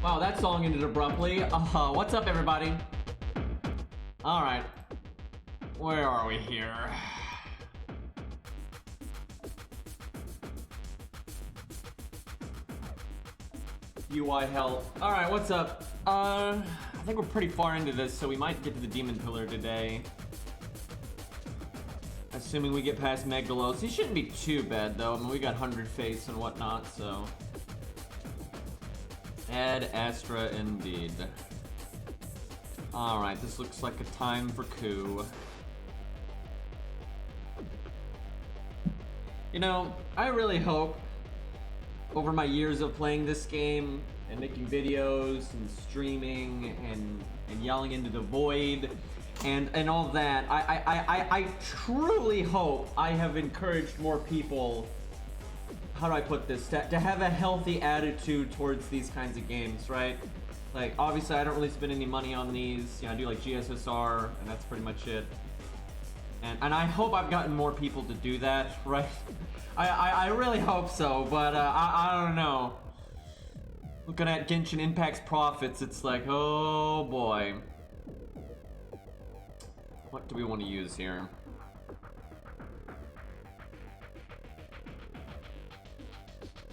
Wow, that song ended abruptly. What's up, everybody? Alright. Where are we here? UI health. Alright, what's up? I think we're pretty far into this, so we might get to the Demon Pillar today. Assuming we get past Megdalos. He shouldn't be too bad, though. I mean, we got 100 Faiths and whatnot, so... Ad Astra indeed. Alright, this looks like a time for coup. You know, I really hope over my years of playing this game and making videos and streaming and yelling into the void and all that, I truly hope I have encouraged more people, how do I put this, to have a healthy attitude towards these kinds of games, right? Like, obviously I don't really spend any money on these. You know, I do like GSSR, and that's pretty much it. And I hope I've gotten more people to do that, right? I really hope so, but I don't know. Looking at Genshin Impact's profits, it's like, oh boy. What do we want to use here?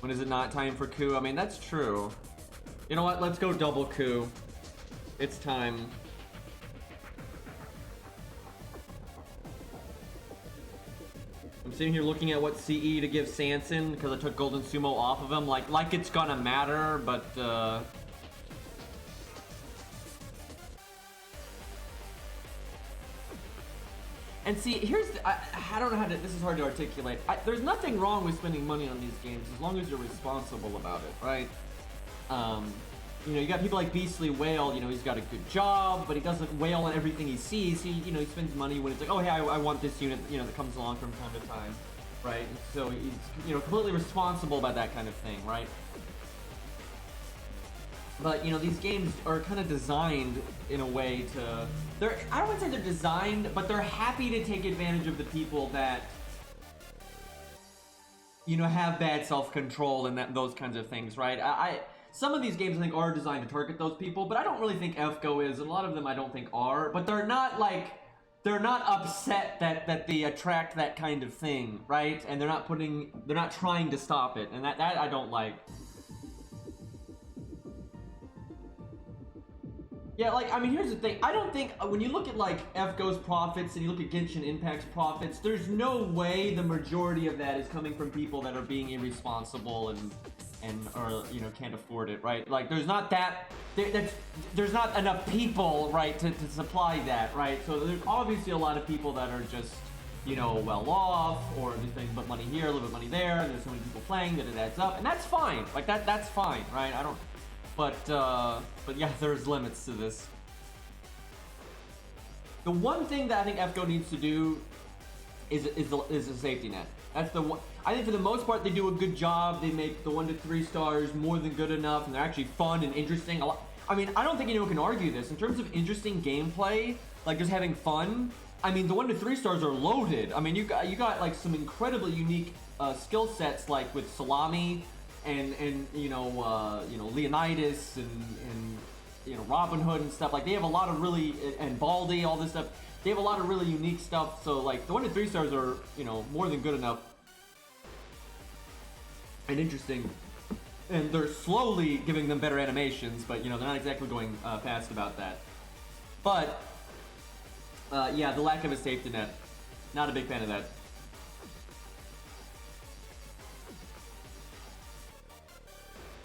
When is it not time for coup? I mean, that's true. You know what? Let's go double coup. It's time. I'm sitting here looking at what CE to give Sanson because I took Golden Sumo off of him. Like it's gonna matter, but and see, here's the, I don't know how to, this is hard to articulate. There's nothing wrong with spending money on these games as long as you're responsible about it, right? You know, you got people like Beastly Whale, you know, he's got a good job, but he doesn't whale on everything he sees. You know, he spends money when it's like, oh, hey, I want this unit, you know, that comes along from time to time, right? So he's, you know, completely responsible about that kind of thing, right? But, you know, these games are kind of designed in a way to... I don't want to say they're designed, but they're happy to take advantage of the people that, you know, have bad self-control and those kinds of things, right? Some of these games, I think, are designed to target those people, but I don't really think FGO is. A lot of them I don't think are, but they're not, like... They're not upset that they attract that kind of thing, right? And they're not trying to stop it, and that I don't like. Yeah, like, I mean, here's the thing. I don't think, when you look at, like, FGO's profits and you look at Genshin Impact's profits, there's no way the majority of that is coming from people that are being irresponsible or, you know, can't afford it, right? Like, there's not there's not enough people, right, to supply that, right? So there's obviously a lot of people that are just, you know, well off, or there's things but money here, a little bit money there, and there's so many people playing that it adds up, and that's fine. Like, that's fine, right? I don't... But yeah, there's limits to this. The one thing that I think FGO needs to do is a safety net. That's the one. I think for the most part they do a good job. They make the 1 to 3 stars more than good enough, and they're actually fun and interesting. I mean, I don't think anyone can argue this in terms of interesting gameplay, like just having fun. I mean, the 1 to 3 stars are loaded. I mean, you got like some incredibly unique skill sets, like with Salami. And you know Leonidas and you know Robin Hood and stuff. Like, they have a lot of really, and Baldy, all this stuff. They have a lot of really unique stuff. So like the 1 to 3 stars are, you know, more than good enough and interesting. And they're slowly giving them better animations, but you know they're not exactly going fast about that. But yeah, the lack of a safety net, not a big fan of that.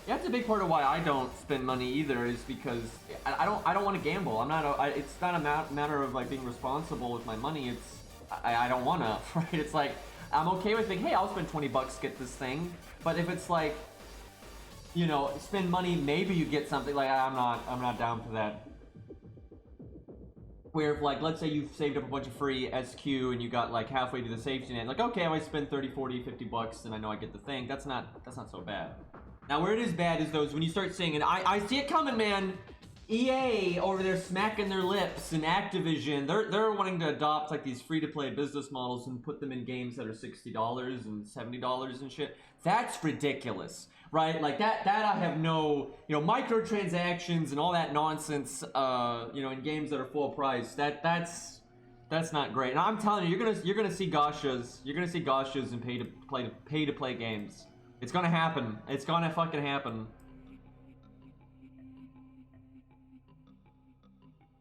Yeah, that's a big part of why I don't spend money either, is because I don't want to gamble. It's not a matter of like being responsible with my money. It's I don't want to, right? It's like I'm okay with thinking, hey, I'll spend 20 bucks to get this thing. But if it's like, you know, spend money, maybe you get something, like I'm not down for that. Where if, like, let's say you've saved up a bunch of free SQ and you got like halfway to the safety net, like, okay, I spend 30, 40, 50 bucks and I know I get the thing. That's not so bad. Now, where it is bad is those when you start seeing, and I see it coming, man. EA over there smacking their lips, and Activision, they're wanting to adopt like these free-to-play business models and put them in games that are $60 and $70 and shit. That's ridiculous, right? Like that I have no, microtransactions and all that nonsense, in games that are full price. That's not great. And I'm telling you, you're gonna see gachas. You're gonna see gachas and pay to play games. It's gonna happen. It's gonna fucking happen.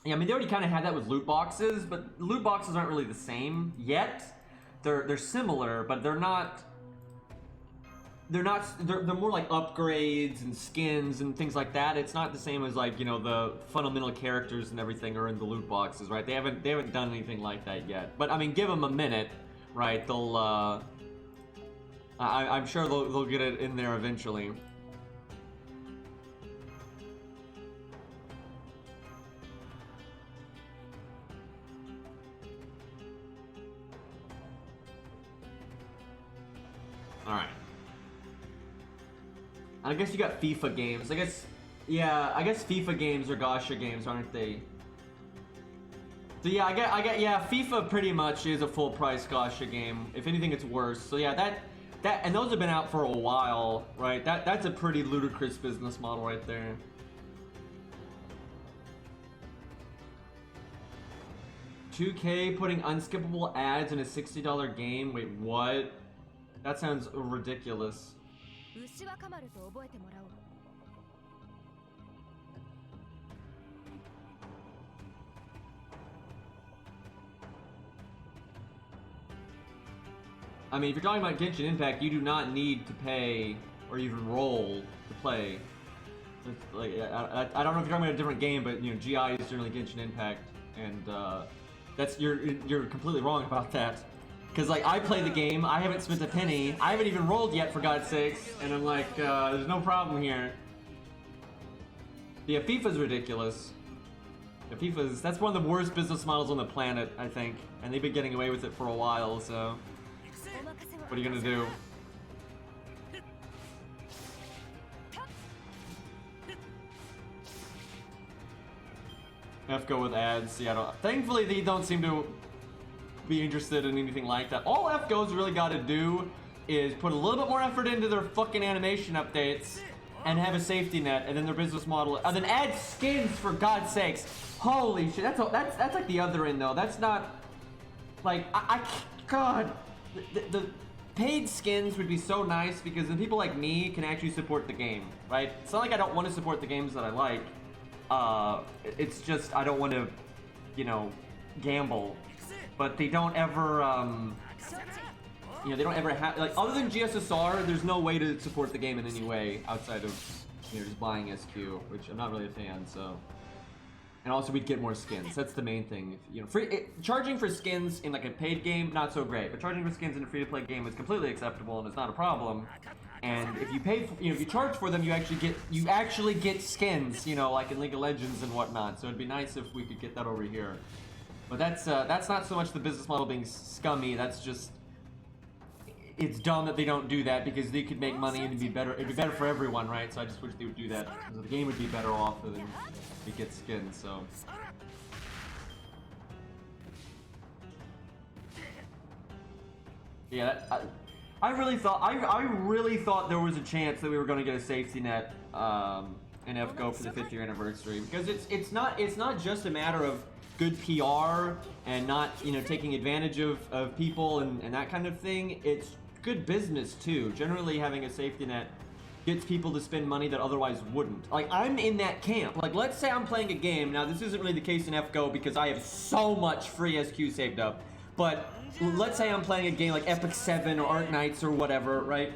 Yeah, I mean, they already kind of had that with loot boxes, but loot boxes aren't really the same yet. They're similar, but they're not. They're more like upgrades and skins and things like that. It's not the same as like the fundamental characters and everything are in the loot boxes, right? They haven't done anything like that yet. But I mean, give them a minute, right? They'll. I'm sure they'll get it in there eventually. Alright. I guess you got FIFA games. I guess FIFA games are Gacha games, aren't they? So yeah, I get yeah, FIFA pretty much is a full price Gacha game. If anything, it's worse. So yeah, that and those have been out for a while, right? That's a pretty ludicrous business model right there. $2K putting unskippable ads in a $60 game? Wait, what? That sounds ridiculous. I mean, if you're talking about Genshin Impact, you do not need to pay or even roll to play. Like, I don't know if you're talking about a different game, but GI is generally Genshin Impact, and that's you're completely wrong about that. Because, like, I play the game, I haven't spent a penny, I haven't even rolled yet, for God's sakes, and I'm like, there's no problem here. Yeah, FIFA's ridiculous. Yeah, that's one of the worst business models on the planet, I think. And they've been getting away with it for a while, so... What are you gonna do? Go with ads, yeah, thankfully they don't seem to be interested in anything like that. All FGO's really got to do is put a little bit more effort into their fucking animation updates and have a safety net, and then their business model, and then add skins, for God's sakes. Holy shit, that's like the other end though. That's not like God, the paid skins would be so nice because then people like me can actually support the game, right? It's not like I don't want to support the games that I like. It's just I don't want to, gamble. But they don't ever, they don't ever have, like, other than GSSR, there's no way to support the game in any way outside of, just buying SQ, which I'm not really a fan, so. And also, we'd get more skins. That's the main thing. Charging for skins in, like, a paid game, not so great. But charging for skins in a free-to-play game is completely acceptable, and it's not a problem. And if you pay for, if you charge for them, you actually get skins, like in League of Legends and whatnot. So it'd be nice if we could get that over here. But that's not so much the business model being scummy. That's just, it's dumb that they don't do that because they could make money and it'd be better for everyone, right? So I just wish they would do that. So the game would be better off than we get skins. So. Yeah, I really thought there was a chance that we were going to get a safety net in FGO for the 5th year anniversary, because it's not just a matter of good PR and not taking advantage of people and that kind of thing. It's good business too. Generally, having a safety net gets people to spend money that otherwise wouldn't. Like, I'm in that camp. Like, let's say I'm playing a game. Now, this isn't really the case in FGO because I have so much free SQ saved up. But let's say I'm playing a game like Epic 7 or Arc Knights or whatever, right?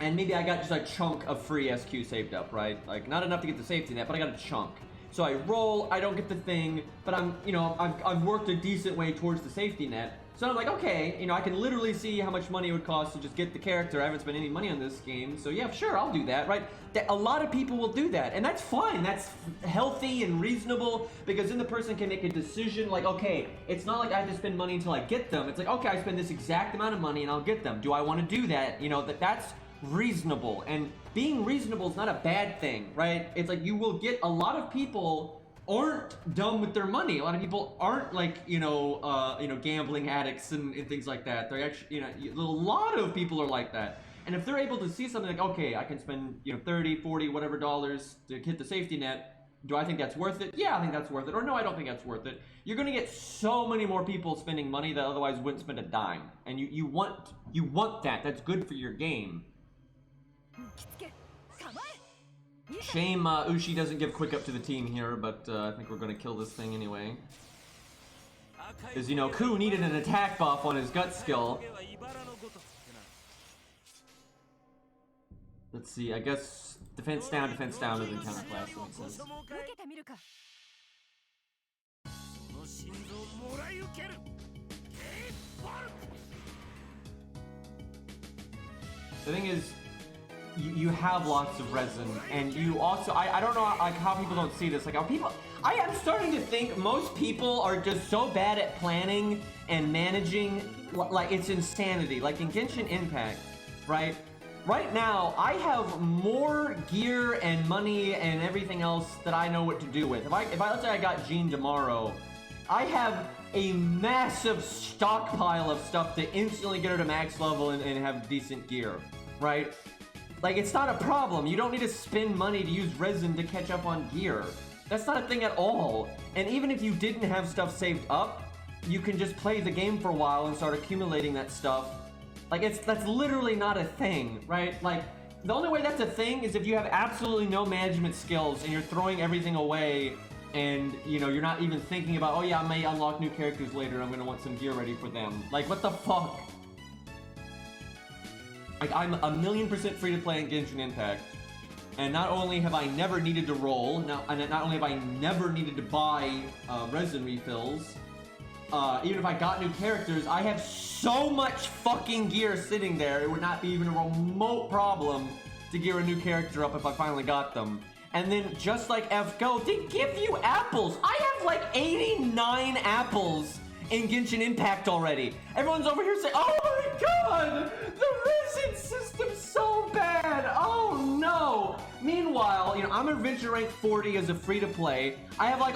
And maybe I got just a chunk of free SQ saved up, right? Like, not enough to get the safety net, but I got a chunk. So I roll, I don't get the thing, but I've worked a decent way towards the safety net. So I'm like, okay, I can literally see how much money it would cost to just get the character. I haven't spent any money on this game, so yeah, sure, I'll do that, right? A lot of people will do that, and that's fine. That's healthy and reasonable, because then the person can make a decision like, okay, it's not like I have to spend money until I get them. It's like, okay, I spend this exact amount of money and I'll get them. Do I want to do that? That's reasonable, and being reasonable is not a bad thing, right? It's like you will get a lot of people aren't dumb with their money. A lot of people aren't like, gambling addicts and things like that. They're actually, a lot of people are like that. And if they're able to see something like, okay, I can spend, 30, 40, whatever dollars to hit the safety net, do I think that's worth it? Yeah, I think that's worth it. Or no, I don't think that's worth it. You're gonna get so many more people spending money that otherwise wouldn't spend a dime. And you want that. That's good for your game. Shame Ushi doesn't give quick up to the team here, but I think we're gonna kill this thing anyway. Because, Ku needed an attack buff on his gut skill. Let's see, I guess defense down doesn't count class, that makes sense. The thing is, you have lots of resin, and you also, I don't know like how people don't see this, like I am starting to think most people are just so bad at planning and managing, like it's insanity. Like in Genshin Impact, right? Right now, I have more gear and money and everything else that I know what to do with. If I let's say I got Jean tomorrow, I have a massive stockpile of stuff to instantly get her to max level and have decent gear, right? Like, it's not a problem. You don't need to spend money to use resin to catch up on gear. That's not a thing at all. And even if you didn't have stuff saved up, you can just play the game for a while and start accumulating that stuff. Like, that's literally not a thing, right? Like, the only way that's a thing is if you have absolutely no management skills and you're throwing everything away and, you're not even thinking about, oh yeah, I may unlock new characters later, I'm gonna want some gear ready for them. Like, what the fuck? Like, I'm 1,000,000% free to play in Genshin Impact, and not only have I never needed to roll, not only have I never needed to buy resin refills, even if I got new characters, I have so much fucking gear sitting there, it would not be even a remote problem to gear a new character up if I finally got them. And then, just like FGO, they give you apples! I have like 89 apples in Genshin Impact already. Everyone's over here saying, oh my god! The resin system's so bad! Oh no! Meanwhile, I'm adventure rank 40 as a free-to-play. I have like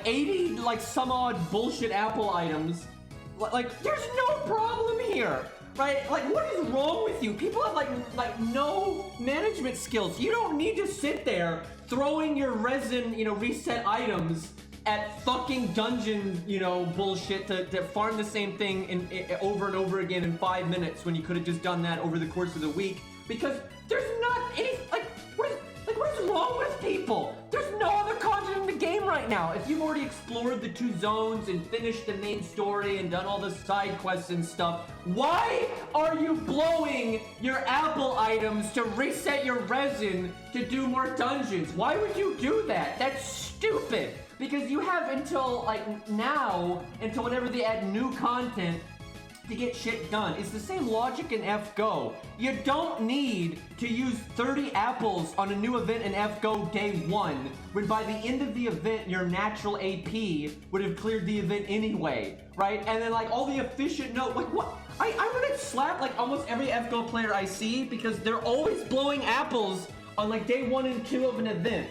80 like some odd bullshit apple items. Like, there's no problem here, right? Like, what is wrong with you? People have like no management skills. You don't need to sit there throwing your resin, reset items at fucking dungeon, bullshit to farm the same thing over and over again in 5 minutes when you could have just done that over the course of the week. Because there's not any, what is wrong with people? There's no other content in the game right now. If you've already explored the 2 zones and finished the main story and done all the side quests and stuff, why are you blowing your apple items to reset your resin to do more dungeons? Why would you do that? That's stupid. Because you have until until whenever they add new content to get shit done. It's the same logic in FGO. You don't need to use 30 apples on a new event in FGO day 1, when by the end of the event, your natural AP would have cleared the event anyway, right? And then all the efficient what? I'm gonna slap almost every FGO player I see because they're always blowing apples on day 1 and 2 of an event.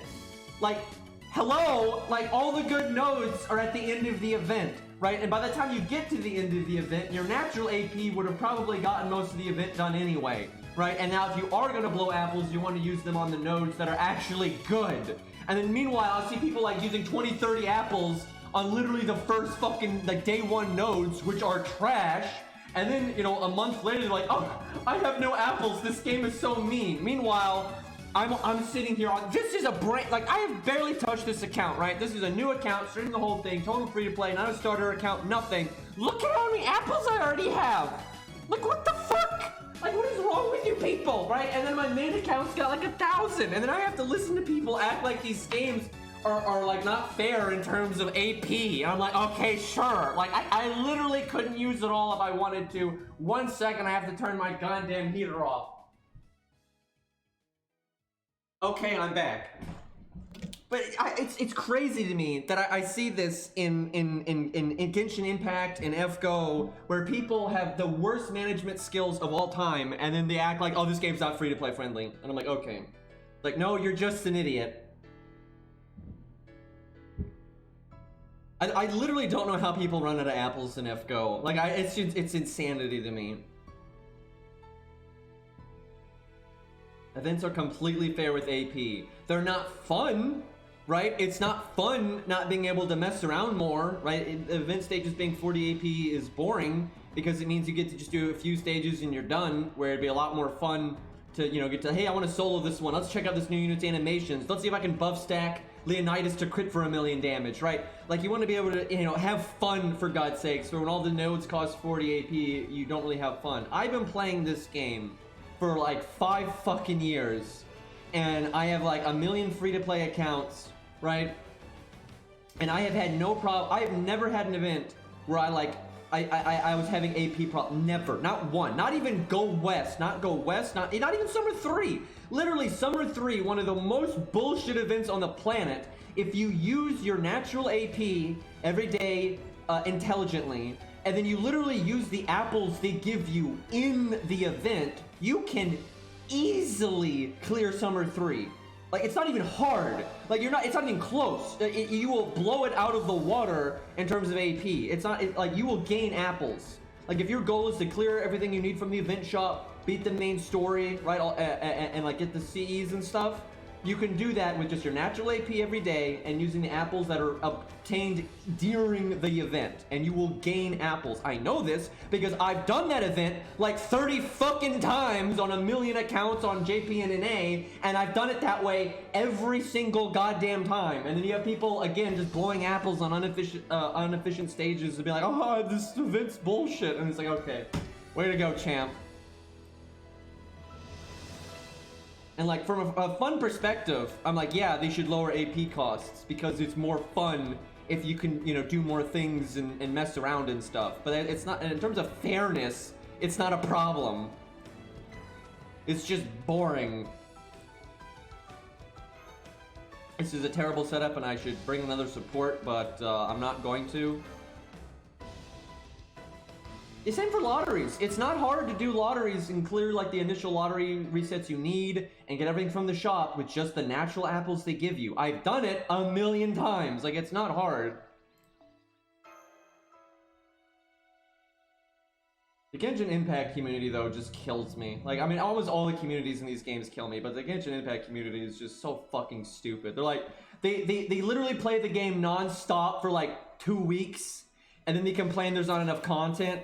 Hello, all the good nodes are at the end of the event, right? And by the time you get to the end of the event, your natural AP would have probably gotten most of the event done anyway, right? And now if you are going to blow apples, you want to use them on the nodes that are actually good. And then meanwhile, I see people using 20, 30 apples on literally the first fucking day 1 nodes, which are trash. And then, a month later, they're like, oh, I have no apples, this game is so mean. Meanwhile, I'm sitting here this is a I have barely touched this account, right? This is a new account, streaming the whole thing, total free to play, not a starter account, nothing. Look at how many apples I already have. What the fuck? What is wrong with you people, right? And then my main account's got 1,000, and then I have to listen to people act like these games are not fair in terms of AP. And I'm like, okay, sure. I literally couldn't use it all if I wanted to. 1 second, I have to turn my goddamn heater off. Okay, I'm back. But it's crazy to me that I see this in Genshin Impact and FGO, where people have the worst management skills of all time, and then they act like, oh, this game's not free to play friendly. And I'm like, okay. Like, no, you're just an idiot. I literally don't know how people run out of apples in FGO. Like, it's insanity to me. Events are completely fair with AP. They're not fun, right? It's not fun not being able to mess around more, right? Event stages being 40 AP is boring because it means you get to just do a few stages and you're done, where it'd be a lot more fun to, you know, get to, hey, I want to solo this one. Let's check out this new unit's animations. Let's see if I can buff stack Leonidas to crit for 1,000,000 damage, right? Like, you want to be able to, you know, have fun, for God's sakes. So when all the nodes cost 40 AP, you don't really have fun. I've been playing this game for like 5 fucking years, and I have like 1,000,000 free-to-play accounts, right? And I have had no problem. I have never had an event where I was having AP problem. Never. Not one. Not even Go West. Not Go West. Not even Summer 3. Literally, Summer 3, one of the most bullshit events on the planet. If you use your natural AP every day intelligently, and then you literally use the apples they give you in the event, you can easily clear Summer 3. Like, it's not even hard. Like, it's not even close. You will blow it out of the water in terms of AP. It's not, like, you will gain apples. Like, if your goal is to clear everything you need from the event shop, beat the main story, right, and like, get the CEs and stuff, you can do that with just your natural AP every day and using the apples that are obtained during the event, and you will gain apples. I know this because I've done that event like 30 fucking times on 1,000,000 accounts on JPNNA, and I've done it that way every single goddamn time. And then you have people, again, just blowing apples on inefficient stages and be like, oh, this event's bullshit. And it's like, okay, way to go, champ. And like, from a fun perspective, I'm like, yeah, they should lower AP costs because it's more fun if you can, you know, do more things and mess around and stuff. But it's not, in terms of fairness, it's not a problem. It's just boring. This is a terrible setup and I should bring another support, but I'm not going to. The same for lotteries. It's not hard to do lotteries and clear like the initial lottery resets you need and get everything from the shop with just the natural apples they give you. I've done it 1,000,000 times. Like, it's not hard. The Genshin Impact community, though, just kills me. Like, I mean, almost all the communities in these games kill me, but the Genshin Impact community is just so fucking stupid. They're like, they literally play the game non-stop for like 2 weeks, and then they complain there's not enough content.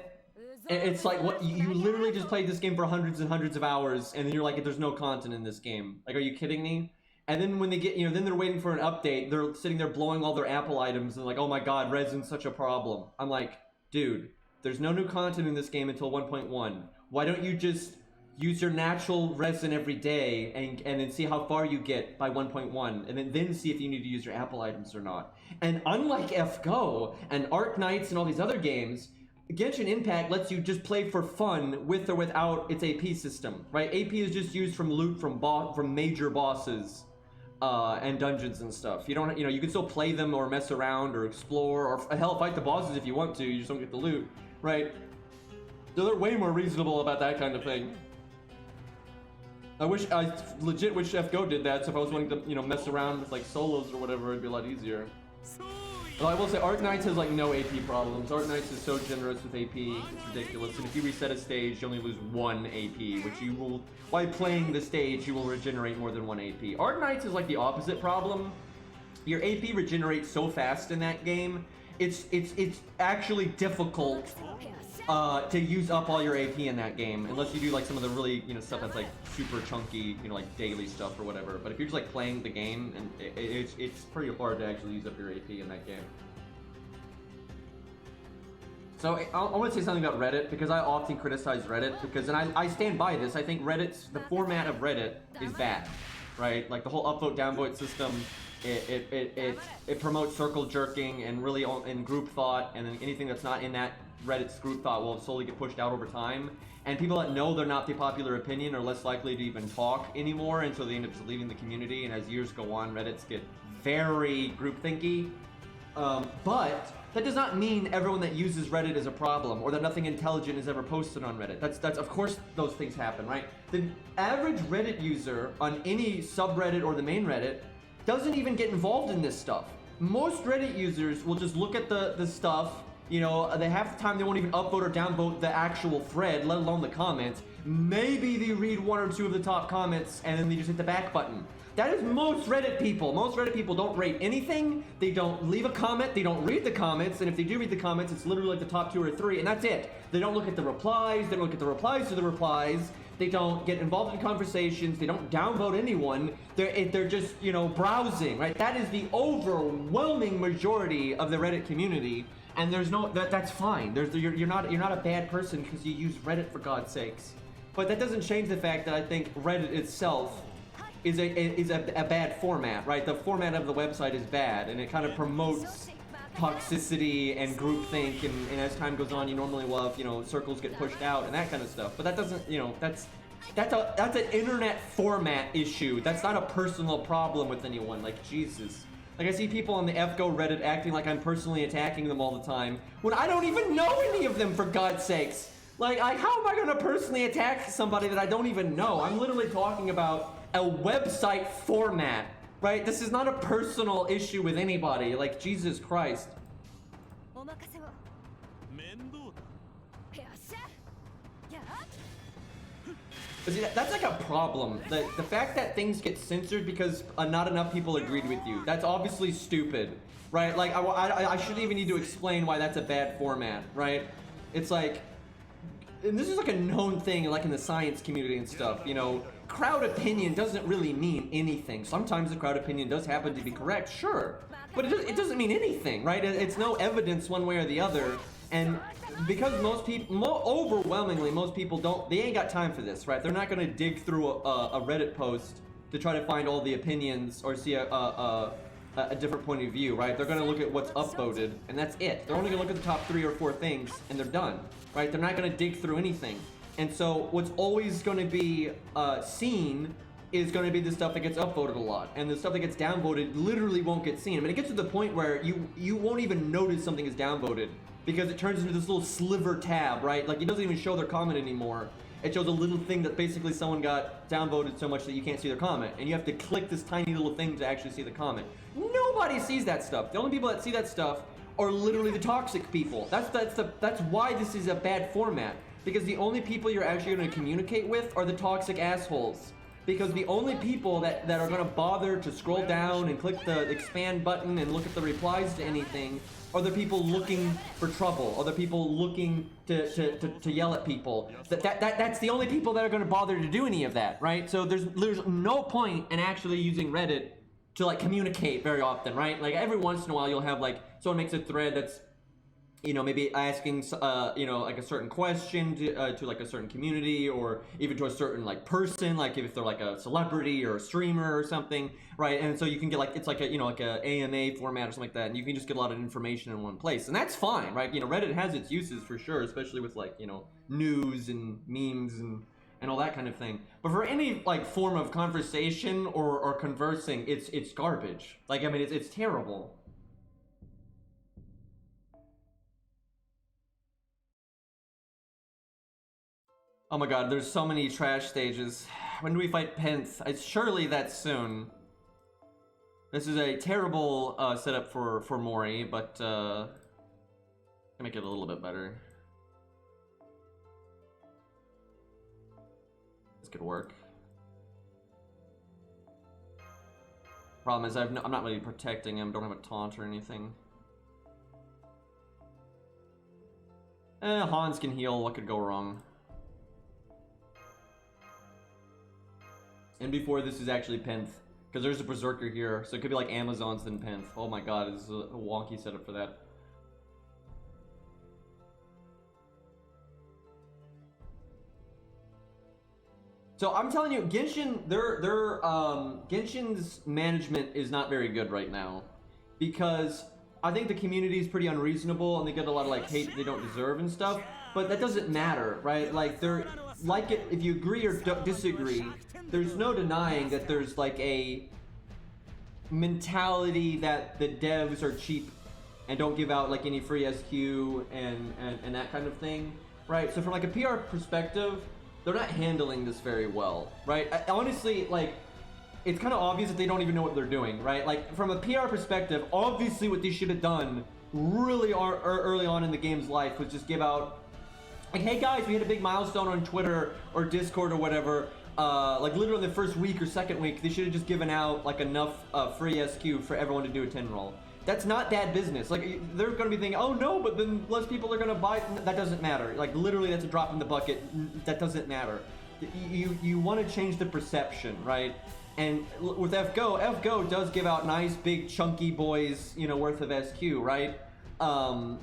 It's like, what, you literally just played this game for hundreds and hundreds of hours, and then you're like, there's no content in this game. Like, are you kidding me? And then when they get, you know, then they're waiting for an update, they're sitting there blowing all their Apple items, and like, oh my god, resin's such a problem. I'm like, dude, there's no new content in this game until 1.1. Why don't you just use your natural resin every day, and then see how far you get by 1.1, and then see if you need to use your Apple items or not. And unlike FGO, and Arknights, and all these other games, Genshin Impact lets you just play for fun with or without its AP system, right? AP is just used from loot from major bosses and dungeons and stuff. You don't, you know, you can still play them or mess around or explore or hell, fight the bosses if you want to. You just don't get the loot, right? So they're way more reasonable about that kind of thing. I legit wish FGO did that. So if I was wanting to, you know, mess around with like solos or whatever, it'd be a lot easier. Well, I will say, Arknights has like no AP problems. Arknights is so generous with AP, it's ridiculous. And if you reset a stage, you only lose 1 AP, which you will, by playing the stage, you will regenerate more than 1 AP. Arknights is like the opposite problem. Your AP regenerates so fast in that game, it's actually difficult to use up all your AP in that game, unless you do like some of the really, you know, stuff that's like super chunky, you know, like daily stuff or whatever. But if you're just like playing the game, and it's pretty hard to actually use up your AP in that game. So I want to say something about Reddit, because I often criticize Reddit, because, and I stand by this, I think the format of Reddit is bad, right? Like the whole upvote downvote system, it promotes circle jerking and really in group thought, and then anything that's not in that Reddit's group thought will slowly get pushed out over time. And people that know they're not the popular opinion are less likely to even talk anymore, and so they end up just leaving the community. And as years go on, Reddits get very groupthinky. But that does not mean everyone that uses Reddit is a problem, or that nothing intelligent is ever posted on Reddit. That's of course those things happen, right? The average Reddit user on any subreddit or the main Reddit doesn't even get involved in this stuff. Most Reddit users will just look at the stuff, you know, they half the time they won't even upvote or downvote the actual thread, let alone the comments. Maybe they read one or two of the top comments and then they just hit the back button. That is most Reddit people. Most Reddit people don't rate anything, they don't leave a comment, they don't read the comments, and if they do read the comments, it's literally like the top 2 or 3, and that's it. They don't look at the replies, they don't look at the replies to the replies, they don't get involved in conversations, they don't downvote anyone, they're just, you know, browsing, right? That is the overwhelming majority of the Reddit community, and there's no, that's fine. You're not a bad person because you use Reddit, for God's sakes. But that doesn't change the fact that I think Reddit itself is a bad format, right? The format of the website is bad, and it kind of promotes toxicity and groupthink, and as time goes on, you normally will have, you know, circles get pushed out and that kind of stuff. But that doesn't, you know, that's an internet format issue. That's not a personal problem with anyone. Like, Jesus. Like, I see people on the FGO Reddit acting like I'm personally attacking them all the time when I don't even know any of them, for God's sakes. Like, how am I gonna personally attack somebody that I don't even know? I'm literally talking about a website format, right? This is not a personal issue with anybody. Like, Jesus Christ. But see, that's like a problem. The fact that things get censored because not enough people agreed with you, that's obviously stupid, right? Like, I shouldn't even need to explain why that's a bad format, right? It's like, and this is like a known thing, like in the science community and stuff, you know, crowd opinion doesn't really mean anything. Sometimes the crowd opinion does happen to be correct, sure, but it doesn't mean anything, right? It's no evidence one way or the other, and because most people, overwhelmingly, most people they ain't got time for this, right? They're not gonna dig through a Reddit post to try to find all the opinions or see a different point of view, right? They're gonna look at what's upvoted, and that's it. They're only gonna look at the top 3 or 4 things, and they're done, right? They're not gonna dig through anything. And so what's always gonna be seen is gonna be the stuff that gets upvoted a lot, and the stuff that gets downvoted literally won't get seen. I mean, it gets to the point where you won't even notice something is downvoted because it turns into this little sliver tab, right? Like, it doesn't even show their comment anymore. It shows a little thing that basically someone got downvoted so much that you can't see their comment, and you have to click this tiny little thing to actually see the comment. Nobody sees that stuff. The only people that see that stuff are literally the toxic people. That's why this is a bad format, because the only people you're actually going to communicate with are the toxic assholes. Because the only people that are going to bother to scroll down and click the expand button and look at the replies to anything are the people looking for trouble, or the people looking to yell at people. That's the only people that are going to bother to do any of that, right? So there's no point in actually using Reddit to, like, communicate very often, right? Like, every once in a while you'll have, like, someone makes a thread that's, you know, maybe asking, you know, like a certain question to like a certain community, or even to a certain, like, person, like if they're like a celebrity or a streamer or something, right? And so you can get, like, it's like a, you know, like a AMA format or something like that, and you can just get a lot of information in one place, and that's fine, right? You know, Reddit has its uses for sure, especially with, like, you know, news and memes and all that kind of thing. But for any, like, form of conversation or conversing, it's garbage. Like, I mean, it's terrible. Oh my god, there's so many trash stages. When do we fight Penth? Surely that's soon. This is a terrible setup for Mori, but I'll make it a little bit better. This could work. Problem is I'm not really protecting him, don't have a taunt or anything. Hans can heal, what could go wrong? And before this is actually Penth, because there's a Berserker here, so it could be like Amazon's then Penth. Oh my god, this is a wonky setup for that. So I'm telling you, Genshin, Genshin's management is not very good right now, because I think the community is pretty unreasonable and they get a lot of, like, hate they don't deserve and stuff. But that doesn't matter, right? Like, they're like, it if you agree or disagree, there's no denying that there's, like, a mentality that the devs are cheap and don't give out like any free SQ and that kind of thing, right? So from like a PR perspective, they're not handling this very well, right? Honestly, like, it's kind of obvious that they don't even know what they're doing, right? Like, from a PR perspective, obviously what they should have done really early on in the game's life was just give out, like, hey guys, we hit a big milestone on Twitter or Discord or whatever. Like, literally the first week or second week, they should have just given out, like, enough free SQ for everyone to do a 10 roll. That's not bad business. Like, they're going to be thinking, oh no, but then less people are going to buy. That doesn't matter. Like, literally, that's a drop in the bucket. That doesn't matter. You want to change the perception, right? And with FGO does give out nice, big, chunky boys, you know, worth of SQ, right? So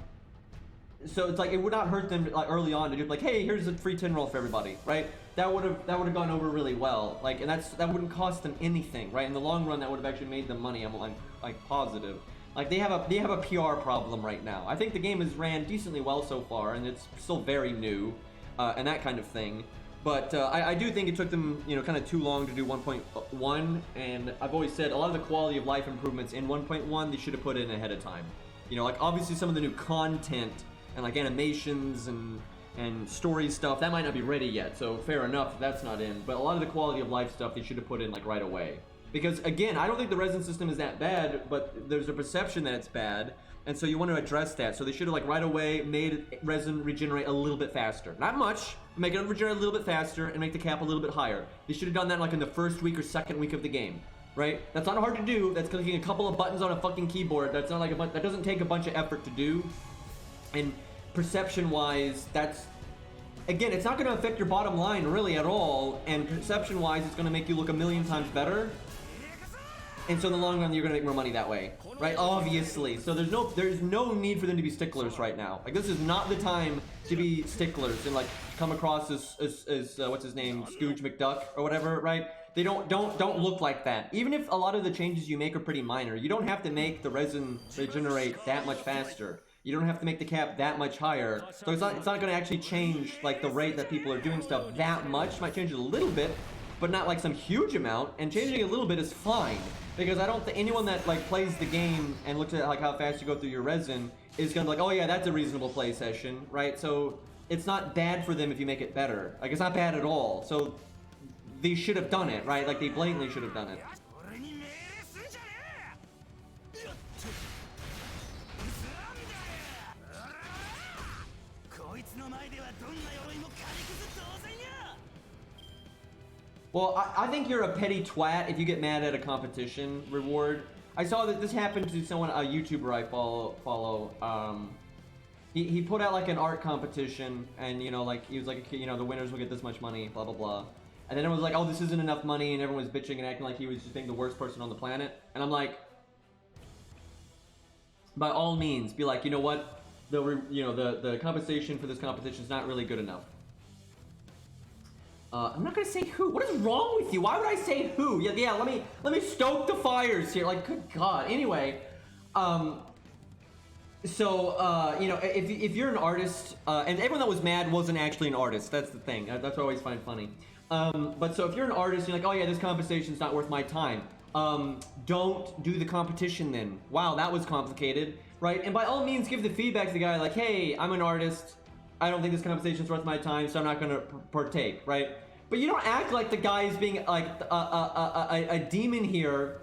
it's like, it would not hurt them like early on to do like, hey, here's a free 10 roll for everybody, right? That would have gone over really well. Like, and that wouldn't cost them anything, right? In the long run, that would have actually made them money. I'm like positive. Like, they have a PR problem right now. I think the game has ran decently well so far, and it's still very new, and that kind of thing. But I do think it took them, you know, kind of too long to do 1.1, and I've always said a lot of the quality of life improvements in 1.1 they should have put in ahead of time. You know, like, obviously some of the new content and like animations and story stuff, that might not be ready yet, so fair enough if that's not in. But a lot of the quality of life stuff they should have put in like right away. Because again, I don't think the resin system is that bad, but there's a perception that it's bad, and so you want to address that. So they should have like right away made resin regenerate a little bit faster. Not much, make it regenerate a little bit faster and make the cap a little bit higher. They should have done that like in the first week or second week of the game, right? That's not hard to do. That's clicking a couple of buttons on a fucking keyboard. That's not like that doesn't take a bunch of effort to do. And perception-wise, that's, again, it's not going to affect your bottom line really at all. And perception-wise, it's going to make you look a million times better. And so in the long run, you're going to make more money that way, right? Obviously. So there's no need for them to be sticklers right now. Like, this is not the time to be sticklers and like come across as what's his name, Scooge McDuck or whatever, right? They don't look like that. Even if a lot of the changes you make are pretty minor, you don't have to make the resin regenerate that much faster. You don't have to make the cap that much higher. So it's not going to actually change like the rate that people are doing stuff that much. Might change it a little bit, but not like some huge amount. And changing it a little bit is fine, because I don't think anyone that like plays the game and looks at like how fast you go through your resin is gonna be like, oh yeah, that's a reasonable play session, right? So it's not bad for them if you make it better. Like, it's not bad at all. So they should have done it, right? Like, they blatantly should have done it. Well, I think you're a petty twat if you get mad at a competition reward. I saw that this happened to someone, a YouTuber I follow. He put out like an art competition, and you know, like he was like, you know, the winners will get this much money, blah blah blah. And then it was like, oh, this isn't enough money, and everyone was bitching and acting like he was just being the worst person on the planet. And I'm like, by all means, be like, you know what, the compensation for this competition is not really good enough. I'm not gonna say who. What is wrong with you? Why would I say who? Yeah. Let me stoke the fires here. Like, good God. Anyway, so you know, if you're an artist, and everyone that was mad wasn't actually an artist. That's the thing. That's what I always find funny. But so if you're an artist, you're like, oh yeah, this competition's not worth my time. Don't do the competition then. Wow, that was complicated, right? And by all means, give the feedback to the guy like, hey, I'm an artist. I don't think this competition's worth my time, so I'm not gonna partake, right? But you don't act like the guy is being like a demon here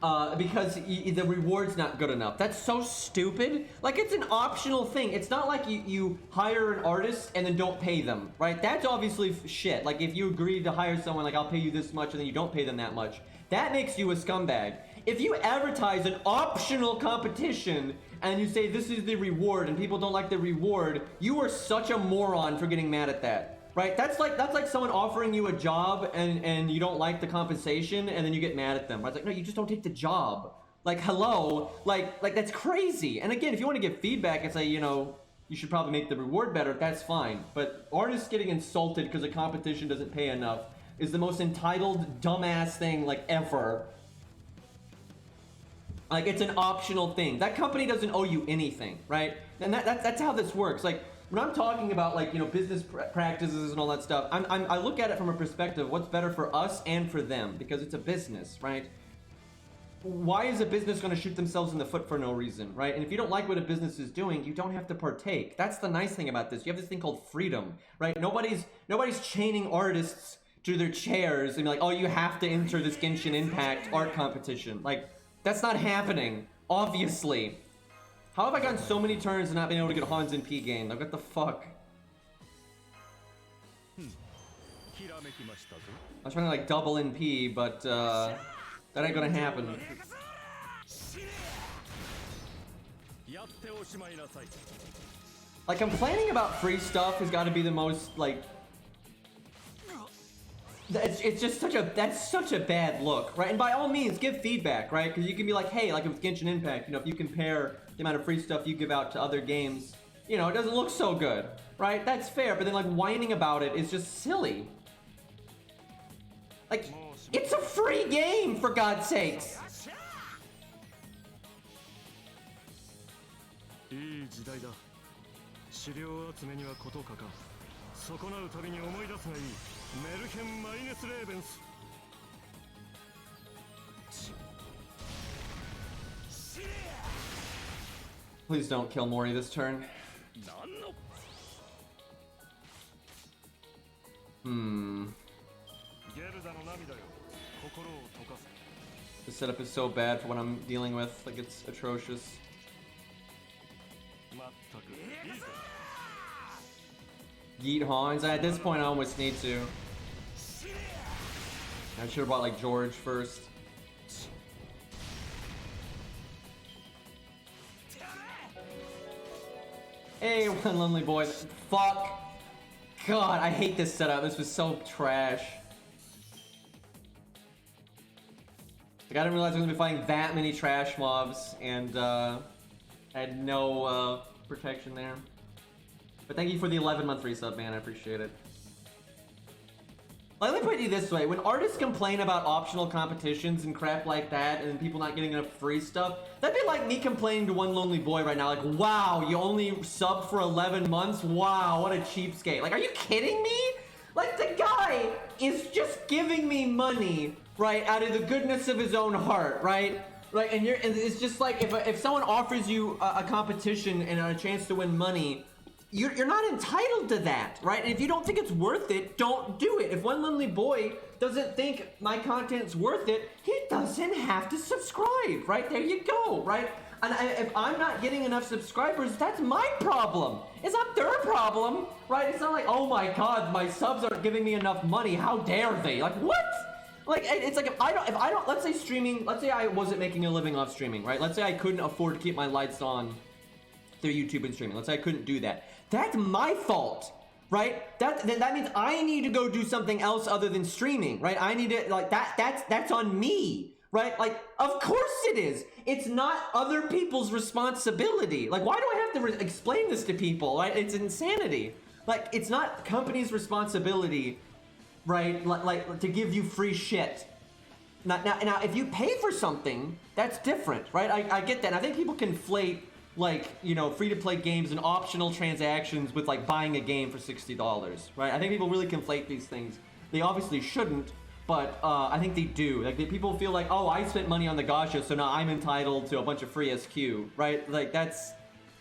because the reward's not good enough. That's so stupid. Like, it's an optional thing. It's not like you hire an artist and then don't pay them, right? That's obviously shit. Like, if you agree to hire someone, like, I'll pay you this much, and then you don't pay them that much, that makes you a scumbag. If you advertise an optional competition and you say this is the reward and people don't like the reward, you are such a moron for getting mad at that. Right? That's like someone offering you a job and you don't like the compensation and then you get mad at them. Right? It's like, no, you just don't take the job. Like, hello? Like that's crazy. And again, if you want to give feedback and say, you know, you should probably make the reward better, that's fine. But artists getting insulted because a competition doesn't pay enough is the most entitled, dumbass thing, like, ever. Like, it's an optional thing. That company doesn't owe you anything, right? And that's how this works. Like, when I'm talking about, like, you know, business practices and all that stuff, I look at it from a perspective of what's better for us and for them, because it's a business, right? why is a business going to shoot themselves in the foot for no reason, right? And if you don't like what a business is doing, you don't have to partake. That's the nice thing about this. You have this thing called freedom, right? Nobody's chaining artists to their chairs and be like, oh, you have to enter this Genshin Impact art competition. Like, that's not happening, obviously. How have I gotten so many turns and not been able to get Hans in P game? Like, what the fuck? I was trying to like double NP, but that ain't gonna happen. Like, complaining about free stuff has got to be the most like. It's just that's such a bad look, right? And by all means, give feedback, right? Because you can be like, hey, like with Genshin Impact, you know, if you compare the amount of free stuff you give out to other games, you know, it doesn't look so good, right? That's fair, but then like whining about it is just silly. Like, it's a free game, for God's sakes. Please don't kill Mori this turn. The setup is so bad for what I'm dealing with. Like, it's atrocious. Yeet Hans. At this point, I almost need to. I should have bought like George first. Hey, one lonely boy. Fuck. God, I hate this setup. This was so trash. Like, I didn't realize I was gonna be fighting that many trash mobs, and I had no protection there. But thank you for the 11-month resub, man. I appreciate it. Let me put it this way. When artists complain about optional competitions and crap like that, and people not getting enough free stuff, that'd be like me complaining to one lonely boy right now, like, wow, you only subbed for 11 months? Wow, what a cheapskate. Like, are you kidding me? Like, the guy is just giving me money, right, out of the goodness of his own heart, right? Right, and it's just like, if someone offers you a competition and a chance to win money, you're not entitled to that, right? And if you don't think it's worth it, don't do it. If one lonely boy doesn't think my content's worth it, he doesn't have to subscribe, right? There you go, right? And if I'm not getting enough subscribers, that's my problem. It's not their problem, right? It's not like, oh my God, my subs aren't giving me enough money. How dare they? Like, what? Like, it's like, if I don't, let's say streaming, let's say I wasn't making a living off streaming, right? Let's say I couldn't afford to keep my lights on through YouTube and streaming. Let's say I couldn't do that. That's my fault, right? Then that means I need to go do something else other than streaming, right? I need to, like, that's on me, right? Like, of course it is. It's not other people's responsibility. Like, why do I have to explain this to people, right? It's insanity. Like, it's not company's responsibility, right? Like to give you free shit. Now, if you pay for something, that's different, right? I get that. And I think people conflate, like, you know, free-to-play games and optional transactions with, like, buying a game for $60, right? I think people really conflate these things. They obviously shouldn't, but I think they do. Like, people feel like, oh, I spent money on the Gacha, so now I'm entitled to a bunch of free SQ, right? Like, that's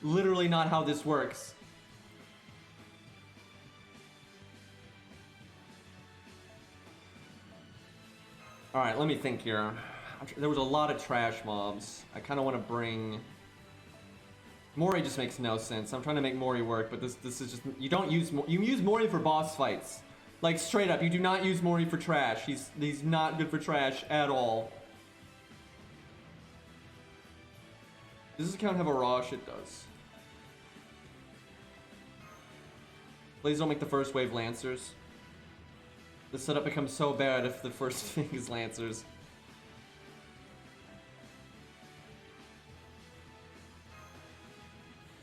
literally not how this works. Alright, let me think here. There was a lot of trash mobs. I kind of want to bring... Mori just makes no sense. I'm trying to make Mori work, but this is just... You don't use... You use Mori for boss fights. Like, straight up, you do not use Mori for trash. He's not good for trash at all. Does this account have a Rosh? It does. Please don't make the first wave Lancers. The setup becomes so bad if the first thing is Lancers.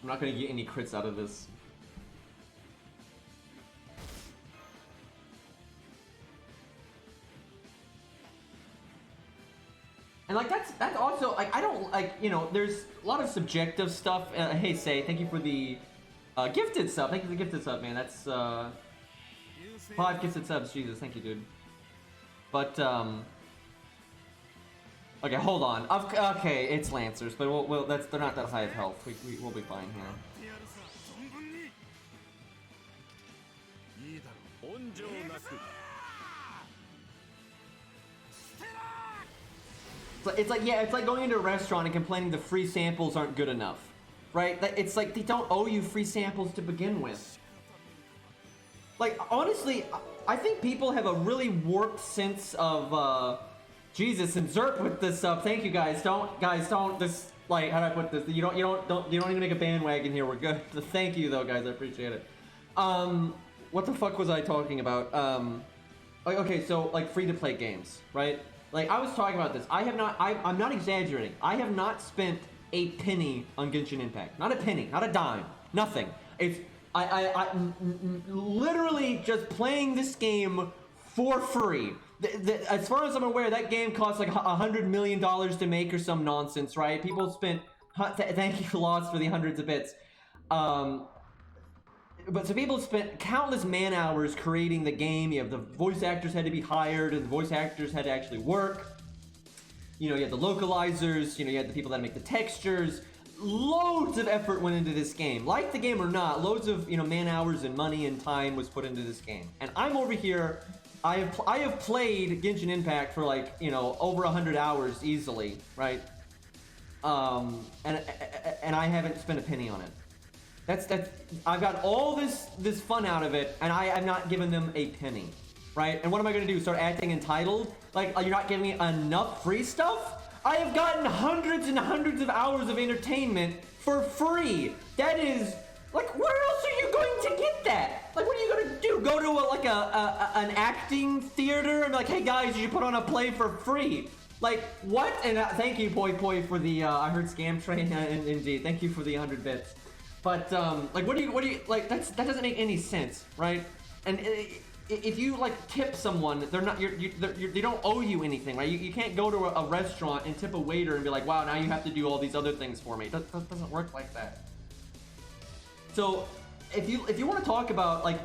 I'm not gonna get any crits out of this. And like that's also like I don't like, you know, there's a lot of subjective stuff. Hey Say, thank you for the gifted sub. Thank you for the gifted sub, man. That's 5 gifted subs. Jesus, thank you, dude. But Okay, hold on. Okay, it's Lancers, but they're not that high of health. We'll be fine here. It's like going into a restaurant and complaining the free samples aren't good enough, right? It's like they don't owe you free samples to begin with. Like, honestly, I think people have a really warped sense of, Jesus, and Zerp with this stuff. Thank you, guys. Don't, this, like, how do I put this? You don't even make a bandwagon here. We're good. Thank you, though, guys. I appreciate it. What the fuck was I talking about? Okay, so, like, free-to-play games, right? Like, I was talking about this. I'm not exaggerating. I have not spent a penny on Genshin Impact. Not a penny, not a dime, nothing. It's, literally just playing this game for free. As far as I'm aware, that game costs like $100 million to make or some nonsense, right? People spent, thank you, Lost, for the hundreds of bits. But so people spent countless man hours creating the game. You have the voice actors had to be hired, and the voice actors had to actually work. You know, you had the localizers, you know, you had the people that make the textures. Loads of effort went into this game. Like the game or not, loads of, you know, man hours and money and time was put into this game. And I'm over here, I have played Genshin Impact for like, you know, over 100 hours easily, right? And I haven't spent a penny on it. That's I've got all this fun out of it, and I'm not giving them a penny, right? And what am I gonna do? Start acting entitled? Like, you're not giving me enough free stuff? I have gotten hundreds and hundreds of hours of entertainment for free. That is, like, where else are you going to get that? Like, what are you gonna do? Go to an acting theater and be like, hey guys, you should put on a play for free. Like, what? And thank you, Poi, for the, I heard Scam Train, indeed. Thank you for the 100 bits. But, like, what do you, like, that doesn't make any sense, right? And if you like tip someone, they're not, they don't owe you anything, right? You can't go to a restaurant and tip a waiter and be like, wow, now you have to do all these other things for me. That doesn't work like that. So if you want to talk about like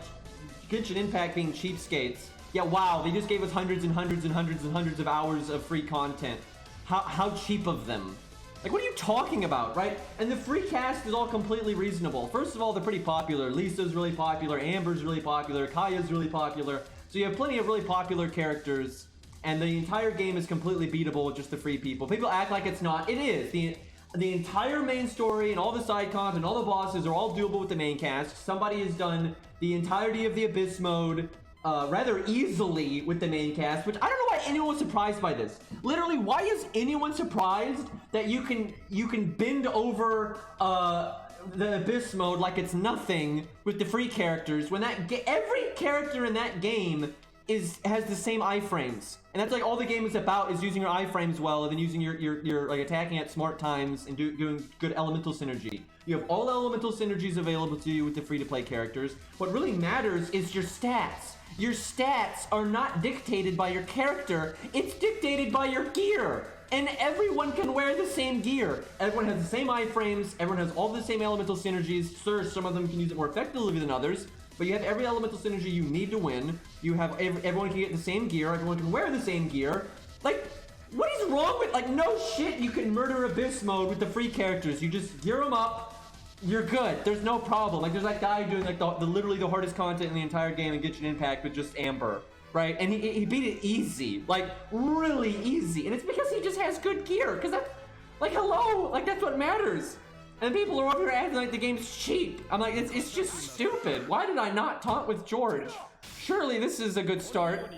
Genshin Impact being cheapskates, yeah, wow, they just gave us hundreds and hundreds and hundreds and hundreds of hours of free content. How cheap of them? Like, what are you talking about, right? And the free cast is all completely reasonable. First of all, they're pretty popular. Lisa's really popular, Amber's really popular, Kaya's really popular. So you have plenty of really popular characters, and the entire game is completely beatable with just the free people. People act like it's not. It is. The entire main story and all the side content and all the bosses are all doable with the main cast. Somebody has done the entirety of the Abyss mode rather easily with the main cast, which I don't know why anyone was surprised by this. Literally, why is anyone surprised that you can bend over the Abyss mode like it's nothing with the free characters when every character in that game has the same iframes, and that's like all the game is about, is using your iframes well, and then using your like attacking at smart times and doing good elemental synergy. You have all elemental synergies available to you with the free-to-play characters. What really matters is your stats. Your stats are not dictated by your character, it's dictated by your gear. And everyone can wear the same gear. Everyone has the same iframes, everyone has all the same elemental synergies. Sure, some of them can use it more effectively than others, but you have every elemental synergy you need to win. You have everyone can get the same gear, everyone can wear the same gear. Like, what is wrong with, like, no shit, you can murder Abyss mode with the free characters. You just gear them up, you're good. There's no problem. Like, there's that guy doing like the literally the hardest content in the entire game in Genshin Impact with just Amber, right? And he beat it easy, like really easy. And it's because he just has good gear. Cause that's like, hello, like that's what matters. And people are over here acting like the game's cheap. I'm like, it's just stupid. Why did I not taunt with George? Surely this is a good start.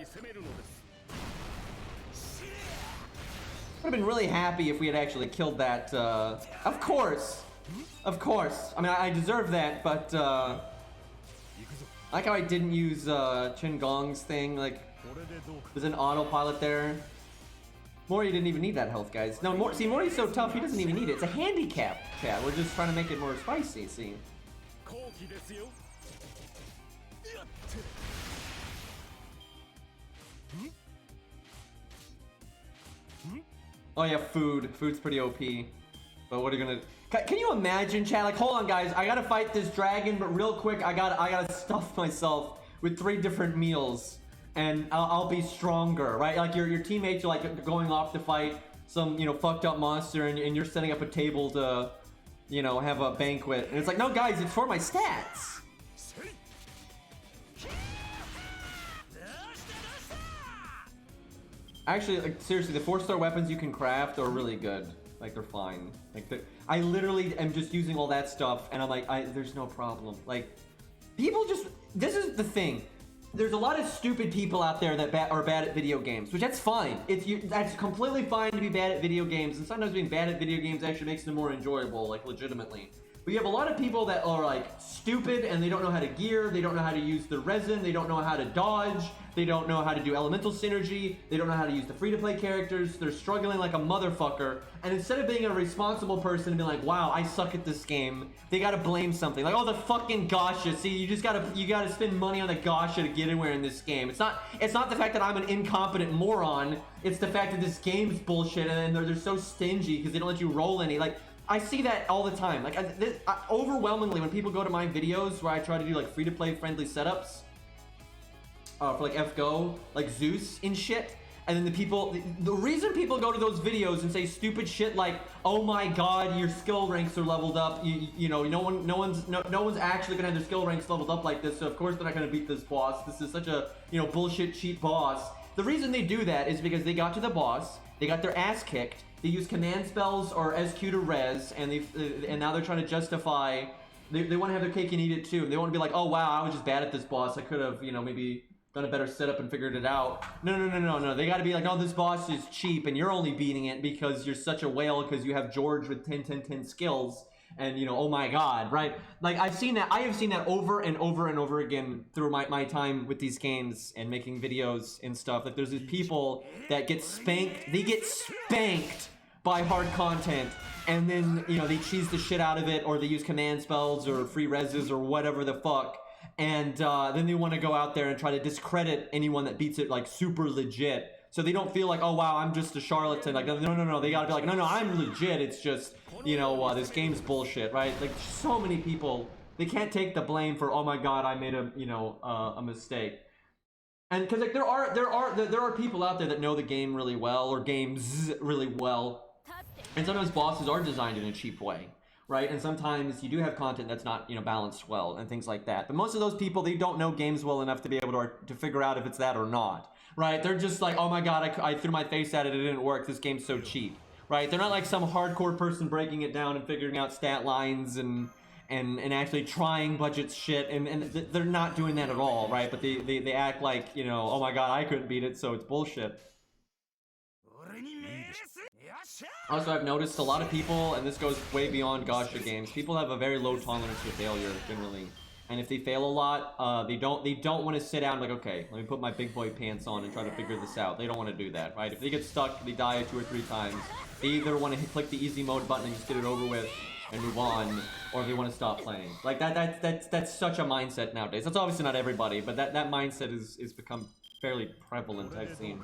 I'd have been really happy if we had actually killed that. Of course. Of course. I mean, I deserve that, but I like how I didn't use Chen Gong's thing. Like, there's an autopilot there. Mori didn't even need that health, guys. No, Mori's so tough, he doesn't even need it. It's a handicap, chat. We're just trying to make it more spicy, see? Oh yeah, food. Food's pretty OP. But what are you gonna... Can you imagine, chat? Like, hold on, guys. I gotta fight this dragon, but real quick, I gotta stuff myself with 3 different meals, and I'll be stronger, right? Like, your teammates are like going off to fight some, you know, fucked up monster, and you're setting up a table to, you know, have a banquet. And it's like, no, guys, it's for my stats. Actually, like, seriously, the 4-star weapons you can craft are really good. Like, they're fine. Like, I literally am just using all that stuff, and I'm like, there's no problem. Like, people just, this is the thing. There's a lot of stupid people out there that are bad at video games, which that's fine. That's completely fine to be bad at video games, and sometimes being bad at video games actually makes them more enjoyable, like, legitimately. But you have a lot of people that are, like, stupid, and they don't know how to gear, they don't know how to use the resin, they don't know how to dodge, they don't know how to do elemental synergy, they don't know how to use the free-to-play characters, they're struggling like a motherfucker, and instead of being a responsible person and being like, wow, I suck at this game, they gotta blame something. Like, oh, the fucking Gacha, see, you gotta spend money on the Gacha to get anywhere in this game. It's not the fact that I'm an incompetent moron, it's the fact that this game's bullshit, and they're so stingy because they don't let you roll any, like, I see that all the time. Like, overwhelmingly, when people go to my videos where I try to do, like, free-to-play friendly setups, for, like, FGO, like Zeus and shit, and then the reason people go to those videos and say stupid shit like, oh my god, your skill ranks are leveled up, you know, no one's actually gonna have their skill ranks leveled up like this, so of course they're not gonna beat this boss. This is such a, you know, bullshit cheap boss. The reason they do that is because they got to the boss, they got their ass kicked, they use command spells or SQ to res, and now they're trying to justify, they want to have their cake and eat it too. They want to be like, oh wow, I was just bad at this boss, I could have, you know, maybe done a better setup and figured it out. No. They got to be like, oh, this boss is cheap and you're only beating it because you're such a whale because you have George with 10 skills, and, you know, oh my god, right? Like, I have seen that over and over and over again through my time with these games and making videos and stuff. Like, there's these people that get spanked, they get spanked by hard content, and then, you know, they cheese the shit out of it, or they use command spells or free reses or whatever the fuck, and then they want to go out there and try to discredit anyone that beats it, like, super legit, so they don't feel like, oh wow, I'm just a charlatan. Like, no, they gotta be like, no, I'm legit, it's just, you know, this game's bullshit, right? Like, so many people, they can't take the blame for, oh my god, I made a, you know, a mistake. And because, like, there are people out there that know the game really well, or games really well, and sometimes bosses are designed in a cheap way, right? And sometimes you do have content that's not, you know, balanced well and things like that. But most of those people, they don't know games well enough to be able to figure out if it's that or not, right? They're just like, oh my god, I threw my face at it, it didn't work, this game's so cheap, right? They're not like some hardcore person breaking it down and figuring out stat lines and actually trying budget shit, and they're not doing that at all, right? But they act like, you know, oh my god, I couldn't beat it, so it's bullshit. Also, I've noticed a lot of people, and this goes way beyond Gacha games, people have a very low tolerance for failure, generally. And if they fail a lot, they don't want to sit down like, okay, let me put my big boy pants on and try to figure this out. They don't want to do that, right? If they get stuck, they die 2 or 3 times, they either want to click the easy mode button and just get it over with and move on, or they want to stop playing. Like, that's such a mindset nowadays. That's obviously not everybody, but that mindset is become fairly prevalent, I've seen.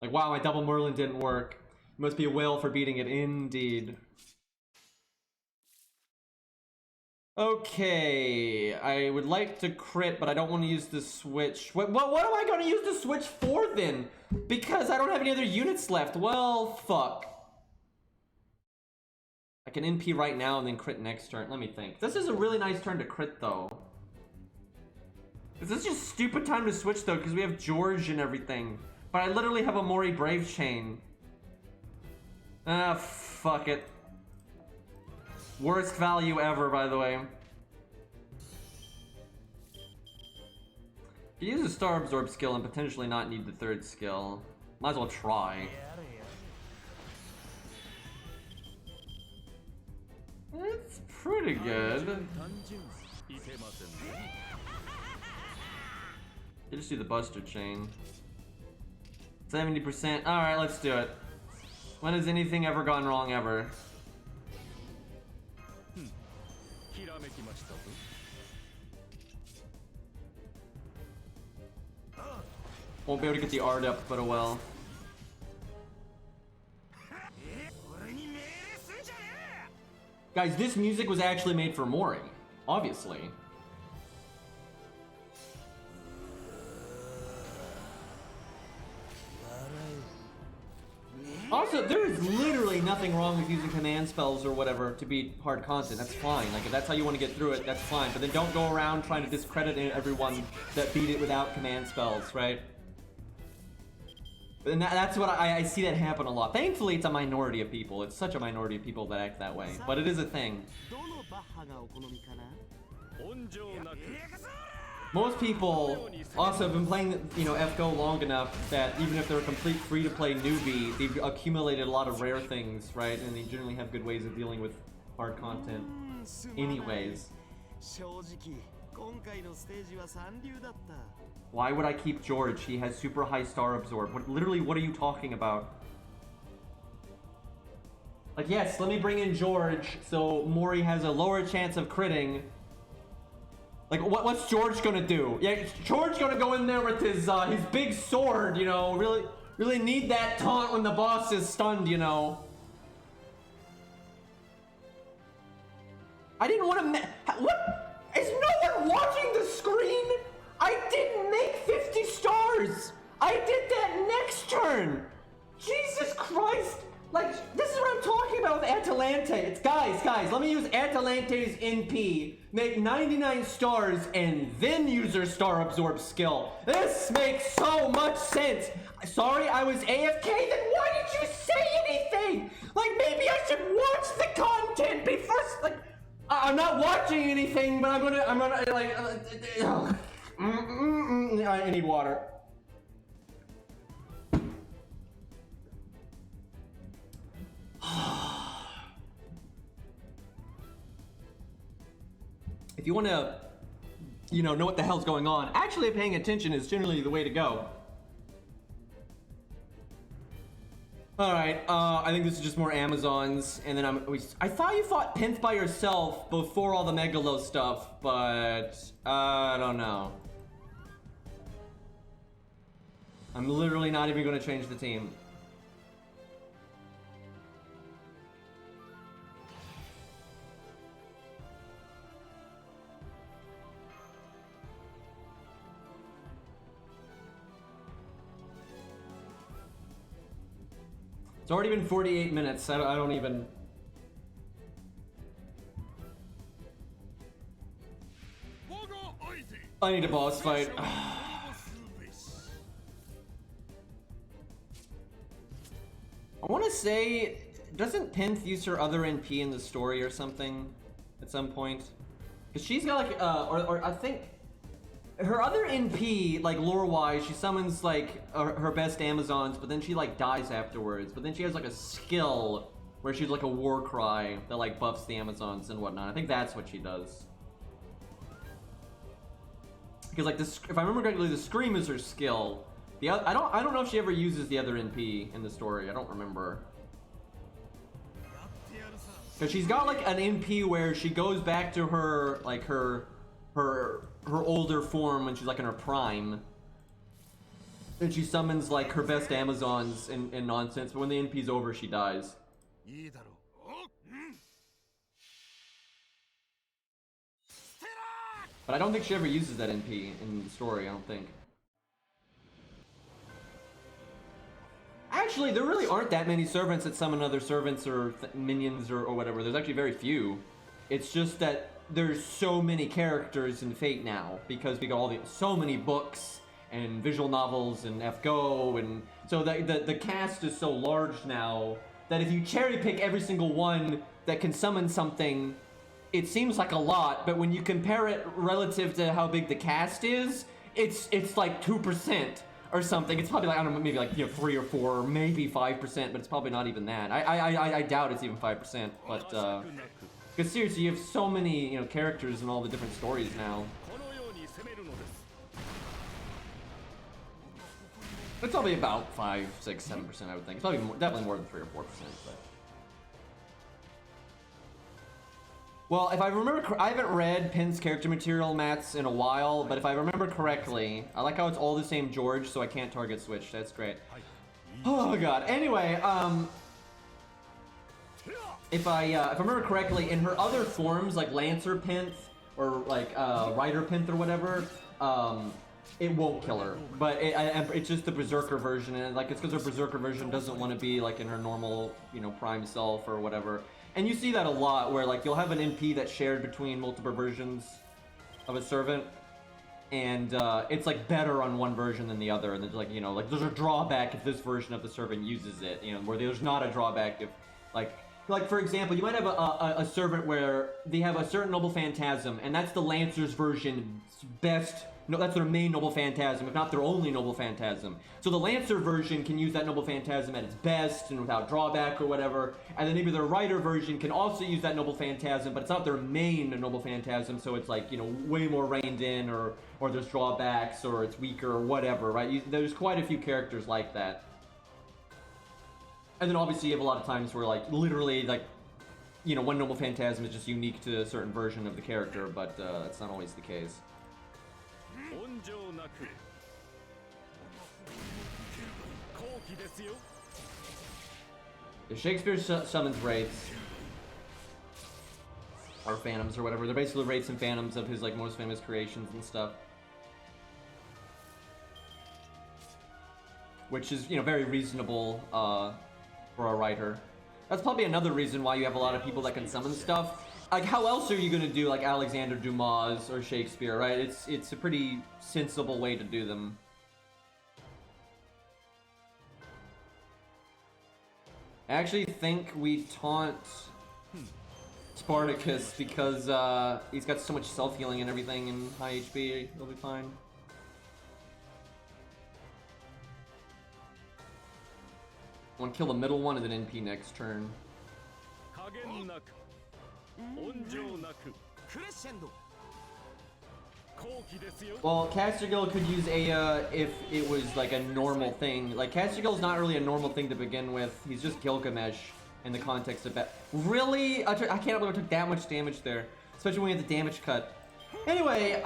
Like, wow, my double Merlin didn't work. You must be a whale for beating it. Indeed. Okay, I would like to crit, but I don't want to use the switch. What am I going to use the switch for, then? Because I don't have any other units left. Well, fuck. I can NP right now and then crit next turn. Let me think. This is a really nice turn to crit, though. Is this just stupid time to switch, though, because we have George and everything. But I literally have a Mori Brave Chain. Ah, fuck it. Worst value ever, by the way. You use a Star Absorb skill and potentially not need the 3rd skill. Might as well try. It's pretty good. You just do the Buster Chain. 70%. Alright, let's do it. When has anything ever gone wrong ever? Won't be able to get the art up, but oh well. Guys, this music was actually made for Mori. Obviously. also, there is literally nothing wrong with using command spells or whatever to beat hard content. That's fine. Like, if that's how you want to get through it, that's fine. But then don't go around trying to discredit everyone that beat it without command spells, right? And that's what I see that happen a lot. Thankfully, it's a minority of people. It's such a minority of people that act that way. But it is a thing. Most people also have been playing, you know, FGO long enough that even if they're a complete free-to-play newbie, they've accumulated a lot of rare things, right? And they generally have good ways of dealing with hard content anyways. Why would I keep George? He has super high star absorb. Literally, what are you talking about? Like, yes, let me bring in George so Mori has a lower chance of critting. Like, what's George gonna do? Yeah, George gonna go in there with his big sword, you know, really need that taunt when the boss is stunned, you know. I didn't want to what? Is no one watching the screen? I didn't make 50 stars! I did that next turn! Jesus Christ! Like, this is what I'm talking about with Atalante. It's, guys, let me use Atalante's NP, make 99 stars, and then use her star absorb skill. This makes so much sense. Sorry, I was AFK, then why did you say anything? Like, maybe I should watch the content before, like, I'm not watching anything, but I'm gonna, like, I need water. If you want to, you know what the hell's going on, actually paying attention is generally the way to go. All right, I think this is just more Amazons, and then I thought you fought Penth by yourself before all the Megalo stuff, but I don't know. I'm literally not even going to change the team. It's already been 48 minutes. I don't even... I need a boss fight. I want to say, doesn't Penth use her other NP in the story or something at some point? Because she's got like, or I think her other NP, like lore-wise, she summons like her best Amazons, but then she like dies afterwards. But then she has like a skill where she's like a war cry that like buffs the Amazons and whatnot. I think that's what she does. Because like this, if I remember correctly, the scream is her skill. The I don't know if she ever uses the other NP in the story. I don't remember. Because she's got like an NP where she goes back to her like her older form when she's like in her prime, and she summons like her best Amazons and nonsense, but when the NP's over, she dies. But I don't think she ever uses that NP in the story, I don't think. Actually, there really aren't that many servants that summon other servants or minions or whatever. There's actually very few. It's just that there's so many characters in Fate now because we got so many books and visual novels and FGO, and so the cast is so large now that if you cherry pick every single one that can summon something, it seems like a lot, but when you compare it relative to how big the cast is, it's like 2% or something. It's probably like, I don't know, maybe like 3 or 4, maybe 5%, but it's probably not even that. I doubt it's even 5%, but because seriously, you have so many, characters in all the different stories now. It's probably about 5, 6, 7%, I would think. It's probably definitely more than 3 or 4%, but. Well, if I remember, I haven't read Penth's character material mats in a while, but if I remember correctly, I like how it's all the same George, so I can't target switch. That's great. Oh god. Anyway, if I remember correctly, in her other forms, like Lancer Penth or like Rider Penth or whatever, it won't kill her. But it's just the Berserker version, and like it's because her Berserker version doesn't want to be like in her normal, you know, prime self or whatever. And you see that a lot, where like you'll have an NP that's shared between multiple versions of a servant, and it's like better on one version than the other, and there's like, you know, like there's a drawback if this version of the servant uses it, you know, where there's not a drawback if like for example, you might have a servant where they have a certain noble phantasm, and that's the Lancer's version best. No, that's their main noble phantasm, if not their only noble phantasm. So the Lancer version can use that noble phantasm at its best and without drawback or whatever, and then maybe their Rider version can also use that noble phantasm, but it's not their main noble phantasm, so it's like, you know, way more reined in, or there's drawbacks, or it's weaker or whatever, right? There's quite a few characters like that. And then obviously you have a lot of times where like literally like, you know, one noble phantasm is just unique to a certain version of the character, but that's not always the case. If Shakespeare summons wraiths or phantoms or whatever, they're basically wraiths and phantoms of his like most famous creations and stuff, which is, you know, very reasonable for a writer. That's probably another reason why you have a lot of people that can summon stuff. Like, how else are you gonna do like Alexander Dumas or Shakespeare, right? It's a pretty sensible way to do them. I actually think we taunt Spartacus because he's got so much self-healing and everything and high HP, he'll be fine. I want to kill the middle one and then NP next turn. Well, Castergill could use Aya if it was like a normal thing. Like, Castergill's not really a normal thing to begin with. He's just Gilgamesh in the context of that. Really? I can't believe I took that much damage there. Especially when we had the damage cut. Anyway,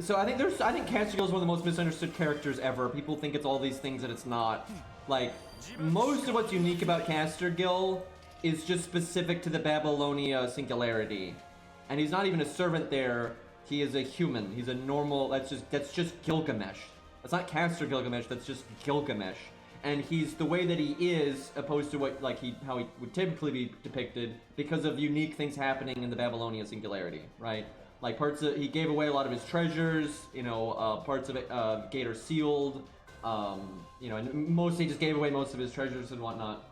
so I think Castergill is one of the most misunderstood characters ever. People think it's all these things that it's not. Like, most of what's unique about Castergill is just specific to the Babylonia singularity. And he's not even a servant there. He is a human. He's a normal, that's just Gilgamesh. That's not Caster Gilgamesh, that's just Gilgamesh. And he's the way that he is, opposed to what, like, how he would typically be depicted, because of unique things happening in the Babylonia singularity, right? Like, he gave away a lot of his treasures, you know, parts of it, Gate are sealed, you know, and mostly just gave away most of his treasures and whatnot.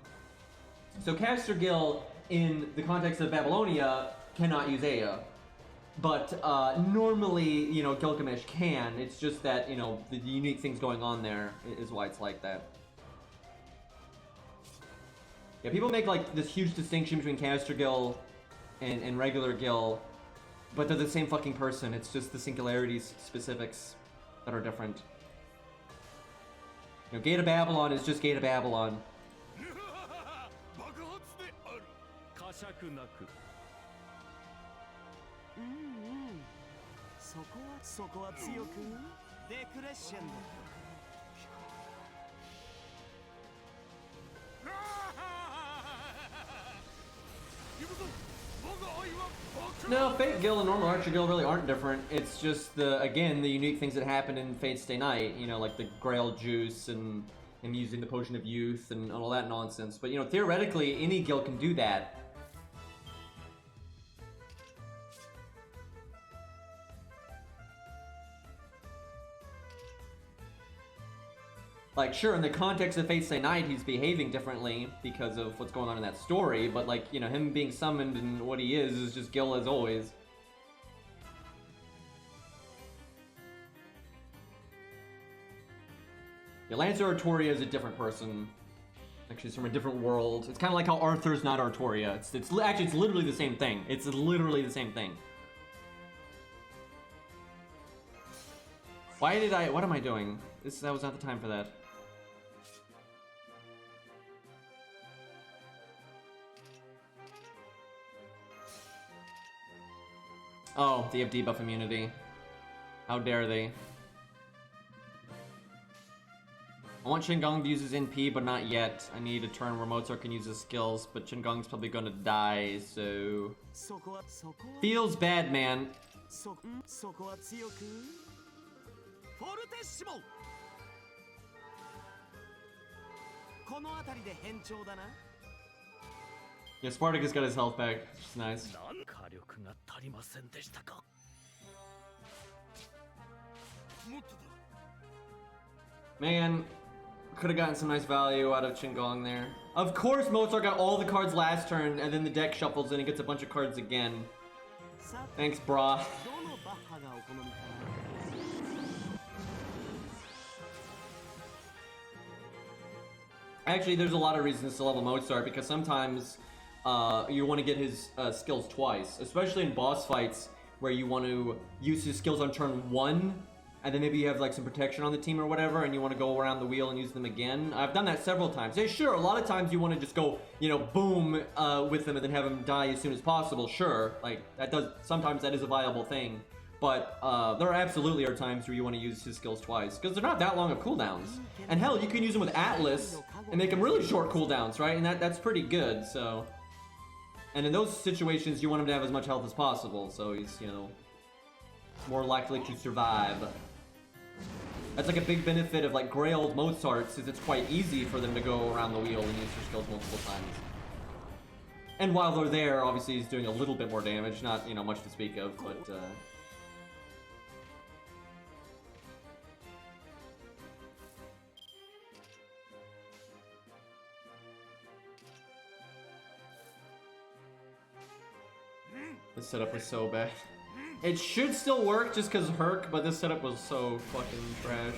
So Castergill, in the context of Babylonia, cannot use Aya. But normally, you know, Gilgamesh can. It's just that, you know, the unique things going on there is why it's like that. Yeah, people make like this huge distinction between Castergill and regular Gil, but they're the same fucking person. It's just the singularities specifics that are different. You know, Gate of Babylon is just Gate of Babylon. No, Fate Gil and normal Archer Gil really aren't different. It's just the unique things that happen in Fate Stay Night. You know, like the Grail juice and using the Potion of Youth and all that nonsense. But you know, theoretically, any Gil can do that. Like, sure, in the context of Fate Stay Night, he's behaving differently because of what's going on in that story, but, like, you know, him being summoned and what he is just Gil as always. Yeah, Lancer Arturia is a different person. Actually, it's from a different world. It's kind of like how Arthur's not Arturia. It's literally the same thing. It's literally the same thing. What am I doing? That was not the time for that. Oh, they have debuff immunity. How dare they? I want Shingang to use his NP, but not yet. I need a turn where Mozart can use his skills, but Shingang's probably gonna die, so... Feels bad, man. Yeah, Spartacus got his health back, which is nice. Man, could have gotten some nice value out of Qinggong there. Of course Mozart got all the cards last turn, and then the deck shuffles in and gets a bunch of cards again. Thanks, brah. Actually, there's a lot of reasons to level Mozart, because sometimes you want to get his skills twice, especially in boss fights where you want to use his skills on turn 1, and then maybe you have like some protection on the team or whatever, and you want to go around the wheel and use them again. I've done that several times. Yeah, sure, a lot of times you want to just go, you know, boom with them and then have them die as soon as possible. Sure, like sometimes that is a viable thing. But there absolutely are times where you want to use his skills twice, because they're not that long of cooldowns. And hell, you can use them with Atlas and make them really short cooldowns, right? And that's pretty good, so... And in those situations, you want him to have as much health as possible, so he's, you know, more likely to survive. That's like a big benefit of like Grailed Mozarts, is it's quite easy for them to go around the wheel and use their skills multiple times. And while they're there, obviously he's doing a little bit more damage, not, you know, much to speak of, but... This setup was so bad. It should still work just because Herc, but this setup was so fucking trash.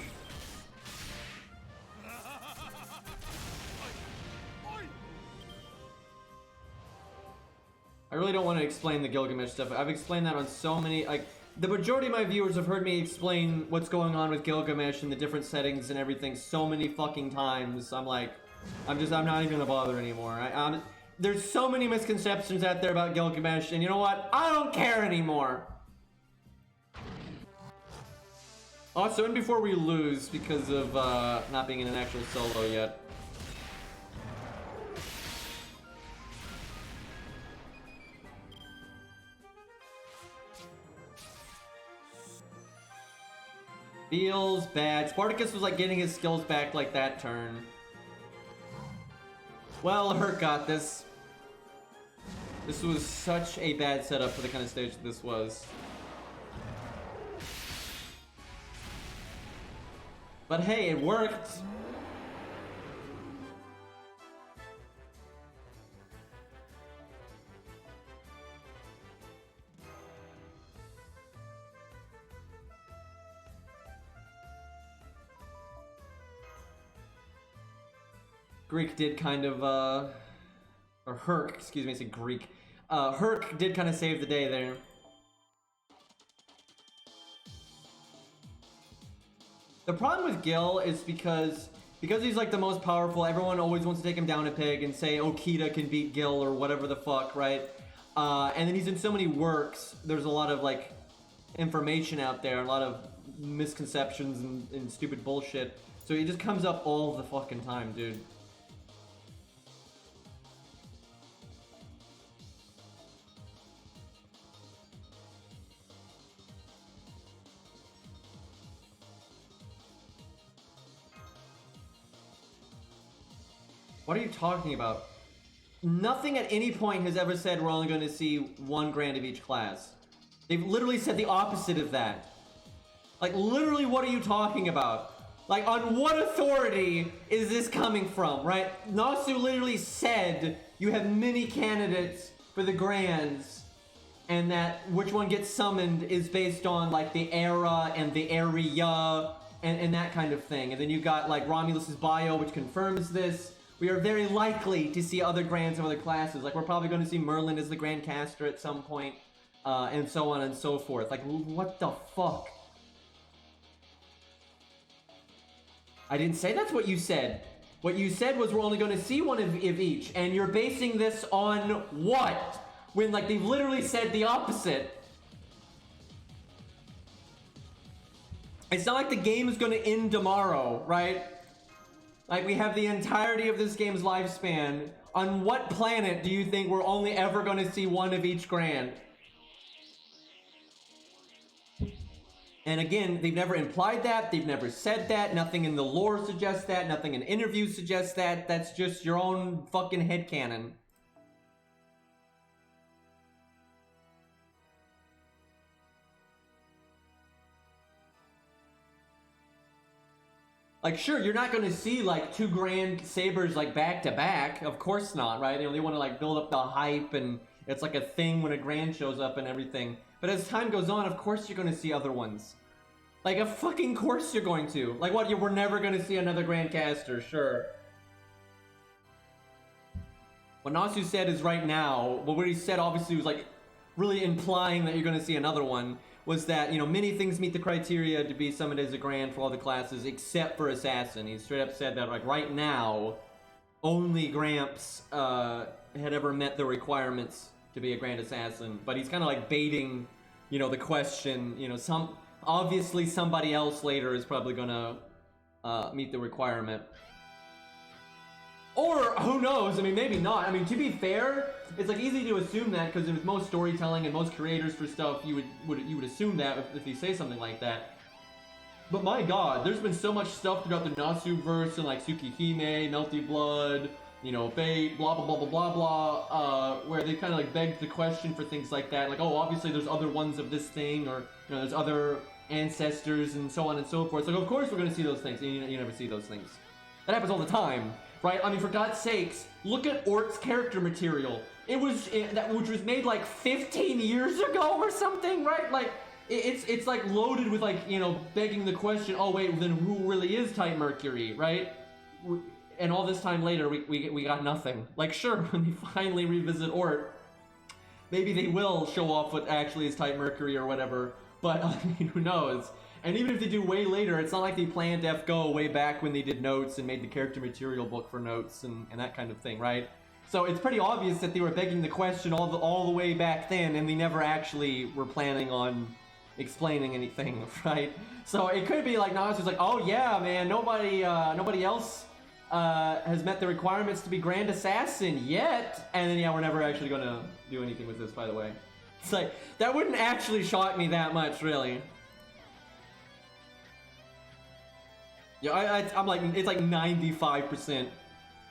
I really don't want to explain the Gilgamesh stuff. I've explained that on so many, like, the majority of my viewers have heard me explain what's going on with Gilgamesh and the different settings and everything so many fucking times. I'm like, I'm not even gonna bother anymore. There's so many misconceptions out there about Gilgamesh, and you know what? I don't care anymore. Also, and before we lose because of not being in an actual solo yet. Feels bad. Spartacus was like getting his skills back like that turn. Well, Herc got this. This was such a bad setup for the kind of stage that this was. But hey, it worked! Greek did kind of, or Herc, excuse me, I said Greek. Herc did kind of save the day there. The problem with Gil is because he's like the most powerful, everyone always wants to take him down a peg and say, oh, Kita can beat Gil or whatever the fuck, right? And then he's in so many works, there's a lot of like information out there, a lot of misconceptions and stupid bullshit. So he just comes up all the fucking time, dude. What are you talking about? Nothing at any point has ever said we're only going to see 1 grand of each class. They've literally said the opposite of that. Like, literally, what are you talking about? Like, on what authority is this coming from, right? Nasu literally said you have many candidates for the grands, and that which one gets summoned is based on, like, the era and the area and that kind of thing. And then you got, like, Romulus's bio, which confirms this. We are very likely to see other grands of other classes. Like, we're probably going to see Merlin as the Grand Caster at some point, and so on and so forth. Like, what the fuck? I didn't say that's what you said. What you said was we're only going to see 1 of each, and you're basing this on what? When, like, they've literally said the opposite. It's not like the game is going to end tomorrow, right? Like, we have the entirety of this game's lifespan. On what planet do you think we're only ever going to see 1 of each grand? And again, they've never implied that, they've never said that, nothing in the lore suggests that, nothing in interviews suggests that, that's just your own fucking headcanon. Like, sure, you're not going to see, like, 2 grand sabers, like, back to back. Of course not, right? You know, they want to, like, build up the hype, and it's like a thing when a grand shows up and everything. But as time goes on, of course you're going to see other ones. Like, of fucking course you're going to. Like, what, we're never going to see another grand caster, sure. What Nasu said is right now, but what he said obviously was, like, really implying that you're going to see another one. Was that, you know, many things meet the criteria to be summoned as a grand for all the classes except for Assassin. He straight up said that, like, right now, only Gramps had ever met the requirements to be a Grand Assassin. But he's kind of, like, baiting, you know, the question, you know, obviously somebody else later is probably gonna meet the requirement. Or, who knows, I mean, maybe not. I mean, to be fair, it's, like, easy to assume that, because with most storytelling and most creators for stuff, you would assume that if you say something like that. But my god, there's been so much stuff throughout the Nasuverse and, like, Tsukihime, Melty Blood, you know, Fate, blah blah blah blah blah blah, where they kind of, like, begged the question for things like that. Like, oh, obviously there's other ones of this thing, or, you know, there's other ancestors and so on and so forth. It's like, of course we're gonna see those things, and you never see those things. That happens all the time. Right? I mean, for God's sakes, look at Ort's character material. Which was made like 15 years ago or something, right? Like, it's like loaded with, like, you know, begging the question, oh wait, then who really is Type Mercury, right? And all this time later, we got nothing. Like, sure, when they finally revisit Ort, maybe they will show off what actually is Type Mercury or whatever, but I mean, who knows? And even if they do way later, it's not like they planned F-Go way back when they did notes and made the character material book for notes and that kind of thing, right? So it's pretty obvious that they were begging the question all the way back then, and they never actually were planning on explaining anything, right? So it could be like Nasu's like, oh yeah, man, nobody else has met the requirements to be Grand Assassin yet, and then yeah, we're never actually gonna do anything with this, by the way. It's like, that wouldn't actually shock me that much, really. Yeah, I'm like, it's like 95%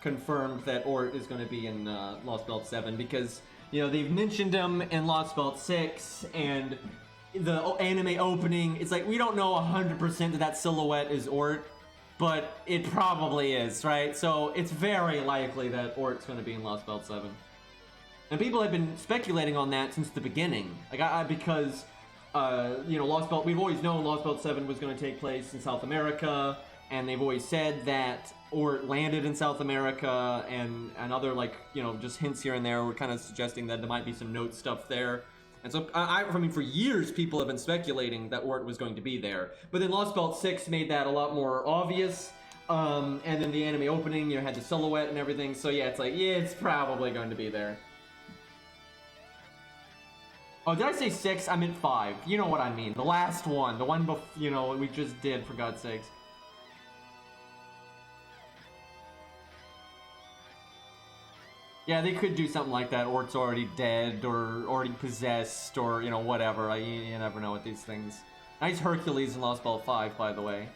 confirmed that Ort is going to be in Lost Belt 7, because, you know, they've mentioned him in Lost Belt 6, and the anime opening, it's like, we don't know 100% that silhouette is Ort, but it probably is, right? So it's very likely that Ort's going to be in Lost Belt 7. And people have been speculating on that since the beginning, like, because, you know, Lost Belt, we've always known Lost Belt 7 was going to take place in South America, and they've always said that Ort landed in South America, and other, like, you know, just hints here and there were kind of suggesting that there might be some note stuff there. And so, I mean, for years, people have been speculating that Ort was going to be there. But then Lost Belt 6 made that a lot more obvious, and then the anime opening, you know, had the silhouette and everything, so yeah, it's like, yeah, it's probably going to be there. Oh, did I say 6? I meant 5. You know what I mean. The last one. The one you know, we just did, for God's sakes. Yeah, they could do something like that. Ort's already dead, or already possessed, or, you know, whatever. You never know with these things. Nice Hercules in Lost Belt 5, by the way.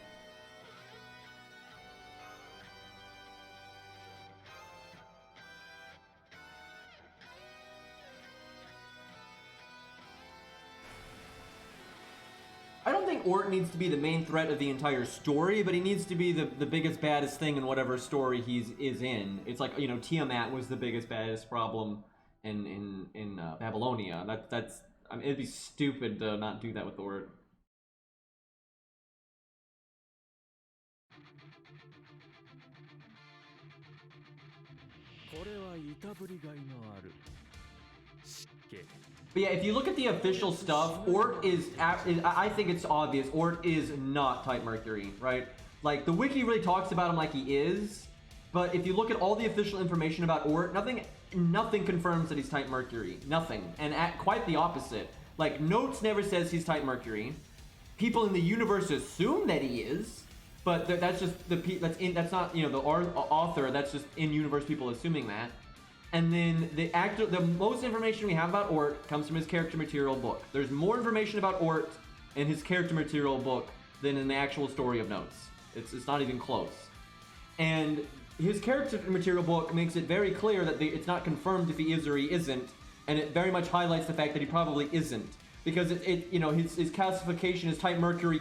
I don't think Ort needs to be the main threat of the entire story, but he needs to be the biggest, baddest thing in whatever story is in. It's like, you know, Tiamat was the biggest, baddest problem in Babylonia. That's I mean, it'd be stupid to not do that with Ort. But yeah, if you look at the official stuff, Ort is, I think it's obvious, Ort is not Type Mercury, right? Like, the wiki really talks about him like he is, but if you look at all the official information about Ort, nothing confirms that he's Type Mercury. Nothing. And quite the opposite. Like, Notes never says he's Type Mercury. People in the universe assume that he is, but that's just that's not, you know, the author, that's just in-universe people assuming that. And then the most information we have about Ort comes from his character material book. There's more information about Ort in his character material book than in the actual story of Notes. It's not even close. And his character material book makes it very clear that it's not confirmed if he is or he isn't, and it very much highlights the fact that he probably isn't. Because his classification is type Mercury ?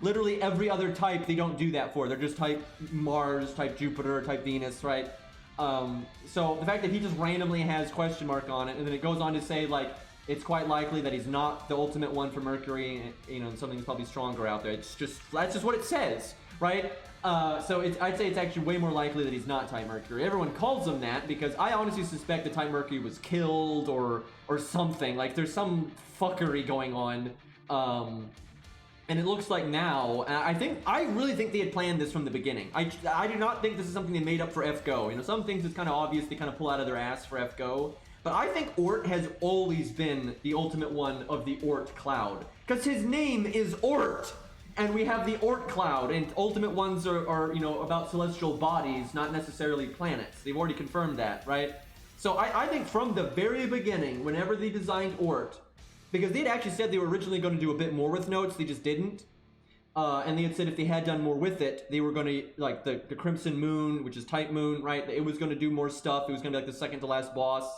Literally every other type they don't do that for. They're just type Mars, type Jupiter, type Venus, right? So the fact that he just randomly has ? on it, and then it goes on to say, like, it's quite likely that he's not the ultimate one for Mercury, and something's probably stronger out there. That's just what it says, right? So I'd say it's actually way more likely that he's not type Mercury. Everyone calls him that because I honestly suspect that type Mercury was killed or something. Like, there's some fuckery going on. And it looks like now, I really think they had planned this from the beginning. I do not think this is something they made up for FGO. Some things it's kind of obvious they kind of pull out of their ass for FGO. But I think Ort has always been the ultimate one of the Ort cloud. Because his name is Ort! And we have the Ort cloud, and ultimate ones are about celestial bodies, not necessarily planets. They've already confirmed that, right? So I think from the very beginning, whenever they designed Ort, because they had actually said they were originally going to do a bit more with Notes, they just didn't. And they had said if they had done more with it, they were going to, like, the Crimson Moon, which is Type Moon, right? It was going to do more stuff. It was going to be like the second to last boss,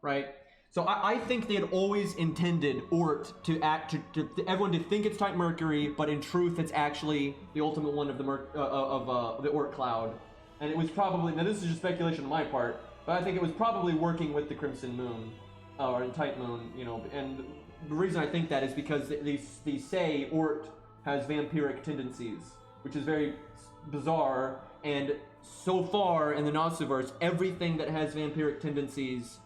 right? So I think they had always intended Ort to everyone to think it's type Mercury, but in truth it's actually the ultimate one of the the Ort cloud. And it was probably, now this is just speculation on my part, but I think it was probably working with the Crimson Moon, or Type Moon, and the reason I think that is because they say Ort has vampiric tendencies, which is very bizarre, and so far in the Nasuverse, everything that has vampiric tendencies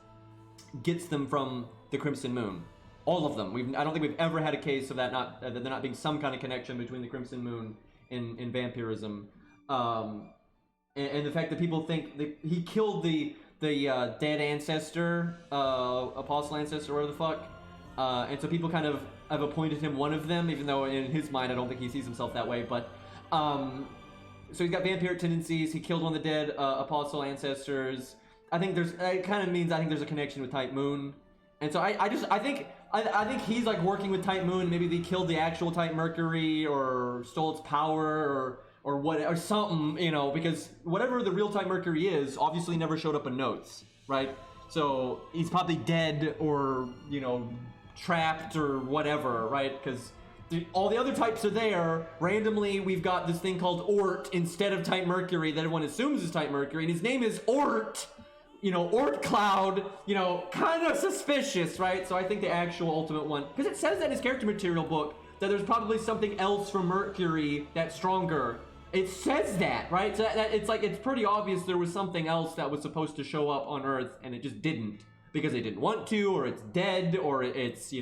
gets them from the Crimson Moon. All of them. I don't think we've ever had a case of that there not being some kind of connection between the Crimson Moon and vampirism. And the fact that people think that he killed the dead ancestor, apostle ancestor, whatever the fuck. And so people kind of have appointed him one of them, even though in his mind I don't think he sees himself that way. But so he's got vampiric tendencies. He killed one of the dead apostle ancestors. I think it kind of means I think there's a connection with Type Moon, and so I think he's like working with Type Moon. Maybe they killed the actual Type Mercury or stole its power or what or something, because whatever the real Type Mercury is, obviously never showed up in Notes, right? So he's probably dead or trapped or whatever, right? Because all the other types are there. Randomly, we've got this thing called Ort instead of Type Mercury that everyone assumes is Type Mercury, and his name is Ort. Ort Cloud, kind of suspicious, right? So I think the actual ultimate one, because it says that in his character material book that there's probably something else from Mercury that's stronger. It says that, right? So that it's like, it's pretty obvious there was something else that was supposed to show up on Earth, and it just didn't, because they didn't want to, or it's dead, or it's,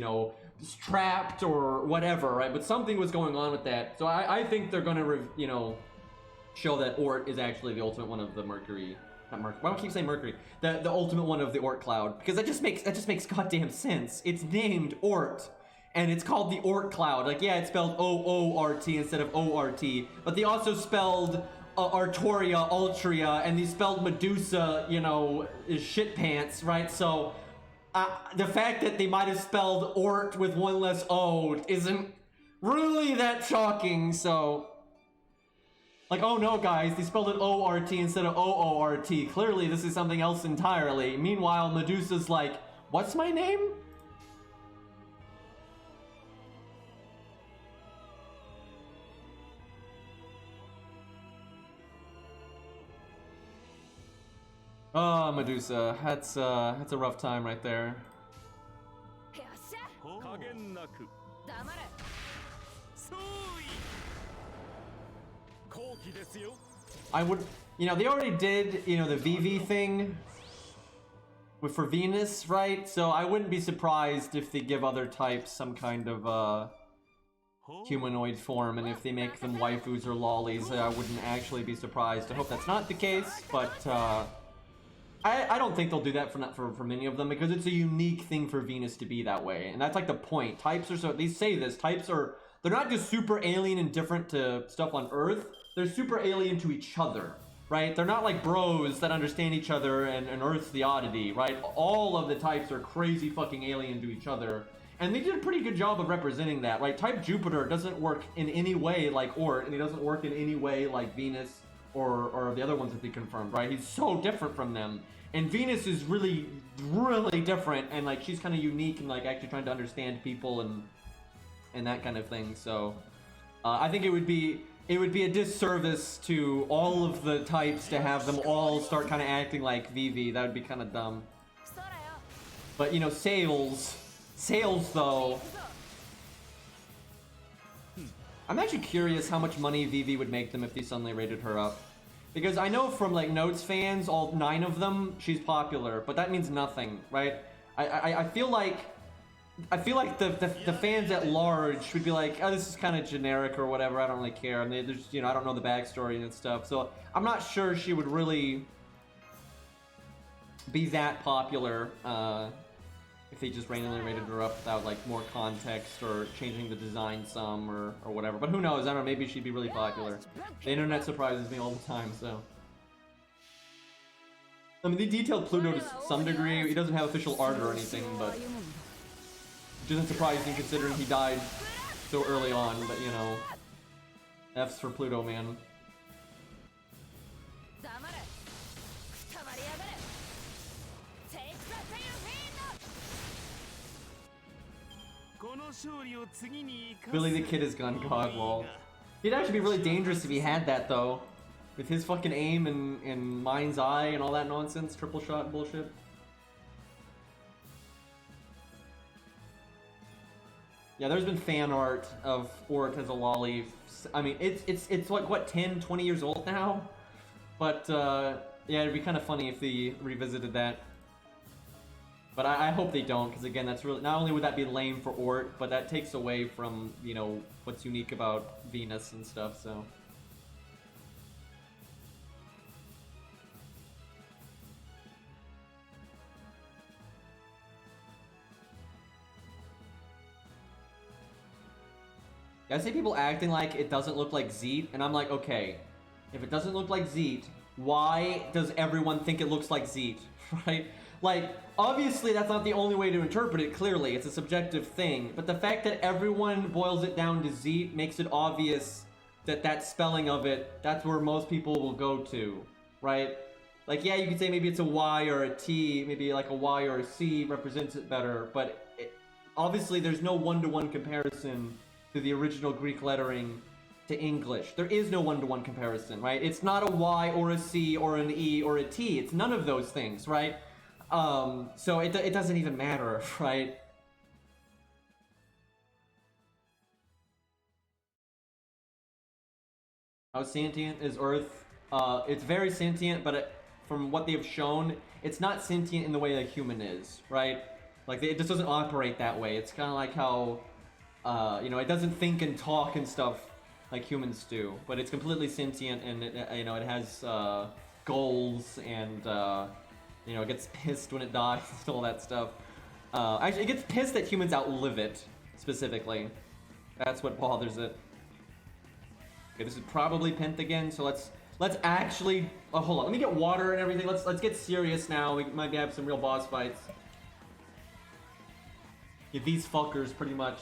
trapped, or whatever, right? But something was going on with that. So I think they're gonna, show that Ort is actually the ultimate one of the Mercury. Not Mercury. Why do I keep saying Mercury? The ultimate one of the Ort cloud, because that just makes goddamn sense. It's named Ort, and it's called the Ort cloud. Like, yeah, it's spelled O-O-R-T instead of O-R-T, but they also spelled Arturia, Altria, and they spelled Medusa, is shit pants, right? So the fact that they might have spelled Ort with one less O isn't really that shocking. So, like, oh no, guys, they spelled it O-R-T instead of O-O-R-T. Clearly, this is something else entirely. Meanwhile, Medusa's like, what's my name? Oh, Medusa, that's a rough time right there. I would, they already did, the VV thing for Venus, right? So I wouldn't be surprised if they give other types some kind of humanoid form, and if they make them waifus or lollies, I wouldn't actually be surprised. I hope that's not the case, but I don't think they'll do that for many of them, because it's a unique thing for Venus to be that way, and that's like the point. Types are they say this, they're not just super alien and different to stuff on Earth, they're super alien to each other, right? They're not like bros that understand each other and Earth's the oddity, right? All of the types are crazy fucking alien to each other, And they did a pretty good job of representing that, right? Type Jupiter doesn't work in any way like Ort, and he doesn't work in any way like Venus or the other ones that they confirmed, right? He's so different from them. And Venus is really, really different, and like she's kind of unique and like actually trying to understand people and that kind of thing. So I think it would be a disservice to all of the types to have them all start kind of acting like Vivi. That would be kind of dumb. But you know, sales though. I'm actually curious how much money Vivi would make them if they suddenly rated her up. Because I know from like Notes fans, all 9 of them, she's popular, but that means nothing, right? I feel like the fans at large would be like, oh, this is kind of generic or whatever, I don't really care. And there's, you know, I don't know the backstory and stuff, so I'm not sure she would really be that popular if they just randomly rated her up without like more context or changing the design some or whatever. But who knows? I don't know, maybe she'd be really popular. The internet surprises me all the time, so. I mean, they detailed Pluto to some degree. He doesn't have official art or anything, but which isn't surprising considering he died so early on, but you know, F's for Pluto, man. Billy the Kid has gone god, lol. He'd actually be really dangerous if he had that, though. With his fucking aim and mind's eye and all that nonsense, triple shot bullshit. Yeah, there's been fan art of Ort as a lolly. I mean, it's like, what, 10, 20 years old now? But, yeah, it'd be kind of funny if they revisited that. But I hope they don't, because again, that's really, not only would that be lame for Ort, but that takes away from, you know, what's unique about Venus and stuff, so. I see people acting like it doesn't look like Zeet, and I'm like, okay, if it doesn't look like Zeet, why does everyone think it looks like Zeet, right? Like, obviously that's not the only way to interpret it, clearly, it's a subjective thing, but the fact that everyone boils it down to Zeet makes it obvious that that spelling of it, that's where most people will go to, right? Like, yeah, you could say maybe it's a Y or a T, maybe like a Y or a C represents it better, but obviously there's no one-to-one comparison to the original Greek lettering to English. There is no one-to-one comparison, right? It's not a Y or a C or an E or a T. It's none of those things, right? So it doesn't even matter, right? How sentient is Earth? It's very sentient, but from what they've shown, it's not sentient in the way a human is, right? Like, it just doesn't operate that way. It's kind of like how, you know, it doesn't think and talk and stuff like humans do, but it's completely sentient, and it, you know, it has goals, and you know, it gets pissed when it dies and all that stuff. Actually, it gets pissed that humans outlive it, specifically. That's what bothers it. Okay, this is probably Penth again, so let's actually, oh, hold on, let me get water and everything. Let's get serious now. We might have some real boss fights. Yeah, these fuckers, pretty much.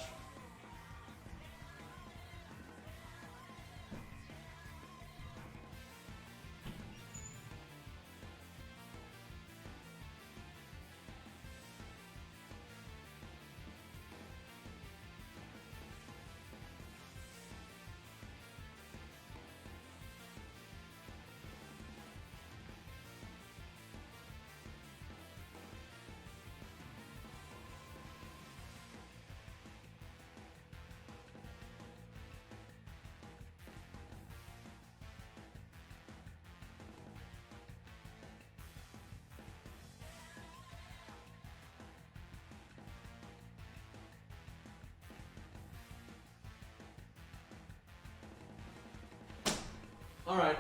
Alright.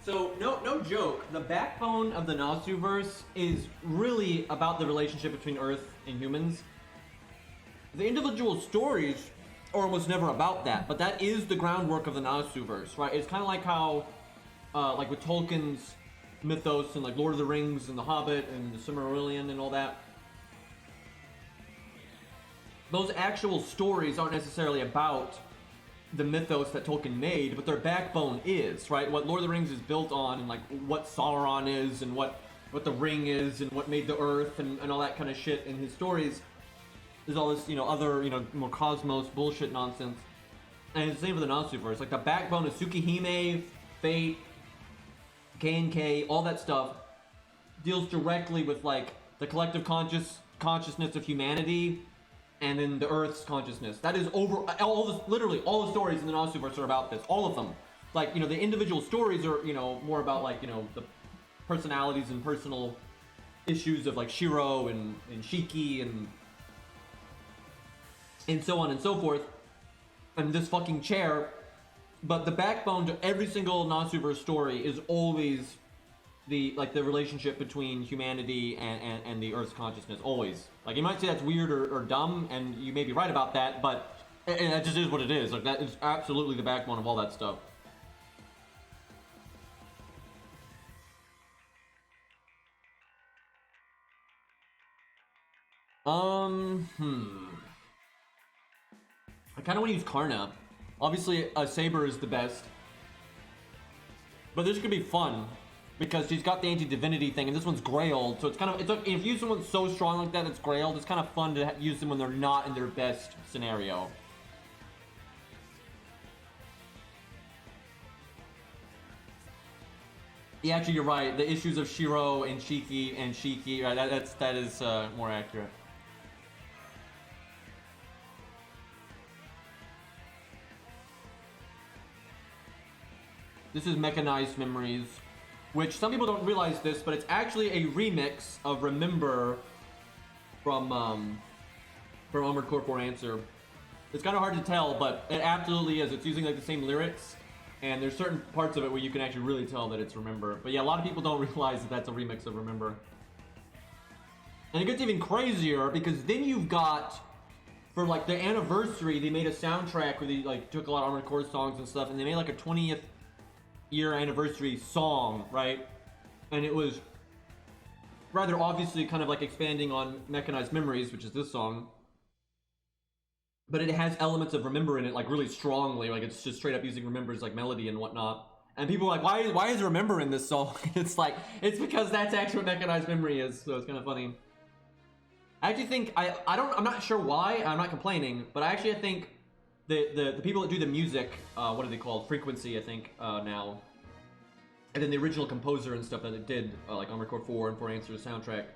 So, no joke, the backbone of the Nasuverse is really about the relationship between Earth and humans. The individual stories are almost never about that, but that is the groundwork of the Nasuverse, right? It's kind of like how, like with Tolkien's mythos and like Lord of the Rings and The Hobbit and the Silmarillion and all that. those actual stories aren't necessarily about the mythos that Tolkien made, but their backbone is, right? What Lord of the Rings is built on, and like what Sauron is, and what the ring is, and what made the earth, and all that kind of shit in his stories. There's all this, other, more cosmos bullshit nonsense. And it's the same for the Nasuverse. Like the backbone of Tsukihime, Fate, K&K, all that stuff deals directly with like the collective consciousness of humanity, and then the Earth's consciousness. That is over literally all the stories in the Nasuverse are about this. All of them. Like, the individual stories are, more about like, the personalities and personal issues of like Shiro and Shiki and so on and so forth. And this fucking chair. But the backbone to every single Nasuverse story is always the relationship between humanity and the Earth's consciousness. Always. Like, you might say that's weird or dumb, and you may be right about that, but that just is what it is. Like, that is absolutely the backbone of all that stuff. I kind of want to use Karna. Obviously, Saber is the best. But this could be fun, because she's got the anti-divinity thing, and this one's Grailed, so it's like, if you use someone so strong like that that's Grailed, it's kind of fun to use them when they're not in their best scenario. Yeah, actually, you're right. The issues of Shiro and Shiki, right? That is more accurate. This is Mechanized Memories, which some people don't realize this, but it's actually a remix of Remember from Armored Core 4 Answer. It's kind of hard to tell, but it absolutely is. It's using like the same lyrics, and there's certain parts of it where you can actually really tell that it's Remember. But yeah, a lot of people don't realize that that's a remix of Remember. And it gets even crazier, because then you've got, for like the anniversary, they made a soundtrack where they like took a lot of Armored Core songs and stuff, and they made like a 20th year anniversary song, right? And it was rather obviously kind of like expanding on Mechanized Memories, which is this song, but it has elements of Remember in it, like really strongly. Like, it's just straight up using Remember's like melody and whatnot. And people are like, why is Remember in this song? It's like, it's because that's actually what Mechanized Memory is, so it's kind of funny. I actually think, I'm not sure why, I'm not complaining, but I think the people that do the music, what are they called? Frequency, I think, now. And then the original composer and stuff that it did, like Armored Core 4 and 4 Answers soundtrack.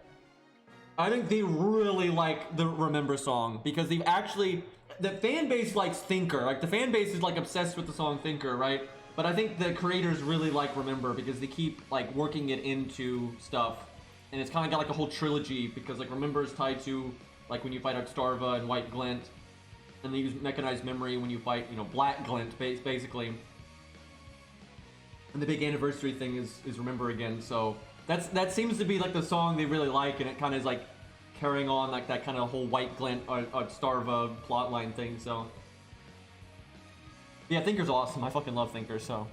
I think they really like the Remember song, because they've actually, the fan base likes Thinker. Like, the fan base is like obsessed with the song Thinker, right? But I think the creators really like Remember, because they keep like working it into stuff. And it's kind of got like a whole trilogy, because like Remember is tied to like when you fight Starva and White Glint. And they use Mechanized Memory when you fight, Black Glint, basically. And the big anniversary thing is Remember Again, so that seems to be like the song they really like, and it kind of is like carrying on like that kind of whole White Glint or Starva plotline thing, so. Yeah, Thinker's awesome. I fucking love Thinker, so.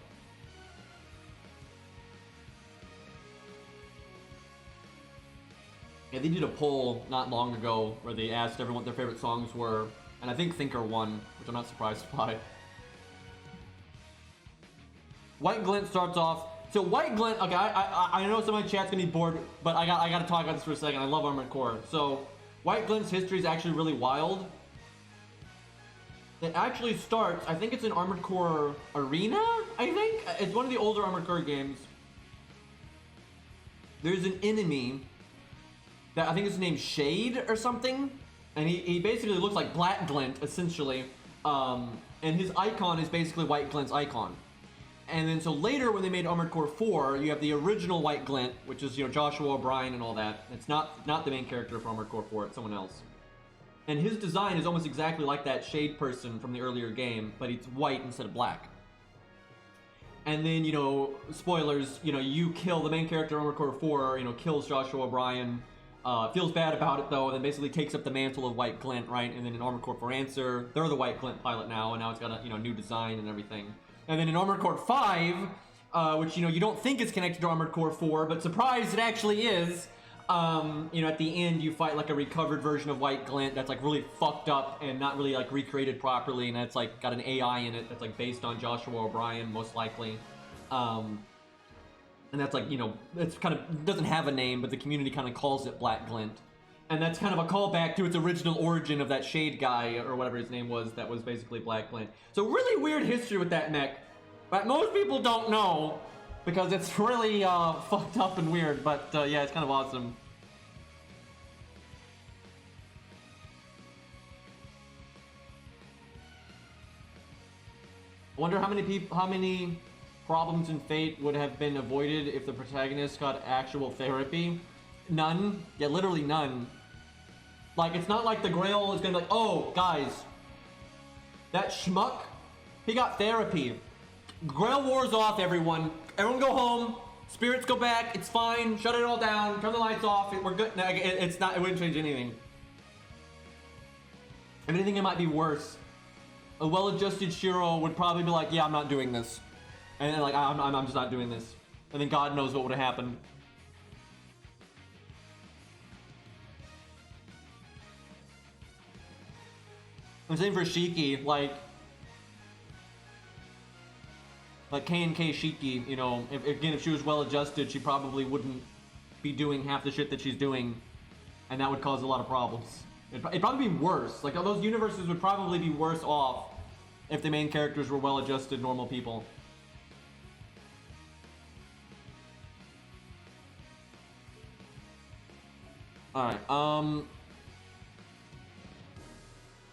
Yeah, they did a poll not long ago where they asked everyone what their favorite songs were, and I think Thinker won, which I'm not surprised by. White Glint starts off. So White Glint, okay, I know some of my chat's gonna be bored, but I got to talk about this for a second. I love Armored Core. So White Glint's history is actually really wild. It actually starts, I think it's in Armored Core Arena, I think? It's one of the older Armored Core games. There's an enemy that I think is named Shade or something. And he basically looks like Black Glint, essentially. And his icon is basically White Glint's icon. And then so later when they made Armored Core 4, you have the original White Glint, which is, Joshua O'Brien and all that. It's not the main character for Armored Core 4, it's someone else. And his design is almost exactly like that Shade person from the earlier game, but it's white instead of black. And then, spoilers, you kill the main character of Armored Core 4, kills Joshua O'Brien. Feels bad about it though, and then basically takes up the mantle of White Glint, right? And then in Armored Core 4 Answer, they're the White Glint pilot now, and now it's got a new design and everything. And then in Armored Core 5, which you don't think is connected to Armored Core 4, but surprise, it actually is. You know, at the end you fight like a recovered version of White Glint that's like really fucked up and not really like recreated properly, and that's like got an AI in it that's like based on Joshua O'Brien most likely. And that's like, you know, it's kind of doesn't have a name, but the community kind of calls it Black Glint. And that's kind of a callback to its original origin of that Shade guy, or whatever his name was, that was basically Black Glint. So really weird history with that mech, but most people don't know, because it's really fucked up and weird, but yeah, it's kind of awesome. I wonder how many problems in Fate would have been avoided if the protagonist got actual therapy. None. Yeah, literally none. Like, it's not like the Grail is gonna be like, oh, guys, that schmuck, he got therapy. Grail War's off, everyone. Everyone go home. Spirits go back. It's fine. Shut it all down. Turn the lights off. We're good. No, it's not. It wouldn't change anything. If anything, it might be worse. A well-adjusted Shiro would probably be like, yeah, I'm not doing this. And then, like, I'm just not doing this. And then God knows what would have happened. I'm saying for Shiki, like K&K Shiki, you know, if she was well-adjusted, she probably wouldn't be doing half the shit that she's doing, and that would cause a lot of problems. It'd probably be worse. Like, those universes would probably be worse off if the main characters were well-adjusted, normal people. Alright, I'm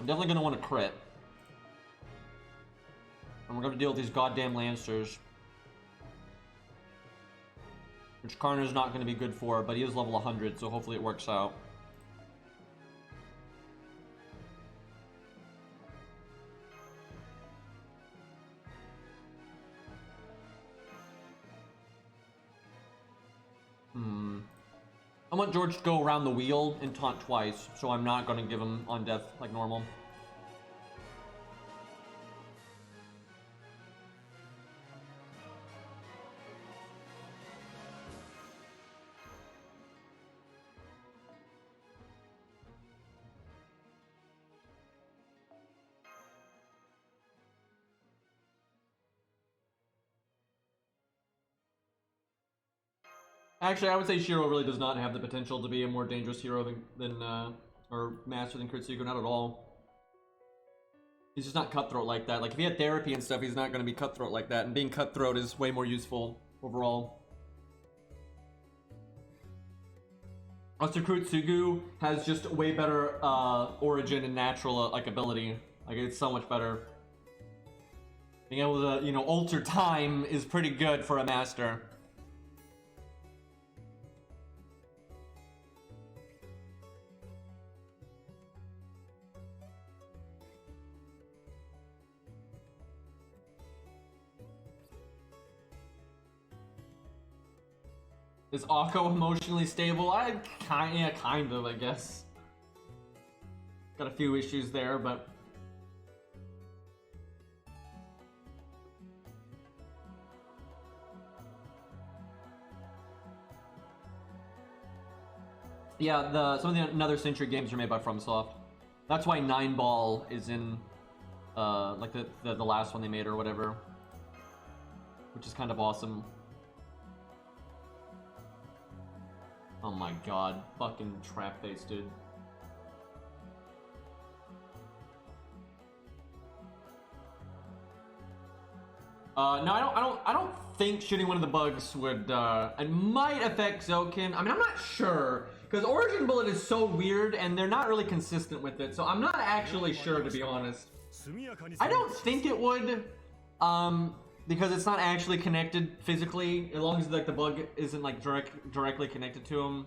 definitely gonna want to crit. And we're gonna deal with these goddamn Lancers. Which Karna's not gonna be good for, but he is level 100, so hopefully it works out. I want George to go around the wheel and taunt twice, so I'm not gonna give him on death like normal. Actually, I would say Shiro really does not have the potential to be a more dangerous hero than or master than Kritsugo, not at all. He's just not cutthroat like that. Like, if he had therapy and stuff, he's not going to be cutthroat like that, and being cutthroat is way more useful overall. Also, Kritsugo has just way better origin and natural like ability. Like, it's so much better. Being able to, you know, alter time is pretty good for a master. Is Akko emotionally stable? Yeah, kind of, I guess. Got a few issues there, but... yeah, some of the Another Century games are made by FromSoft. That's why 9 Ball is in, like the last one they made or whatever. Which is kind of awesome. Oh my god, fucking trap face, dude. No, I don't think shooting one of the bugs would, it might affect Zokin. I mean, I'm not sure, because Origin Bullet is so weird, and they're not really consistent with it, so I'm not actually sure, to be honest. I don't think it would, because it's not actually connected physically, as long as like the bug isn't like directly connected to him.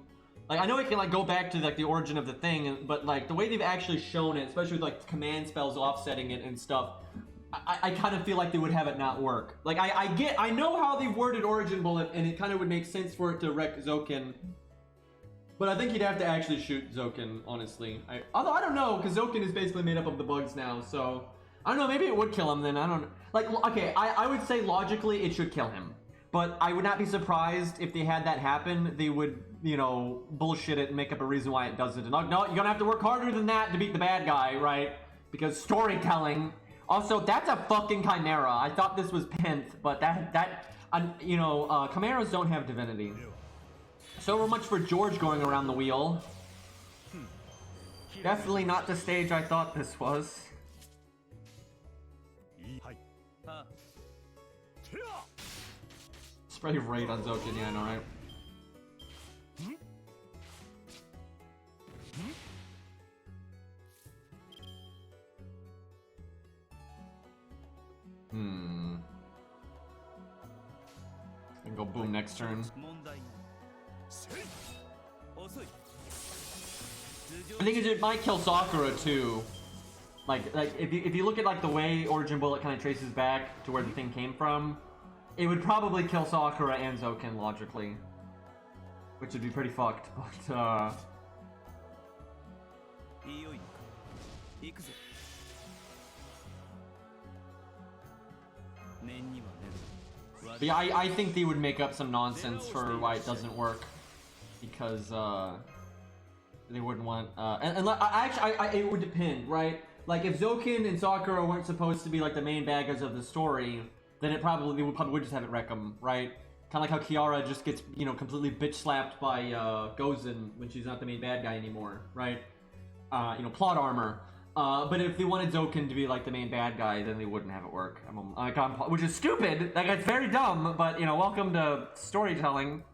Like, I know it can like go back to like the origin of the thing, but like the way they've actually shown it, especially with like command spells offsetting it and stuff, I kind of feel like they would have it not work. Like, I know how they've worded Origin Bullet, and it kind of would make sense for it to wreck Zokin, but I think you'd have to actually shoot Zokin, honestly. Although I don't know, because Zokin is basically made up of the bugs now, so I don't know, maybe it would kill him then. I don't know. Like, okay, I would say logically it should kill him, But I would not be surprised if they had that happen. They would, you know, bullshit it and make up a reason why it doesn't. And no, you're gonna have to work harder than that to beat the bad guy, right? Because storytelling. Also, that's a fucking chimera. I thought this was Penth, but chimeras don't have divinity. So much for George going around the wheel. Definitely not the stage I thought this was. Spray raid on Zokin, yeah, I know, right? And go boom next turn. I think it might kill Sakura too. Like if you look at like the way Origin Bullet kind of traces back to where the thing came from, it would probably kill Sakura and Zokin logically, which would be pretty fucked. But yeah, I think they would make up some nonsense for why it doesn't work, because they wouldn't want and it would depend, right? Like if Zokin and Sakura weren't supposed to be like the main bad guys of the story, then they probably would just have it wreck them, right? Kind of like how Kiara just gets, you know, completely bitch slapped by Gozen when she's not the main bad guy anymore, right? You know, plot armor. But if they wanted Zokin to be like the main bad guy, then they wouldn't have it work. Which is stupid. Like, it's very dumb. But you know, welcome to storytelling.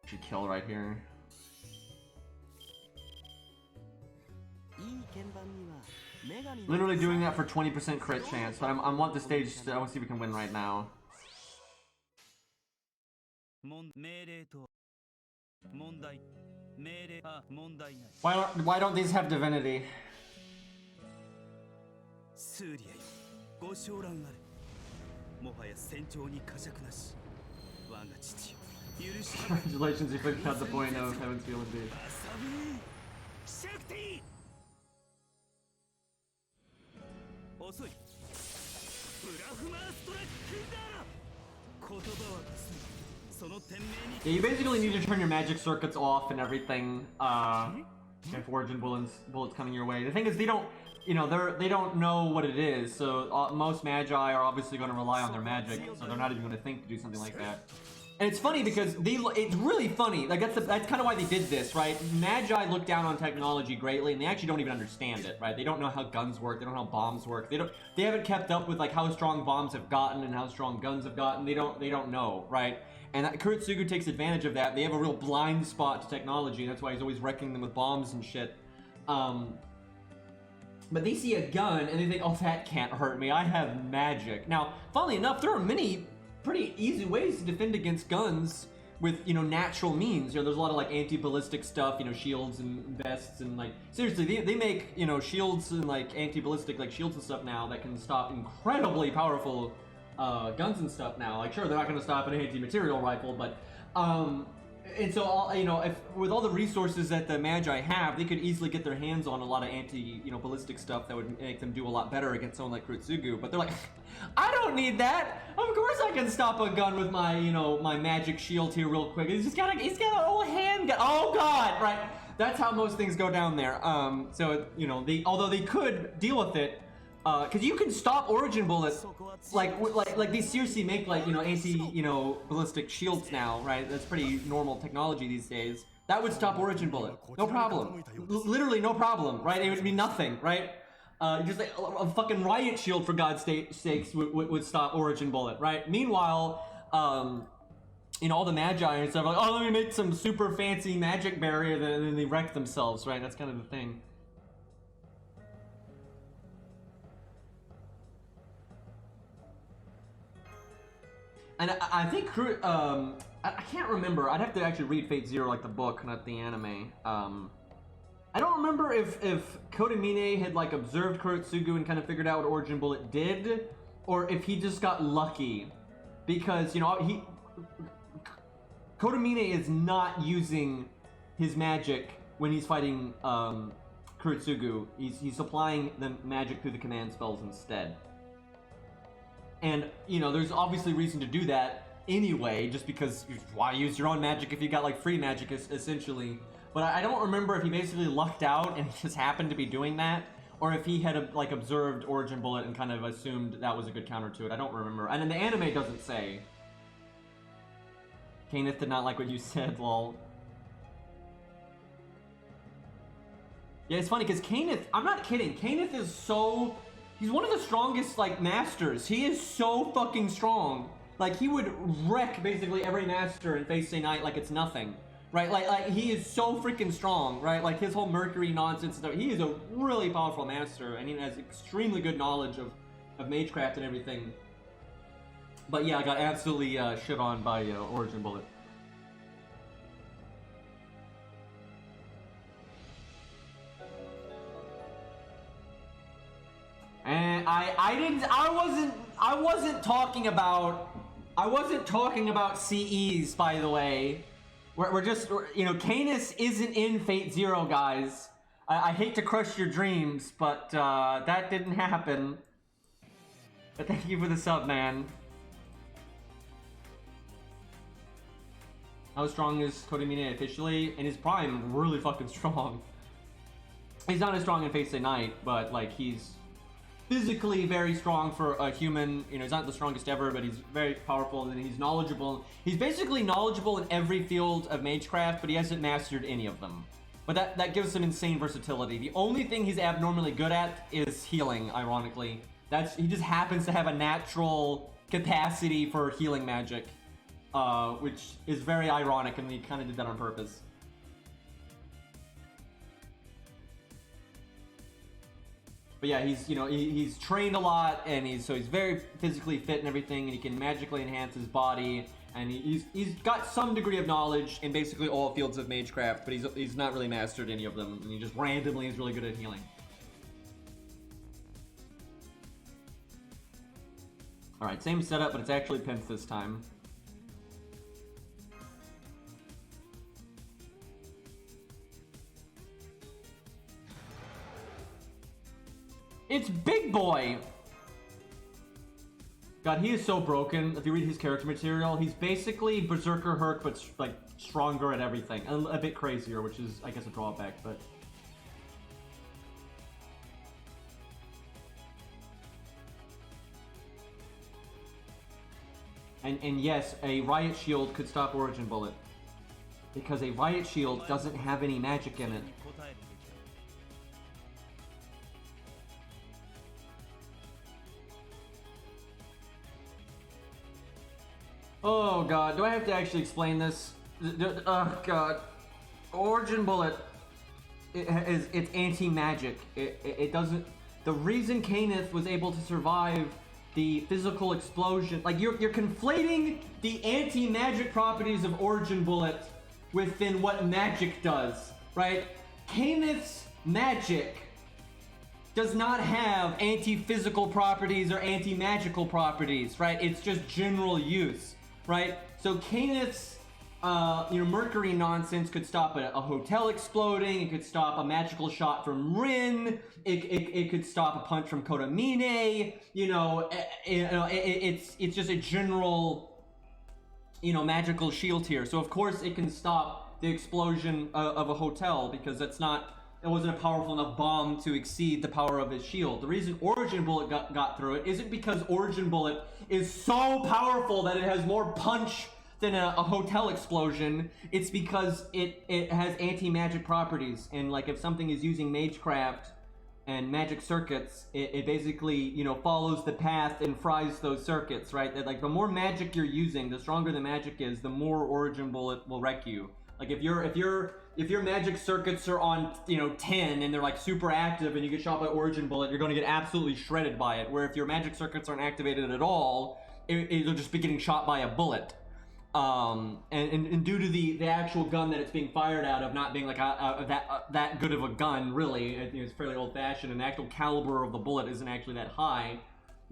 Should kill right here. Literally doing that for 20% crit chance, but I want the stage. I want to see if we can win right now. Why don't these have divinity? Congratulations, you figured out the point of Heaven's Feel indeed. Yeah, you basically need to turn your magic circuits off and everything, if Origin bullets coming your way. The thing is, they don't, you know, they don't know what it is, so most Magi are obviously going to rely on their magic, so they're not even going to think to do something like that. And it's funny because it's really funny, like that's kind of why they did this, right? Magi look down on technology greatly, and they actually don't even understand it, right? They don't know how guns work, they don't know how bombs work, they haven't kept up with like how strong bombs have gotten and how strong guns have gotten. They don't know, right? And Kurotsugu takes advantage of that. They have a real blind spot to technology, and that's why he's always wrecking them with bombs and shit. But they see a gun and they think, oh, that can't hurt me, I have magic. Now, funnily enough, there are many pretty easy ways to defend against guns with, you know, natural means. You know, there's a lot of like anti-ballistic stuff, you know, shields and vests, and like seriously, they make, you know, shields and like anti-ballistic like shields and stuff now that can stop incredibly powerful guns and stuff now. Like, sure, they're not going to stop an anti-material rifle, but and so, you know, if with all the resources that the Magi have, they could easily get their hands on a lot of ballistic stuff that would make them do a lot better against someone like Kurotsugu. But they're like, I don't need that. Of course I can stop a gun with my, you know, my magic shield here real quick. He's got an old handgun. Oh God, right? That's how most things go down there. So, you know, although they could deal with it, because you can stop Origin bullets, like these seriously make like, you know, ballistic shields now, right? That's pretty normal technology these days. That would stop Origin bullet, no problem. Literally no problem, right? It would be nothing, right? Just like a fucking riot shield, for God's sakes, would stop Origin bullet, right? Meanwhile, you know, all the Magi and stuff are like, oh, let me make some super fancy magic barrier, and then they wreck themselves, right? That's kind of the thing. And I think, I can't remember. I'd have to actually read Fate Zero, like the book, not the anime. I don't remember if Kodamine had like observed Kurotsugu and kind of figured out what Origin Bullet did, or if he just got lucky, because, you know, Kodamine is not using his magic when he's fighting Kurotsugu, he's supplying the magic through the command spells instead. And, you know, there's obviously reason to do that anyway, just because why use your own magic if you got, like, free magic, essentially. But I don't remember if he basically lucked out and he just happened to be doing that, or if he had, like, observed Origin Bullet and kind of assumed that was a good counter to it. I don't remember. And then the anime doesn't say. Kenneth did not like what you said, lol. Yeah, it's funny, because Kenneth, I'm not kidding, Kenneth is so, he's one of the strongest, like, masters. He is so fucking strong. Like, he would wreck basically every master in Fate Stay Night like it's nothing. Right, like he is so freaking strong, right? Like his whole Mercury nonsense stuff. He is a really powerful master, and he has extremely good knowledge of Magecraft and everything. But yeah, I got absolutely shit on by Origin Bullet. And I wasn't talking about CEs, by the way. We're just, you know, Canis isn't in Fate Zero, guys. I hate to crush your dreams, but that didn't happen. But thank you for the sub, man. How strong is Kodamine officially? In his prime, really fucking strong. He's not as strong in Fate Stay Night, but like he's physically very strong for a human. You know, he's not the strongest ever, but he's very powerful and he's knowledgeable. He's basically knowledgeable in every field of Magecraft, but he hasn't mastered any of them. But that gives him insane versatility. The only thing he's abnormally good at is healing, ironically. He just happens to have a natural capacity for healing magic, which is very ironic, and he kind of did that on purpose. But yeah, he's trained a lot, and he's very physically fit and everything, and he can magically enhance his body, and he's got some degree of knowledge in basically all fields of Magecraft, but he's not really mastered any of them, and he just randomly is really good at healing. Alright, same setup, but it's actually Penth this time. It's Big Boy! God, he is so broken. If you read his character material, he's basically Berserker Herc, but like stronger at everything. A bit crazier, which is, I guess, a drawback, but... And yes, a Riot Shield could stop Origin Bullet. Because a Riot Shield doesn't have any magic in it. Oh god, do I have to actually explain this? Oh god. Origin Bullet, it's anti-magic. It doesn't... The reason Kenneth was able to survive the physical explosion... Like, you're conflating the anti-magic properties of Origin Bullet within what magic does, right? Kenneth's magic does not have anti-physical properties or anti-magical properties, right? It's just general use. Right? So Kenneth's, Mercury nonsense could stop a hotel exploding, it could stop a magical shot from Rin, it could stop a punch from Kodamine, it's just a general, magical shield here. So of course it can stop the explosion of a hotel, because it wasn't a powerful enough bomb to exceed the power of his shield. The reason Origin Bullet got through it isn't because Origin Bullet is so powerful that it has more punch than a hotel explosion. It's because it has anti-magic properties. And like if something is using Magecraft and magic circuits, it basically, follows the path and fries those circuits, right? That like the more magic you're using, the stronger the magic is, the more Origin Bullet will wreck you. Like if your magic circuits are on 10 and they're like super active and you get shot by Origin Bullet, you're going to get absolutely shredded by it. Where if your magic circuits aren't activated at all, it'll just be getting shot by a bullet. And due to the actual gun that it's being fired out of not being like that good of a gun, really, it's fairly old-fashioned, and the actual caliber of the bullet isn't actually that high.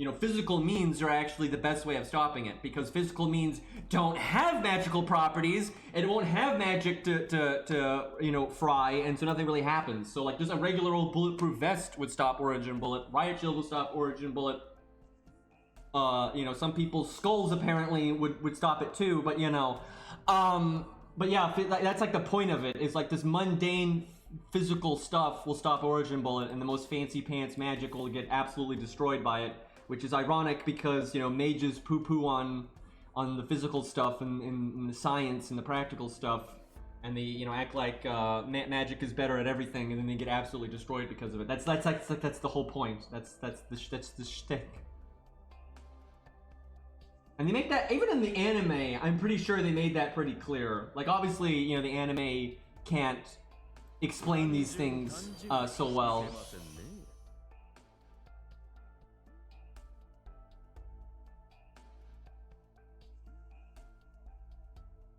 you know, physical means are actually the best way of stopping it, because physical means don't have magical properties and it won't have magic to you know, fry, and so nothing really happens. So like just a regular old bulletproof vest would stop Origin Bullet, Riot Shield will stop Origin Bullet. You know, some people's skulls apparently would stop it too, but you know, but yeah, that's like the point of it, is like this mundane physical stuff will stop Origin Bullet, and the most fancy pants magic will get absolutely destroyed by it, which is ironic because, you know, mages poo-poo on the physical stuff and the science and the practical stuff, and they, you know, act like magic is better at everything, and then they get absolutely destroyed because of it. That's the whole point. That's the shtick. And they make that, even in the anime, I'm pretty sure they made that pretty clear. Like, obviously, you know, the anime can't explain these things so well.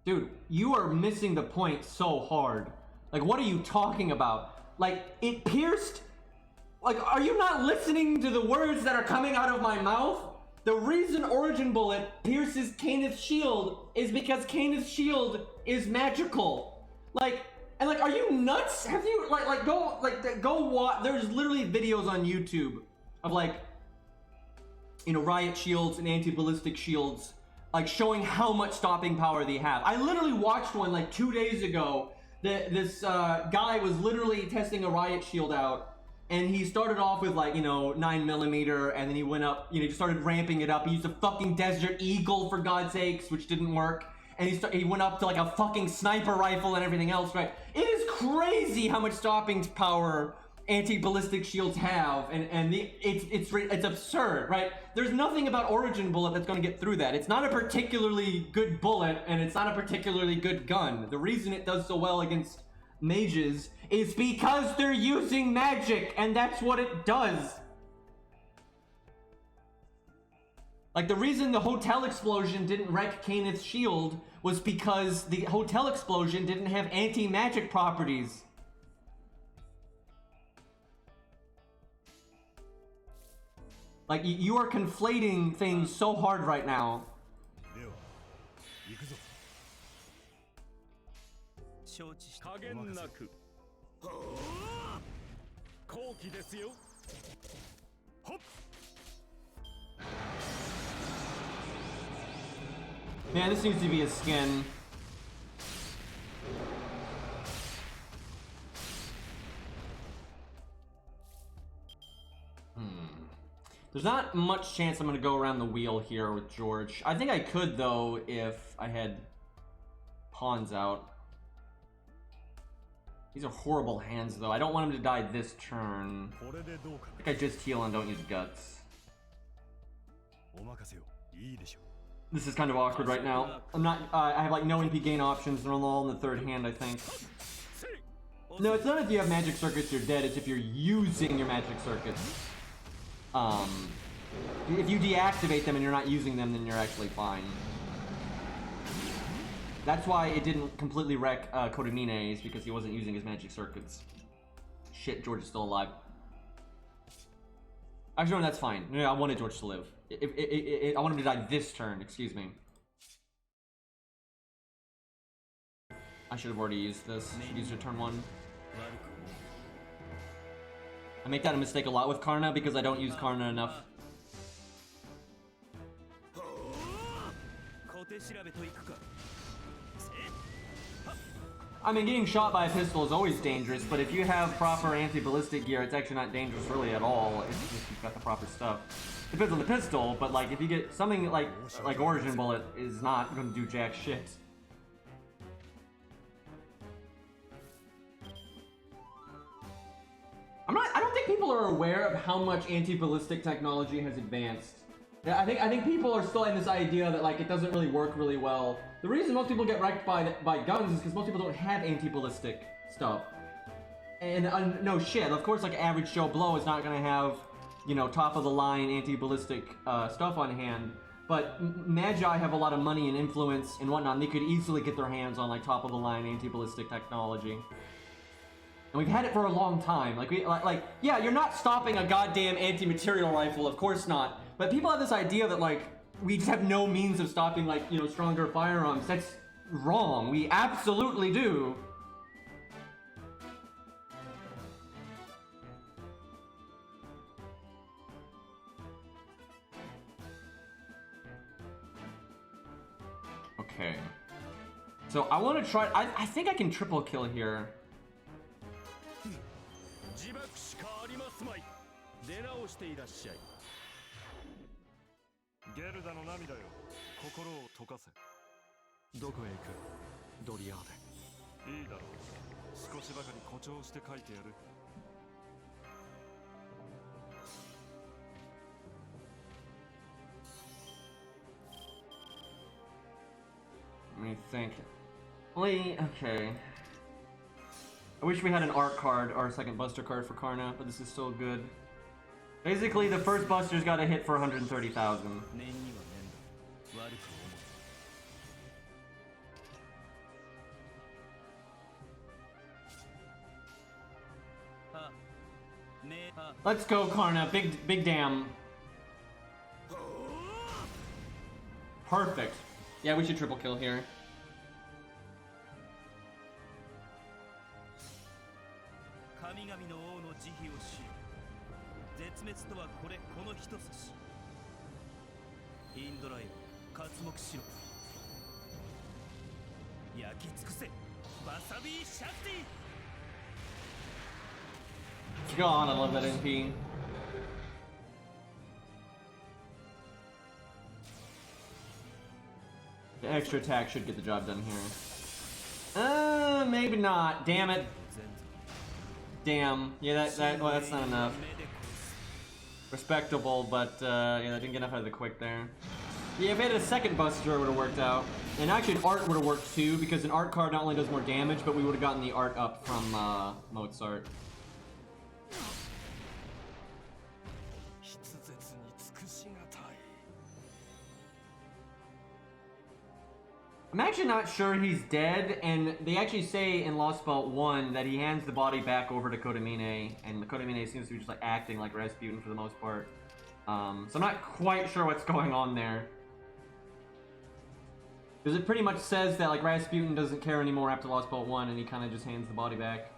Dude, you are missing the point so hard. Like, what are you talking about? Like, it pierced... Like, are you not listening to the words that are coming out of my mouth? The reason Origin Bullet pierces Cainith's shield is because Cainith's shield is magical. Like, and like, are you nuts? Have you go watch? There's literally videos on YouTube of like, you know, riot shields and anti-ballistic shields, like showing how much stopping power they have. I literally watched one like 2 days ago. This guy was literally testing a riot shield out. And he started off with like, you know, 9mm, and then he went up, you know, he just started ramping it up. He used a fucking Desert Eagle, for God's sakes, which didn't work. And he went up to like a fucking sniper rifle and everything else, right? It is crazy how much stopping power anti-ballistic shields have, and it's absurd, right? There's nothing about Origin Bullet that's going to get through that. It's not a particularly good bullet, and it's not a particularly good gun. The reason it does so well against mages is because they're using magic, and that's what it does. Like, the reason the hotel explosion didn't wreck Cainith's shield was because the hotel explosion didn't have anti-magic properties. Like, you are conflating things so hard right now. Man, this needs to be a skin. There's not much chance I'm gonna go around the wheel here with George. I think I could, though, if I had pawns out. These are horrible hands, though. I don't want him to die this turn. I think I just heal and don't use guts. This is kind of awkward right now. I'm not, I have like no NP gain options. They're all in the third hand, I think. No, it's not if you have magic circuits, you're dead. It's if you're using your magic circuits. If you deactivate them and you're not using them, then you're actually fine. That's why it didn't completely wreck Kodamine, is because he wasn't using his magic circuits. Shit, George is still alive. Actually, no, that's fine. No, I wanted George to live. I want him to die this turn, excuse me. I should have already used this. I should use it turn 1. I make that a mistake a lot with Karna because I don't use Karna enough. I mean, getting shot by a pistol is always dangerous, but if you have proper anti-ballistic gear, it's actually not dangerous really at all. It's just you've got the proper stuff. Depends on the pistol, but like if you get something like Origin Bullet is not going to do jack shit. I don't think people are aware of how much anti-ballistic technology has advanced. I think people are still in this idea that like it doesn't really work really well. The reason most people get wrecked by guns is because most people don't have anti-ballistic stuff. And no shit, of course, like average Joe Blow is not gonna have, you know, top of the line anti-ballistic stuff on hand. But Magi have a lot of money and influence and whatnot, and they could easily get their hands on like top of the line anti-ballistic technology. And we've had it for a long time. Like yeah, you're not stopping a goddamn anti-material rifle, of course not. But people have this idea that like we just have no means of stopping like, you know, stronger firearms. That's wrong. We absolutely do. Okay. So I want to try. I think I can triple kill here. Let me think. Okay. I wish we had an art card or a second buster card for Karna, but this is still good. Basically, the first buster's got a hit for 130,000. Let's go, Karna. Big damn. Perfect. Yeah, we should triple kill here. God, I love that NP. The extra attack should get the job done here. Maybe not. Damn it. Damn. Yeah, well, that's not enough. Respectable, but yeah, that didn't get enough out of the quick there. Yeah, if it had a second buster, it would have worked out. And actually, an art would have worked too, because an art card not only does more damage, but we would have gotten the art up from Mozart. I'm actually not sure he's dead, and they actually say in Lost Belt 1 that he hands the body back over to Kodamine, and Kodamine seems to be just like acting like Rasputin for the most part. So I'm not quite sure what's going on there. Because it pretty much says that like Rasputin doesn't care anymore after Lost Belt 1, and he kind of just hands the body back.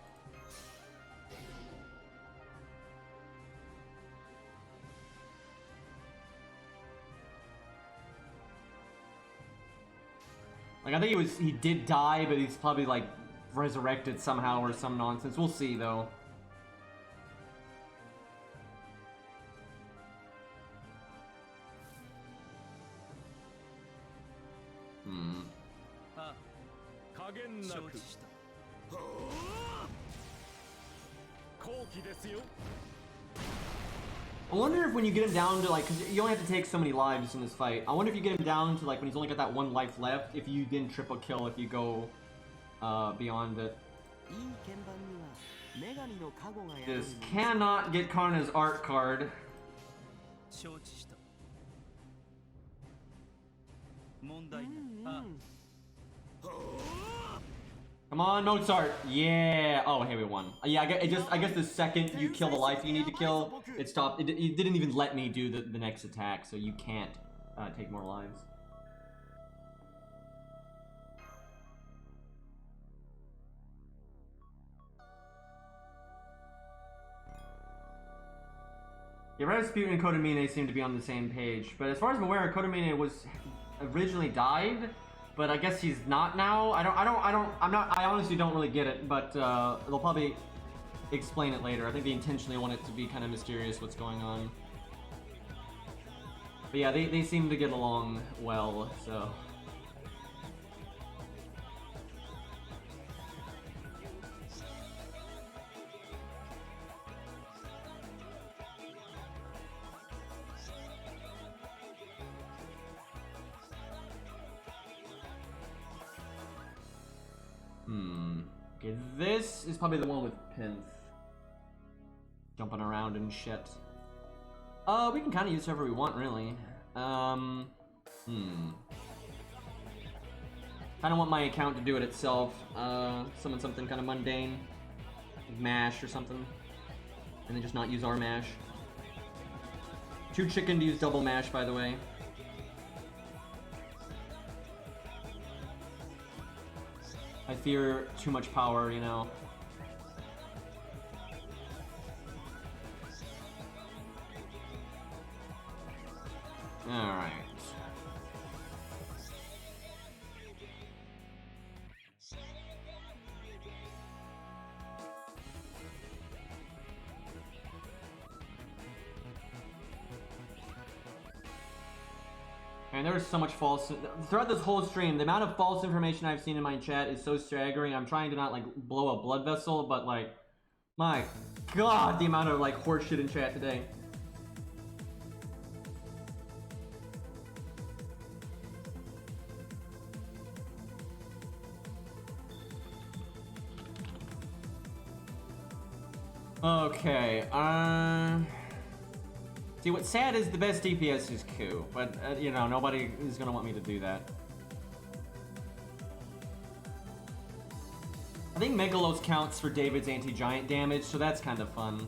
Like, I think he did die, but he's probably, like, resurrected somehow or some nonsense. We'll see, though. I wonder if when you get him down to, like, because you only have to take so many lives in this fight. I wonder if you get him down to, like, when he's only got that one life left, if you didn't triple kill if you go beyond it. Just cannot get Karna's art card. Come on, Mozart. Yeah. Oh, hey, we won. Yeah, I guess the second you kill the life you need to kill, it stopped. It didn't even let me do the next attack, so you can't take more lives. Yeah, Rasputin and Kodamine seem to be on the same page, but as far as I'm aware, Kodamine was originally died. But I guess he's not now. I honestly don't really get it, but they'll probably explain it later. I think they intentionally want it to be kind of mysterious what's going on. But yeah, they seem to get along well, so. Okay, this is probably the one with Penth. Jumping around and shit. We can kind of use whoever we want, really. Kind of want my account to do it itself. Summon something kind of mundane. Mash or something. And then just not use our mash. Too chicken to use double mash, by the way. I fear too much power, you know. Alright. And there's so much false throughout this whole stream. The amount of false information I've seen in my chat is so staggering. I'm trying to not like blow a blood vessel, but like, my god, the amount of like horseshit in chat today. Okay, see, what's sad is the best DPS is Q, but, you know, nobody is gonna want me to do that. I think Megalos counts for David's anti-giant damage, so that's kind of fun.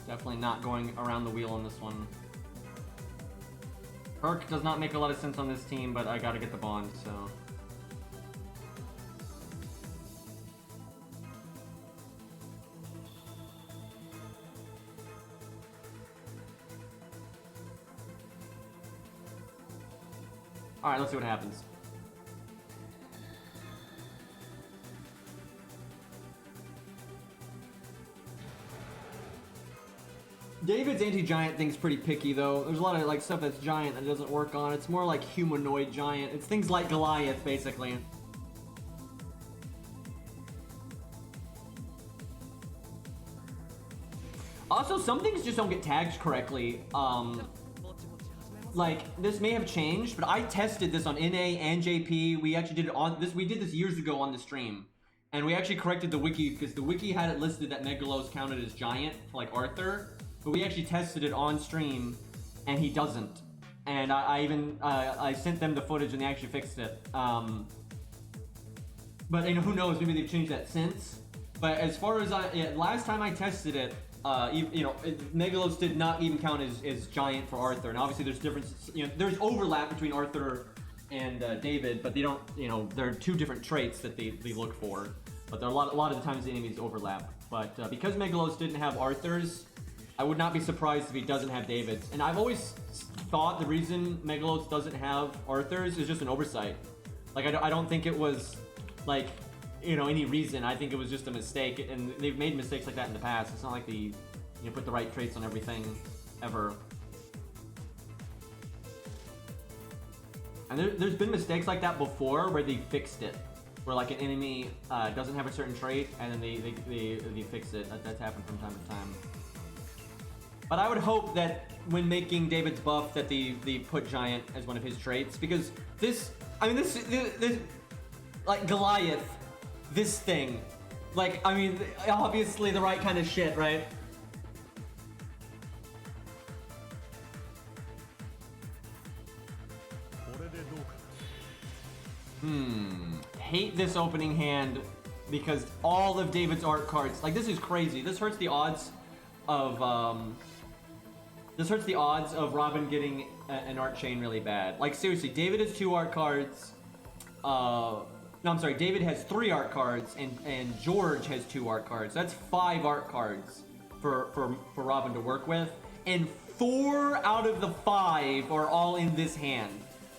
Definitely not going around the wheel on this one. Herc does not make a lot of sense on this team, but I gotta get the bond, so... Alright, let's see what happens. David's anti-giant thing's pretty picky though. There's a lot of like stuff that's giant that doesn't work on. It's more like humanoid giant. It's things like Goliath, basically. Also, some things just don't get tagged correctly. Like, this may have changed, but I tested this on NA and JP. We actually did it on this. We did this years ago on the stream. And we actually corrected the wiki because the wiki had it listed that Megalos counted as giant, like Arthur. But we actually tested it on stream, and he doesn't. And I even sent them the footage, and they actually fixed it. But you know, who knows? Maybe they've changed that since. But as far as last time I tested it, you know, Megalos did not even count as giant for Arthur. And obviously, there's differences. You know, there's overlap between Arthur and David, but they don't. You know, there are two different traits that they look for. But there are a lot of the times the enemies overlap. But because Megalos didn't have Arthur's, I would not be surprised if he doesn't have David's. And I've always thought the reason Megalos doesn't have Arthur's is just an oversight. Like, I don't think it was, like, you know, any reason. I think it was just a mistake. And they've made mistakes like that in the past. It's not like they, put the right traits on everything, ever. And there's been mistakes like that before where they fixed it. Where, like, an enemy doesn't have a certain trait, and then they fix it. That's happened from time to time. But I would hope that when making David's buff that they put Giant as one of his traits, because this, like Goliath, this thing, like, I mean, obviously the right kind of shit, right? Hate this opening hand because all of David's art cards, like, this is crazy. This hurts the odds of, Robin getting an art chain really bad. Like, seriously, David has 2 art cards. No, I'm sorry. David has 3 art cards, and George has 2 art cards. That's 5 art cards for Robin to work with. And 4 out of the 5 are all in this hand,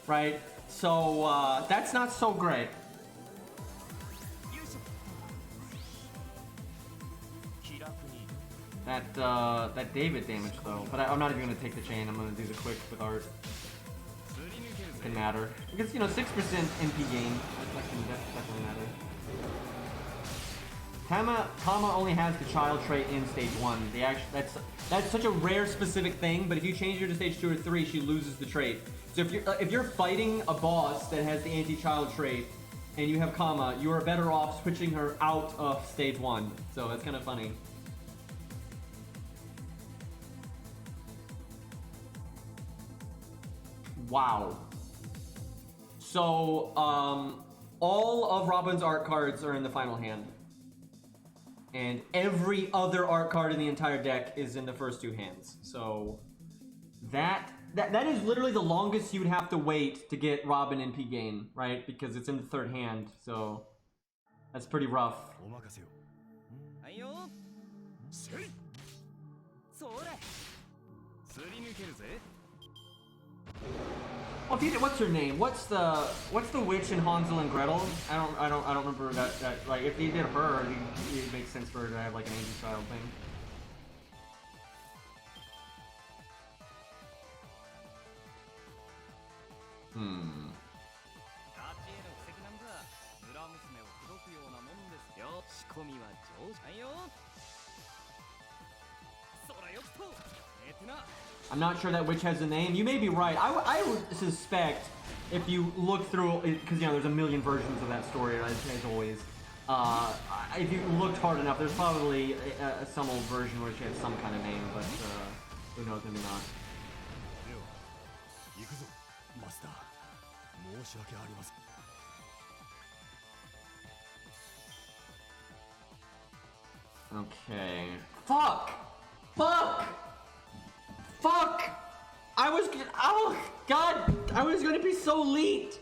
right? So, that's not so great. That David damage though, but I'm not even gonna take the chain. I'm gonna do the quick with art. Can matter because 6% MP gain. That can definitely matter. Tama only has the child trait in stage 1. That's such a rare specific thing. But if you change her to stage 2 or 3, she loses the trait. So if you're fighting a boss that has the anti-child trait and you have Kama, you are better off switching her out of stage 1. So that's kind of funny. Wow. So, all of Robin's art cards are in the final hand. And every other art card in the entire deck is in the first two hands. So, that is literally the longest you would have to wait to get Robin in P game, right? Because it's in the third hand, so that's pretty rough. Oh, what's her name? What's the witch in Hansel and Gretel? I don't remember that like if they did her, it makes sense for her to have like an angel style thing. I'm not sure that witch has a name. You may be right. I would suspect if you look through it, because you know there's a million versions of that story as always. If you looked hard enough, there's probably some old version where she has some kind of name, but who knows, maybe not. Okay. Fuck! Oh god! I was gonna be so elite!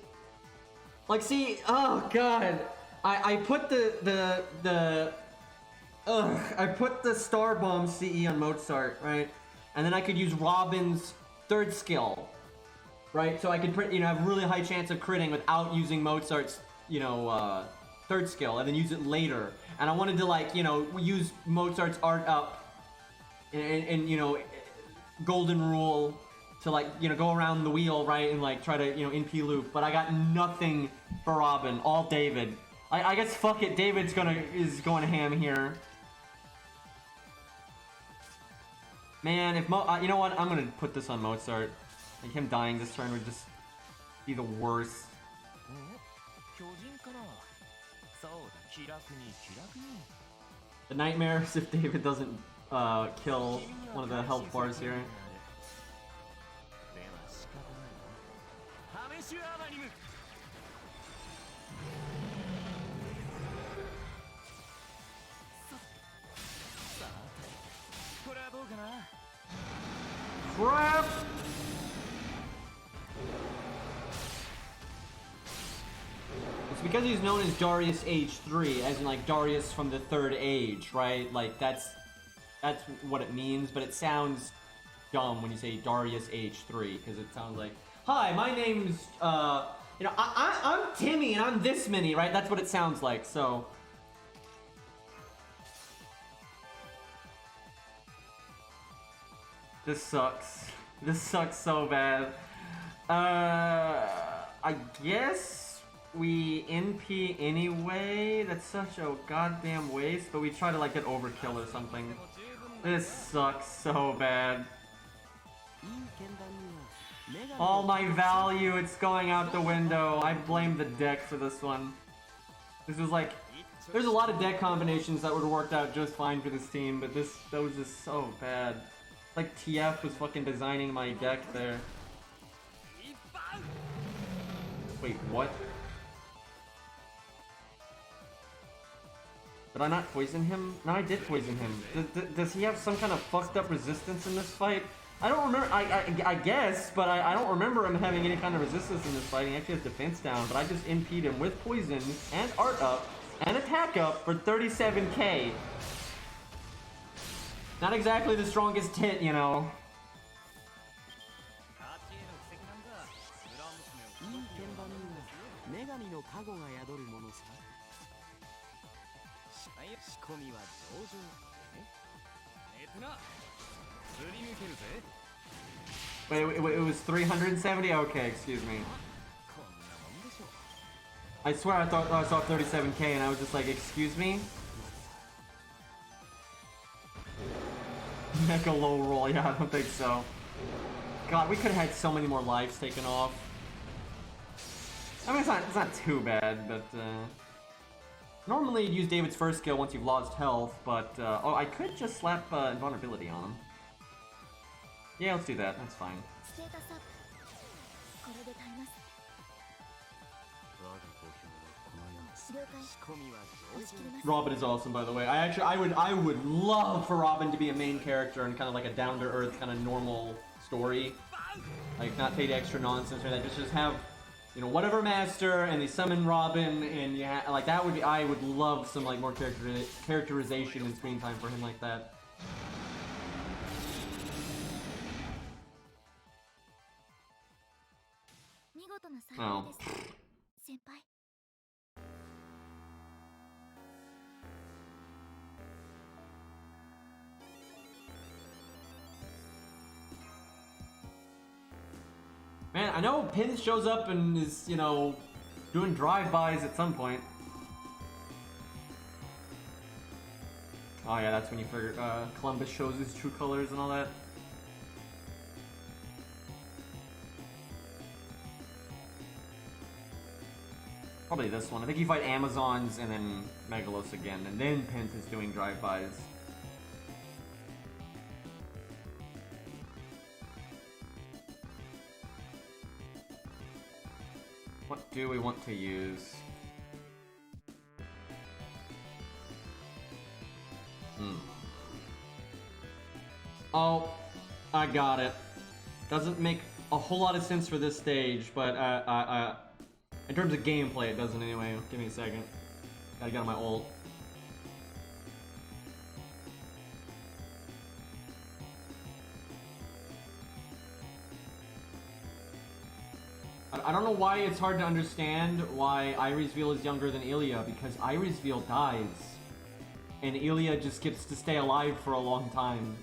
Like, see, oh god. I put I put the Star Bomb CE on Mozart, right? And then I could use Robin's third skill, right? So I could, have a really high chance of critting without using Mozart's, third skill, and then use it later. And I wanted to, like, use Mozart's art up and golden rule to, like, go around the wheel, right? And, like, try to, NP loop. But I got nothing for Robin, all David. I guess fuck it, David's is going ham here. Man, if you know what? I'm gonna put this on Mozart. Like, him dying this turn would just be the worst. The nightmares if David doesn't kill one of the health bars here. Crap! It's because he's known as Darius Age 3, as in like Darius from the Third Age, right? Like that's what it means, but it sounds dumb when you say Darius Age 3, because it sounds like, hi, my name's I'm Timmy and I'm this many, right? That's what it sounds like, so. This sucks. This sucks so bad. I guess we NP anyway. That's such a goddamn waste, but we try to like get overkill or something. This sucks so bad. All my value, it's going out the window. I blame the deck for this one. This was like, there's a lot of deck combinations that would have worked out just fine for this team, but that was just so bad. Like TF was fucking designing my deck there. Wait, what? Did I not poison him? No, I did poison him. Does he have some kind of fucked up resistance in this fight? I don't remember. I guess, but I don't remember him having any kind of resistance in this fight. He actually has defense down, but I just NP'd him with poison and art up and attack up for 37k. Not exactly the strongest hit, you know. Wait, it was 370? Okay, excuse me. I swear I thought I saw 37k and I was just like, excuse me? Mega low roll, yeah, I don't think so. God, we could have had so many more lives taken off. I mean, it's not too bad, but normally you'd use David's first skill once you've lost health, but oh, I could just slap invulnerability on him. Yeah, let's do that, that's fine. Robin is awesome, by the way. I would love for Robin to be a main character and kind of like a down-to-earth kind of normal story, like not take extra nonsense or that. Just have, you know, whatever master, and they summon Robin, and like that would be. I would love some like more characterization and screen time for him like that. Oh. Man, I know Penth shows up and is, you know, doing drive-bys at some point. Oh yeah, that's when you figure Columbus shows his true colors and all that. Probably this one. I think you fight Amazons and then Megalos again, and then Penth is doing drive-bys. What do we want to use? Oh, I got it. Doesn't make a whole lot of sense for this stage, but in terms of gameplay, it doesn't anyway. Give me a second. Gotta get on my ult. I don't know why it's hard to understand why Irisveal is younger than Ilia, because Irisveal dies. And Ilia just gets to stay alive for a long time.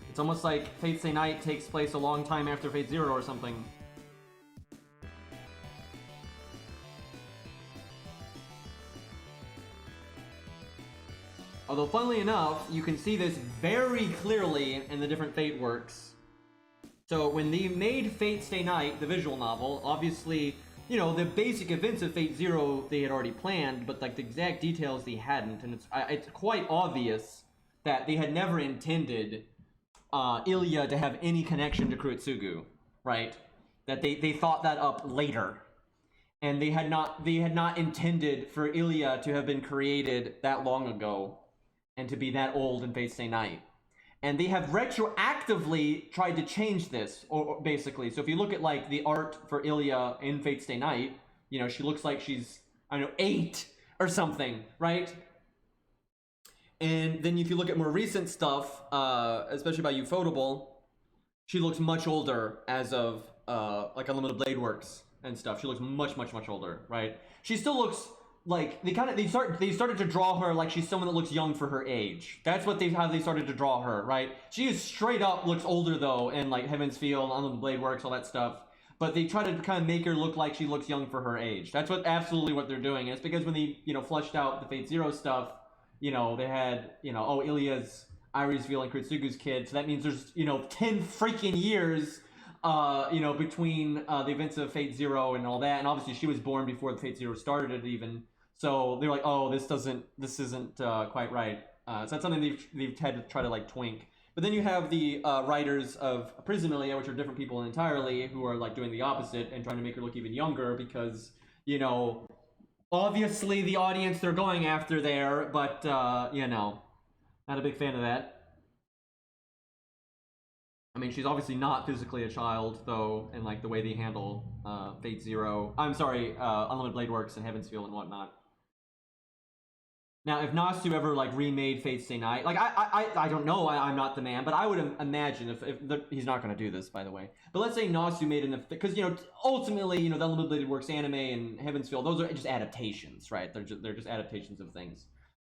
It's almost like Fate Stay Night takes place a long time after Fate Zero or something. Although, funnily enough, you can see this very clearly in the different Fate works. So when they made Fate Stay Night, the visual novel, obviously, you know, the basic events of Fate Zero they had already planned, but like the exact details they hadn't, and it's quite obvious that they had never intended Ilia to have any connection to Kurotsugu, right? That they thought that up later, and they had not intended for Ilia to have been created that long ago, and to be that old in Fate Stay Night. And they have retroactively tried to change this, or basically. So if you look at like the art for Ilia in Fate Stay Night, you know, she looks like she's, I don't know, 8 or something, right? And then if you look at more recent stuff, especially by Ufotable, she looks much older as of like Unlimited Blade Works and stuff. She looks much older, right? She still looks like they started to draw her like she's someone that looks young for her age. That's what how they started to draw her, right? She is straight up looks older though, in like Heaven's Field, Unlimited Blade Works, all that stuff. But they try to kind of make her look like she looks young for her age. That's absolutely what they're doing. And it's because when they, you know, fleshed out the Fate Zero stuff, you know, they had, you know, oh, Ilia's Irisveal and Kurotsugu's kid, so that means there's, you know, 10 freaking years, you know, between the events of Fate Zero and all that, and obviously she was born before the Fate Zero started even, so they're like, oh, this isn't quite right. So that's something they've had to try to like twink. But then you have the writers of Prismilia, which are different people entirely, who are like doing the opposite and trying to make her look even younger because, you know, obviously the audience they're going after there, but you know, not a big fan of that. I mean, she's obviously not physically a child, though, in like the way they handle Fate Zero. I'm sorry, Unlimited Blade Works and Heaven's Field and whatnot. Now, if Nasu ever like remade Fate Stay Night, like I don't know, I'm not the man, but I would imagine if he's not going to do this, by the way. But let's say Nasu made an, because you know ultimately, you know, the Unlimited Blade Works anime and Heaven's Field, those are just adaptations, right? They're just adaptations of things.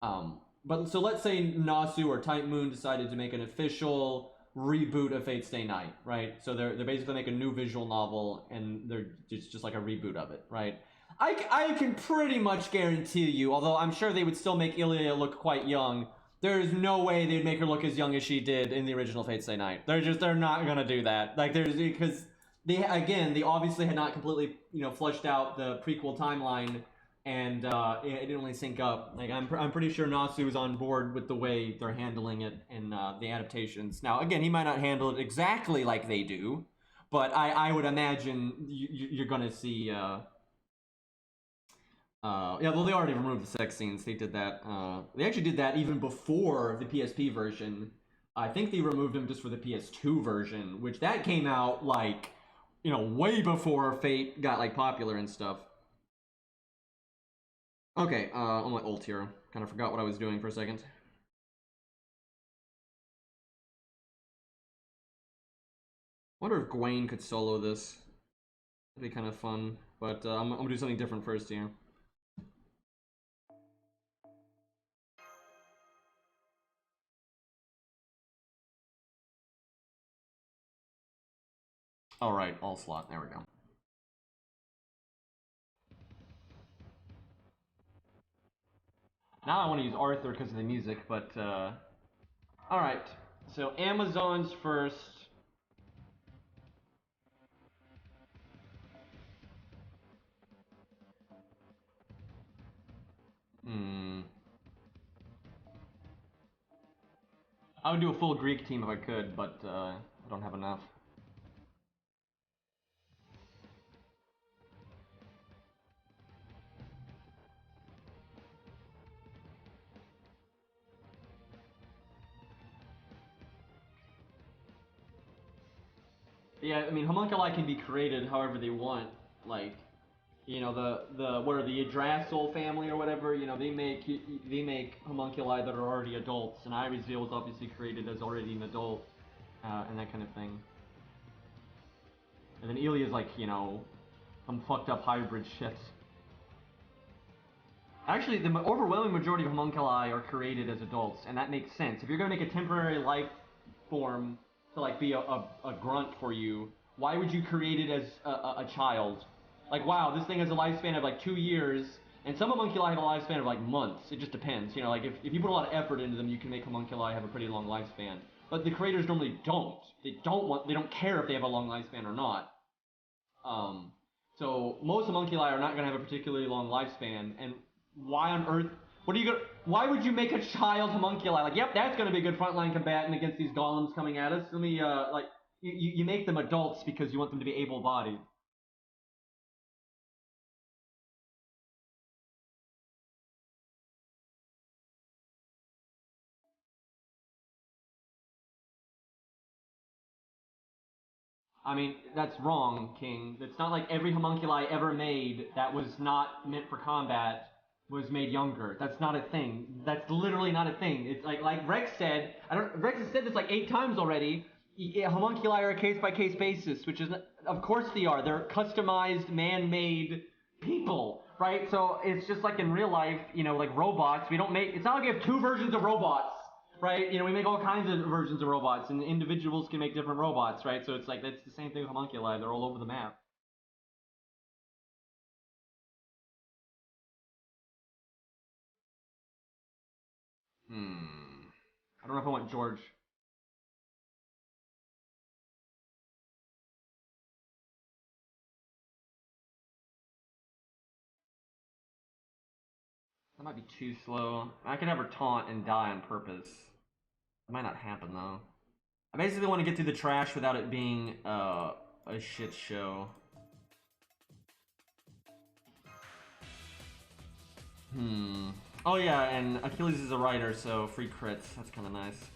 But so let's say Nasu or Type Moon decided to make an official reboot of Fate Stay Night, right? So they're basically making a new visual novel, and they're just like a reboot of it, right? I can pretty much guarantee you, although I'm sure they would still make Ilia look quite young, there's no way they'd make her look as young as she did in the original Fate Stay Night. They're not gonna do that. Like because they obviously had not completely, you know, flushed out the prequel timeline, and it didn't really sync up. Like I'm pretty sure Nasu is on board with the way they're handling it in the adaptations. Now again, he might not handle it exactly like they do, But I would imagine you're gonna see. Yeah, well, they already removed the sex scenes. They did that. They actually did that even before the PSP version. I think they removed them just for the PS2 version, which that came out like, you know, way before Fate got like popular and stuff. Okay, on my ult here. Kind of forgot what I was doing for a second. Wonder if Gwen could solo this. That'd be kind of fun. But I'm gonna do something different first here. Alright, all slot. There we go. Now I want to use Arthur because of the music, but alright. So Amazon's first. I would do a full Greek team if I could, but I don't have enough. Yeah, I mean, homunculi can be created however they want. Like, you know, the Yggdrasil family or whatever, you know, they make homunculi that are already adults, and Irisville was obviously created as already an adult, and that kind of thing. And then Ilya's like, you know, some fucked up hybrid shit. Actually, the overwhelming majority of homunculi are created as adults, and that makes sense. If you're gonna make a temporary life form to like be a grunt for you, why would you create it as a child? Like, wow, this thing has a lifespan of like 2 years, and some homunculi have a lifespan of like months. It just depends. You know, like if you put a lot of effort into them, you can make homunculi have a pretty long lifespan. But the creators normally don't. They don't care if they have a long lifespan or not. So most homunculi are not going to have a particularly long lifespan, and why on earth? Why would you make a child homunculi? Like, yep, that's going to be a good frontline combatant against these golems coming at us. Let me, like, you make them adults because you want them to be able-bodied. I mean, that's wrong, King. It's not like every homunculi ever made that was not meant for combat was made younger. That's not a thing. That's literally not a thing. It's like Rex said. Rex has said this like 8 times already. Homunculi are a case-by-case basis, which is, of course they are. They're customized, man-made people, right? So it's just like in real life, you know, like robots. We don't make. It's not like we have 2 versions of robots. Right, you know, we make all kinds of versions of robots, and individuals can make different robots, right? So it's like, that's the same thing with homunculi, they're all over the map. I don't know if I want George. That might be too slow. I could have her taunt and die on purpose. It might not happen, though. I basically want to get through the trash without it being, a shit show. Oh yeah, and Achilles is a writer, so free crits. That's kind of nice.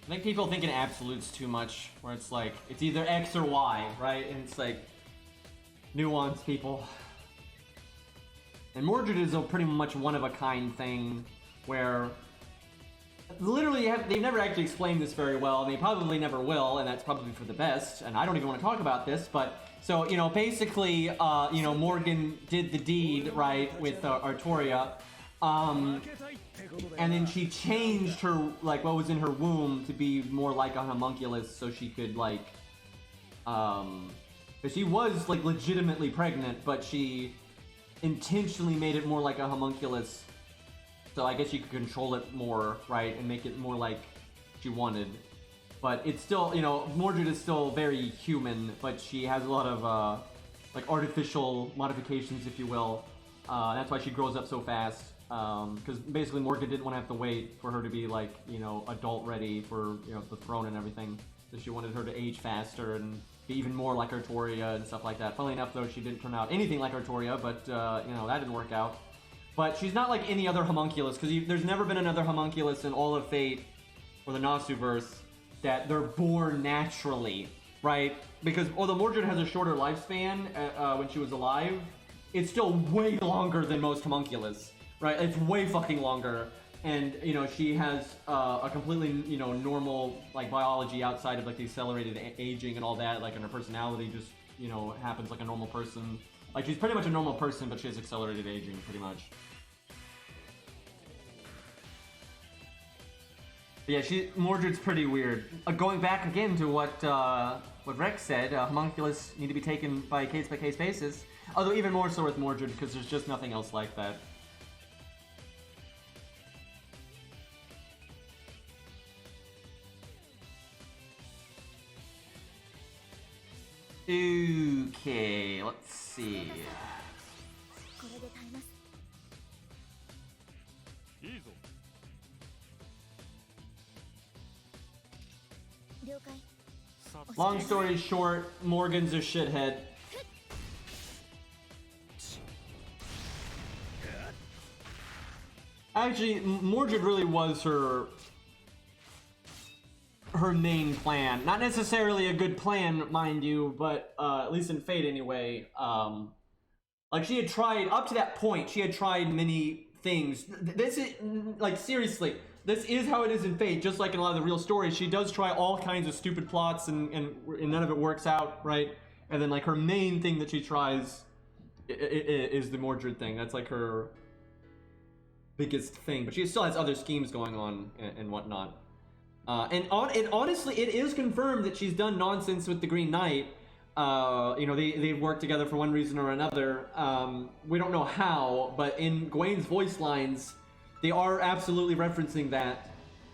I think people think in absolutes too much, where it's like, it's either X or Y, right? And it's like, nuance, people. And Mordred is a pretty much one-of-a-kind thing, where literally they've never actually explained this very well, and they probably never will, and that's probably for the best, and I don't even want to talk about this, but, so, you know, basically, you know, Morgan did the deed, right, with Arturia, and then she changed her, like, what was in her womb to be more like a homunculus, so she could, like, but she was, like, legitimately pregnant, but she intentionally made it more like a homunculus, so I guess you could control it more, right, and make it more like she wanted. but it's still, you know, Mordred is still very human, but she has a lot of like artificial modifications, if you will. That's why she grows up so fast. Because basically Mordred didn't want to have to wait for her to be like, you know, adult ready for, you know, the throne and everything. So she wanted her to age faster and be even more like Arturia and stuff like that. Funnily enough, though, she didn't turn out anything like Arturia, but, you know, that didn't work out. But she's not like any other homunculus, because there's never been another homunculus in all of Fate or the Nasuverse that they're born naturally, right? Because although Mordred has a shorter lifespan when she was alive, it's still way longer than most homunculus, right? It's way fucking longer. And, you know, she has a completely, you know, normal, like, biology outside of, like, the accelerated aging and all that, like, and her personality just, you know, happens like a normal person. Like, she's pretty much a normal person, but she has accelerated aging, pretty much. But yeah, Mordred's pretty weird. Going back again to what Rex said, homunculus need to be taken by case basis. Although even more so with Mordred, because there's just nothing else like that. Okay, let's see. Long story short, Morgan's a shithead. Actually, Mordred really was her main plan. Not necessarily a good plan, mind you, but at least in Fate anyway. Like, she had tried, up to that point, she had tried many things. This is, like, seriously, this is how it is in Fate, just like in a lot of the real stories. She does try all kinds of stupid plots, and none of it works out, right? And then, like, her main thing that she tries is the Mordred thing. That's, like, her biggest thing. But she still has other schemes going on and whatnot. And honestly, it is confirmed that she's done nonsense with the Green Knight. You know, they've worked together for one reason or another. We don't know how, but in Gwen's voice lines, they are absolutely referencing that.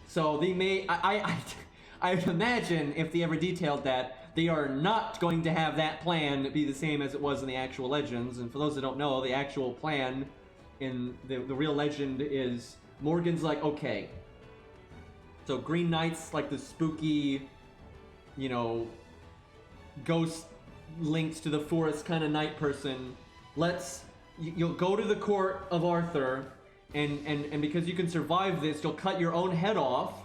So they may, I imagine if they ever detailed that, they are not going to have that plan be the same as it was in the actual legends. And for those that don't know, the actual plan in the real legend is Morgan's like, okay, so Green Knight's like the spooky, you know, ghost linked to the forest kind of night person. You'll go to the court of Arthur, and because you can survive this, you'll cut your own head off,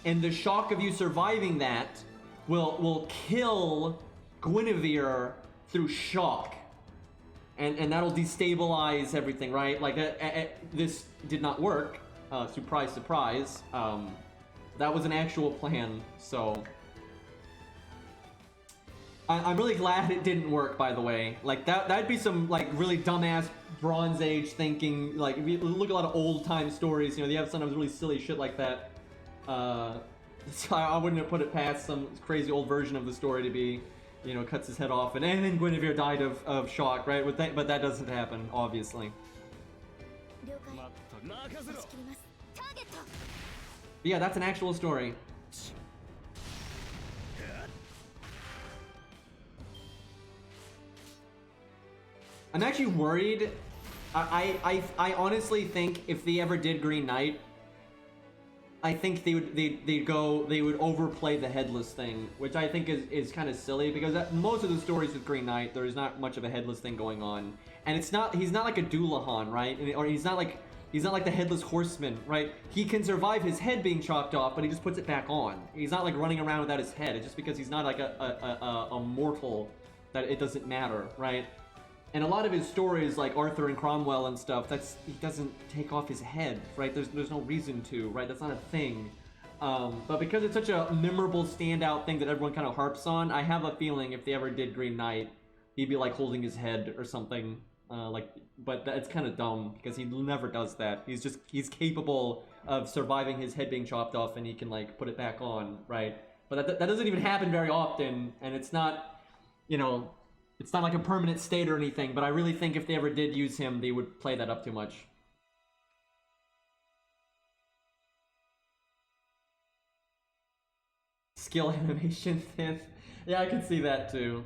and the shock of you surviving that will kill Guinevere through shock, and that'll destabilize everything, right? Like this did not work. Surprise, surprise. That was an actual plan, so I'm really glad it didn't work, by the way. Like, that'd be some, like, really dumbass Bronze Age thinking. Like, if you look at a lot of old-time stories, you know, they have sometimes really silly shit like that. So I wouldn't have put it past some crazy old version of the story to be, you know, cuts his head off, and then Guinevere died of shock, right? But that doesn't happen, obviously. Yeah, that's an actual story. I'm actually worried. I honestly think if they ever did Green Knight, I think they would overplay the headless thing, which I think is kind of silly, because most of the stories with Green Knight, there's not much of a headless thing going on, and he's not like a Doulahan, right? Or he's not like the headless horseman, right? He can survive his head being chopped off, but he just puts it back on. He's not like running around without his head. It's just because he's not like a mortal that it doesn't matter, right? And a lot of his stories, like Arthur and Cromwell and stuff, he doesn't take off his head, right? There's no reason to, right? That's not a thing. But because it's such a memorable standout thing that everyone kind of harps on, I have a feeling if they ever did Green Knight, he'd be like holding his head or something. But it's kind of dumb because he never does that. He's capable of surviving his head being chopped off, and he can like put it back on, right? But that doesn't even happen very often, and it's not, you know, it's not like a permanent state or anything. But I really think if they ever did use him, they would play that up too much. skill animation Penth. Yeah, I can see that too.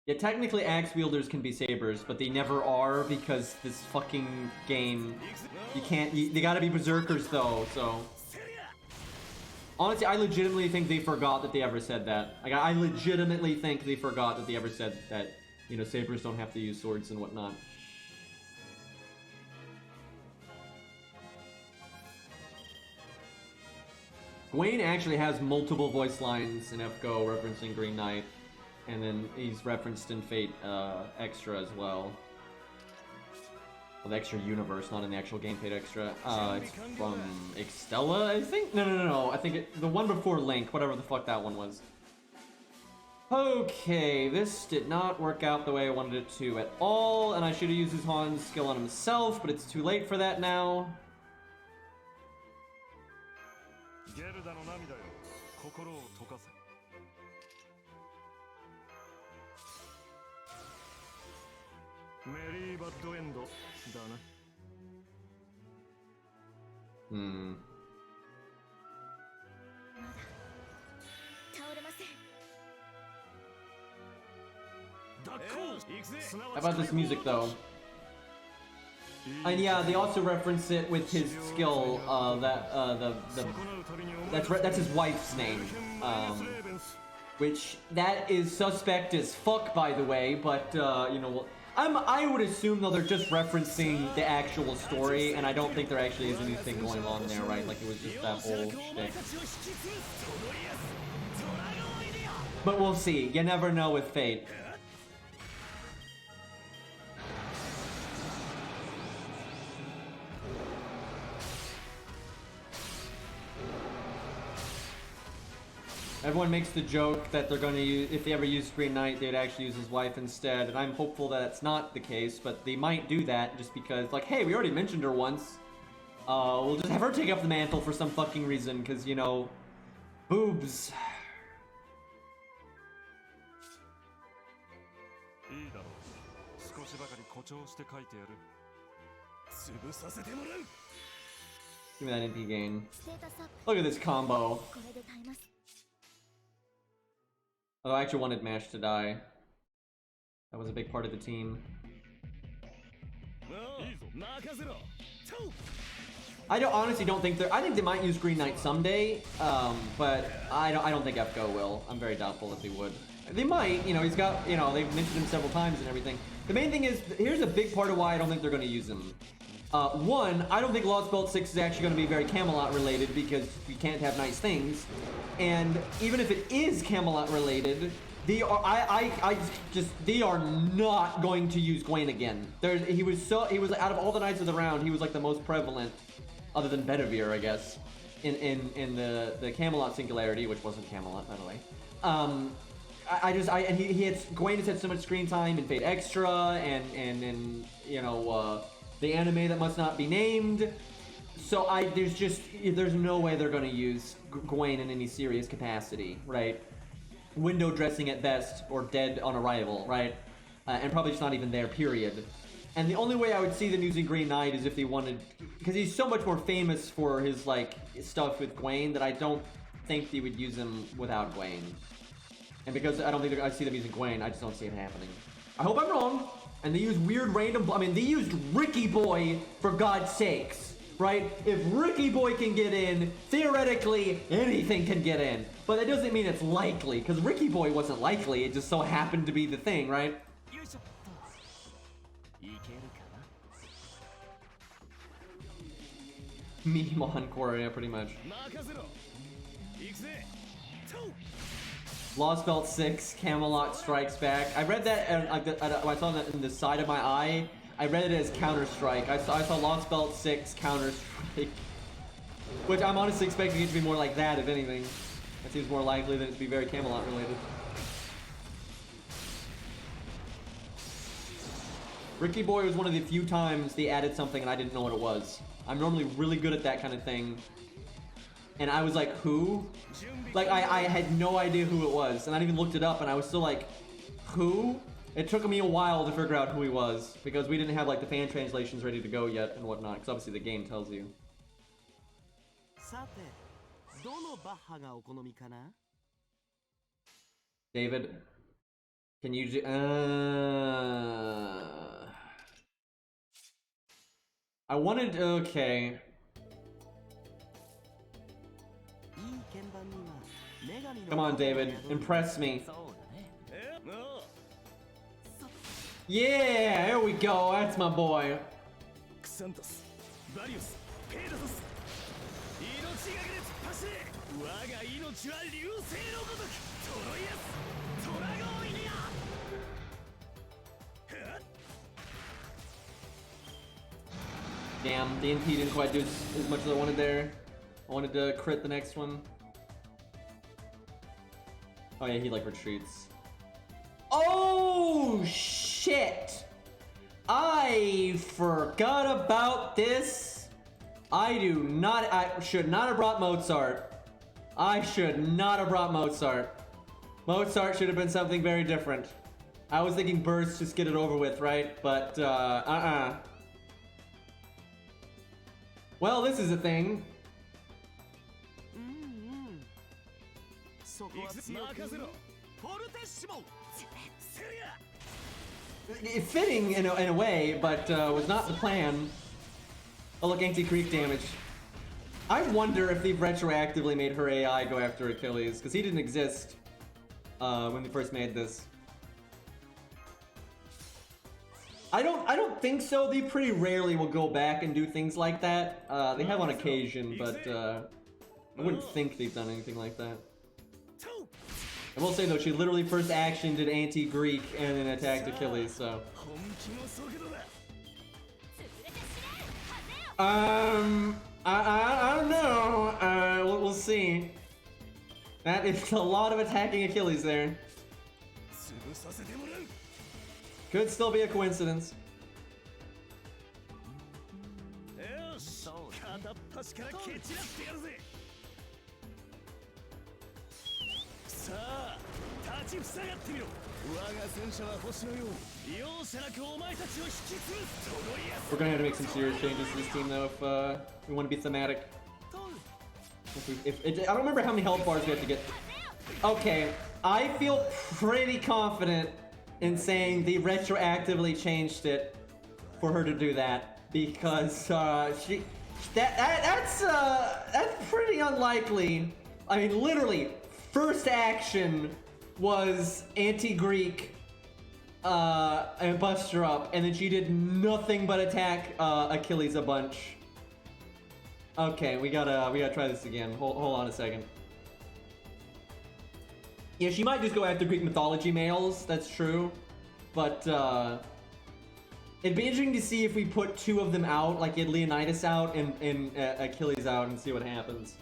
Yeah, technically axe wielders can be sabers, but they never are because this fucking game, you can't, they gotta be berserkers though, so. Honestly, I legitimately think they forgot that they ever said that. Like, I legitimately think they forgot that they ever said that, you know, sabers don't have to use swords and whatnot. Gwaine actually has multiple voice lines in FGO referencing Green Knight. And then he's referenced in Fate Extra as well. Well, the Extra universe, not in the actual game Fate Extra. It's from Extella, I think? No. I think the one before Link, whatever the fuck that one was. Okay, this did not work out the way I wanted it to at all, and I should have used his Han's skill on himself, but it's too late for that now. How about this music though? And yeah, they also reference it with his skill. That's his wife's name. Which that is suspect as fuck, by the way. But you know, I would assume though they're just referencing the actual story, and I don't think there actually is anything going on there, right? Like it was just that whole shtick. But we'll see. You never know with Fate. Everyone makes the joke that they're going to use, if they ever use Green Knight, they'd actually use his wife instead, and I'm hopeful that that's not the case, but they might do that just because, like, hey, we already mentioned her once. We'll just have her take up the mantle for some fucking reason, because, you know, boobs. Give me that NP gain. Look at this combo. Oh, I actually wanted Mash to die. That was a big part of the team. I honestly don't think I think they might use Green Knight someday, but I don't think FGO will. I'm very doubtful that they would. They might, you know, he's got, you know, they've mentioned him several times and everything. The main thing is, here's a big part of why I don't think they're going to use him. One, I don't think Lost Belt 6 is actually going to be very Camelot related because we can't have nice things. And even if it is Camelot related, they are they are not going to use Gwaine again. He was out of all the Knights of the Round, he was like the most prevalent, other than Bedivere, I guess, in the Camelot singularity, which wasn't Camelot, by the way. And Gwaine has had so much screen time in Fate Extra and you know, the anime that must not be named. So there's no way they're going to use Gwaine in any serious capacity, right? Window dressing at best, or dead on arrival, right? And probably just not even there, period. And the only way I would see them using Green Knight is if they wanted, because he's so much more famous for his like stuff with Gwaine that I don't think they would use him without Gwaine. And because I don't think I see them using Gwaine, I just don't see it happening. I hope I'm wrong. And they use weird random, I mean, they used Ricky Boy, for God's sakes, right? If Ricky Boy can get in, theoretically, anything can get in. But that doesn't mean it's likely, because Ricky Boy wasn't likely, it just so happened to be the thing, right? Meme encore, yeah, pretty much. Lost Belt 6, Camelot Strikes Back. I read that, and I saw that in the side of my eye. I read it as Counter-Strike. I saw Lost Belt 6, Counter-Strike. Which I'm honestly expecting it to be more like that, if anything. That seems more likely than it to be very Camelot related. Ricky Boy was one of the few times they added something and I didn't know what it was. I'm normally really good at that kind of thing. And I was like, who? Like, I had no idea who it was. And I even looked it up and I was still like, who? It took me a while to figure out who he was. Because we didn't have, like, the fan translations ready to go yet and whatnot. Because obviously the game tells you. David, can you do? I wanted. Okay. Come on, David, impress me. Yeah, there we go. That's my boy. Damn, the NP didn't quite do as much as I wanted there. I wanted to crit the next one. Oh yeah, he like retreats. Oh shit! I forgot about this. I should not have brought Mozart. I should not have brought Mozart. Mozart should have been something very different. I was thinking burst, just get it over with, right? But well, this is a thing. Fitting in a way, but was not the plan. Oh look, anti-Greek damage. I wonder if they've retroactively made her AI go after Achilles, because he didn't exist when they first made this. I don't think so. They pretty rarely will go back and do things like that. They have on occasion, but I wouldn't think they've done anything like that. I will say though, she literally first action did anti-Greek and then attacked Achilles, so. I don't know. We'll see. That is a lot of attacking Achilles there. Could still be a coincidence. We're gonna have to make some serious changes to this team though if we want to be thematic. I don't remember how many health bars we have to get. Okay, I feel pretty confident in saying they retroactively changed it for her to do that because that's pretty unlikely. I mean, literally, first action was anti-Greek and bust her up, and then she did nothing but attack Achilles a bunch. Okay, we gotta try this again. Hold on a second. Yeah, she might just go after Greek mythology males, that's true. But, it'd be interesting to see if we put two of them out, like get Leonidas out and Achilles out and see what happens.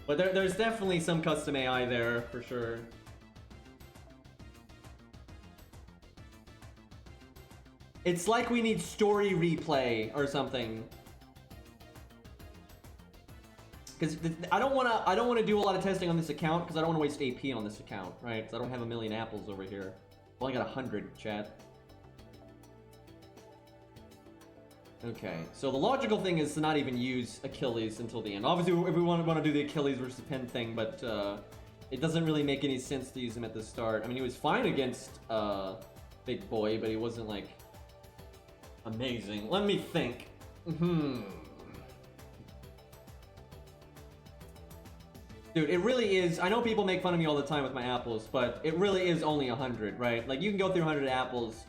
But there's definitely some custom AI there, for sure. It's like we need story replay or something. Because I don't want to do a lot of testing on this account because I don't want to waste AP on this account, right? Because I don't have a million apples over here. I've only got 100, chat. Okay, so the logical thing is to not even use Achilles until the end. Obviously, if we want to do the Achilles versus Penth thing, but it doesn't really make any sense to use him at the start. I mean, he was fine against Big Boy, but he wasn't like amazing. Let me think. Dude, it really is. I know people make fun of me all the time with my apples, but it really is only 100, right? Like, you can go through 100 apples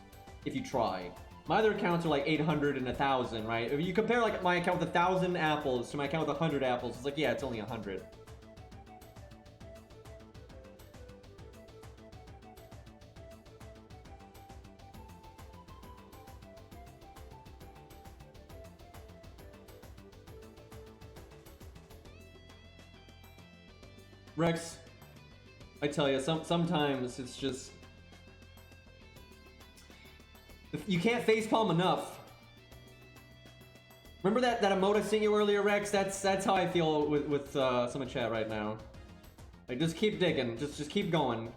if you try. My other accounts are like 800 and 1,000, right? If you compare like my account with 1,000 apples to my account with 100 apples, it's like, yeah, it's only 100. Rex, I tell you, sometimes it's just you can't facepalm enough. Remember that emote I sent you earlier, Rex? That's how I feel with some in chat right now. Like, just keep digging, just keep going.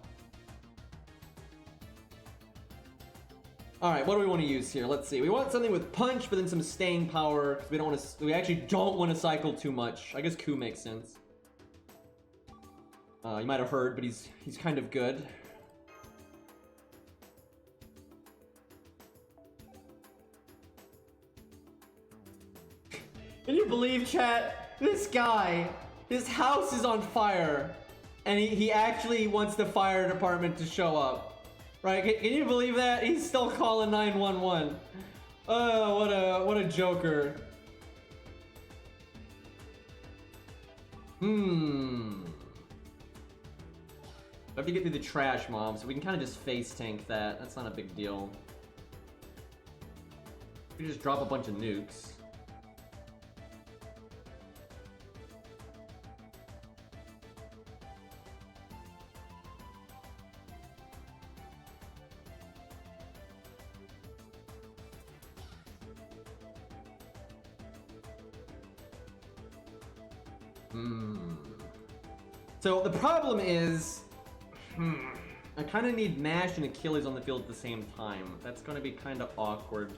All right, what do we want to use here? Let's see. We want something with punch, but then some staying power. Because we actually don't want to cycle too much. I guess Ku makes sense. You might have heard, but he's kind of good. Can you believe, chat? This guy, his house is on fire, and he actually wants the fire department to show up. Right? Can you believe that? He's still calling 911. Oh, what a joker. I have to get through the trash mob, so we can kind of just face tank that. That's not a big deal. We can just drop a bunch of nukes. So the problem is, I kind of need Mash and Achilles on the field at the same time. That's going to be kind of awkward.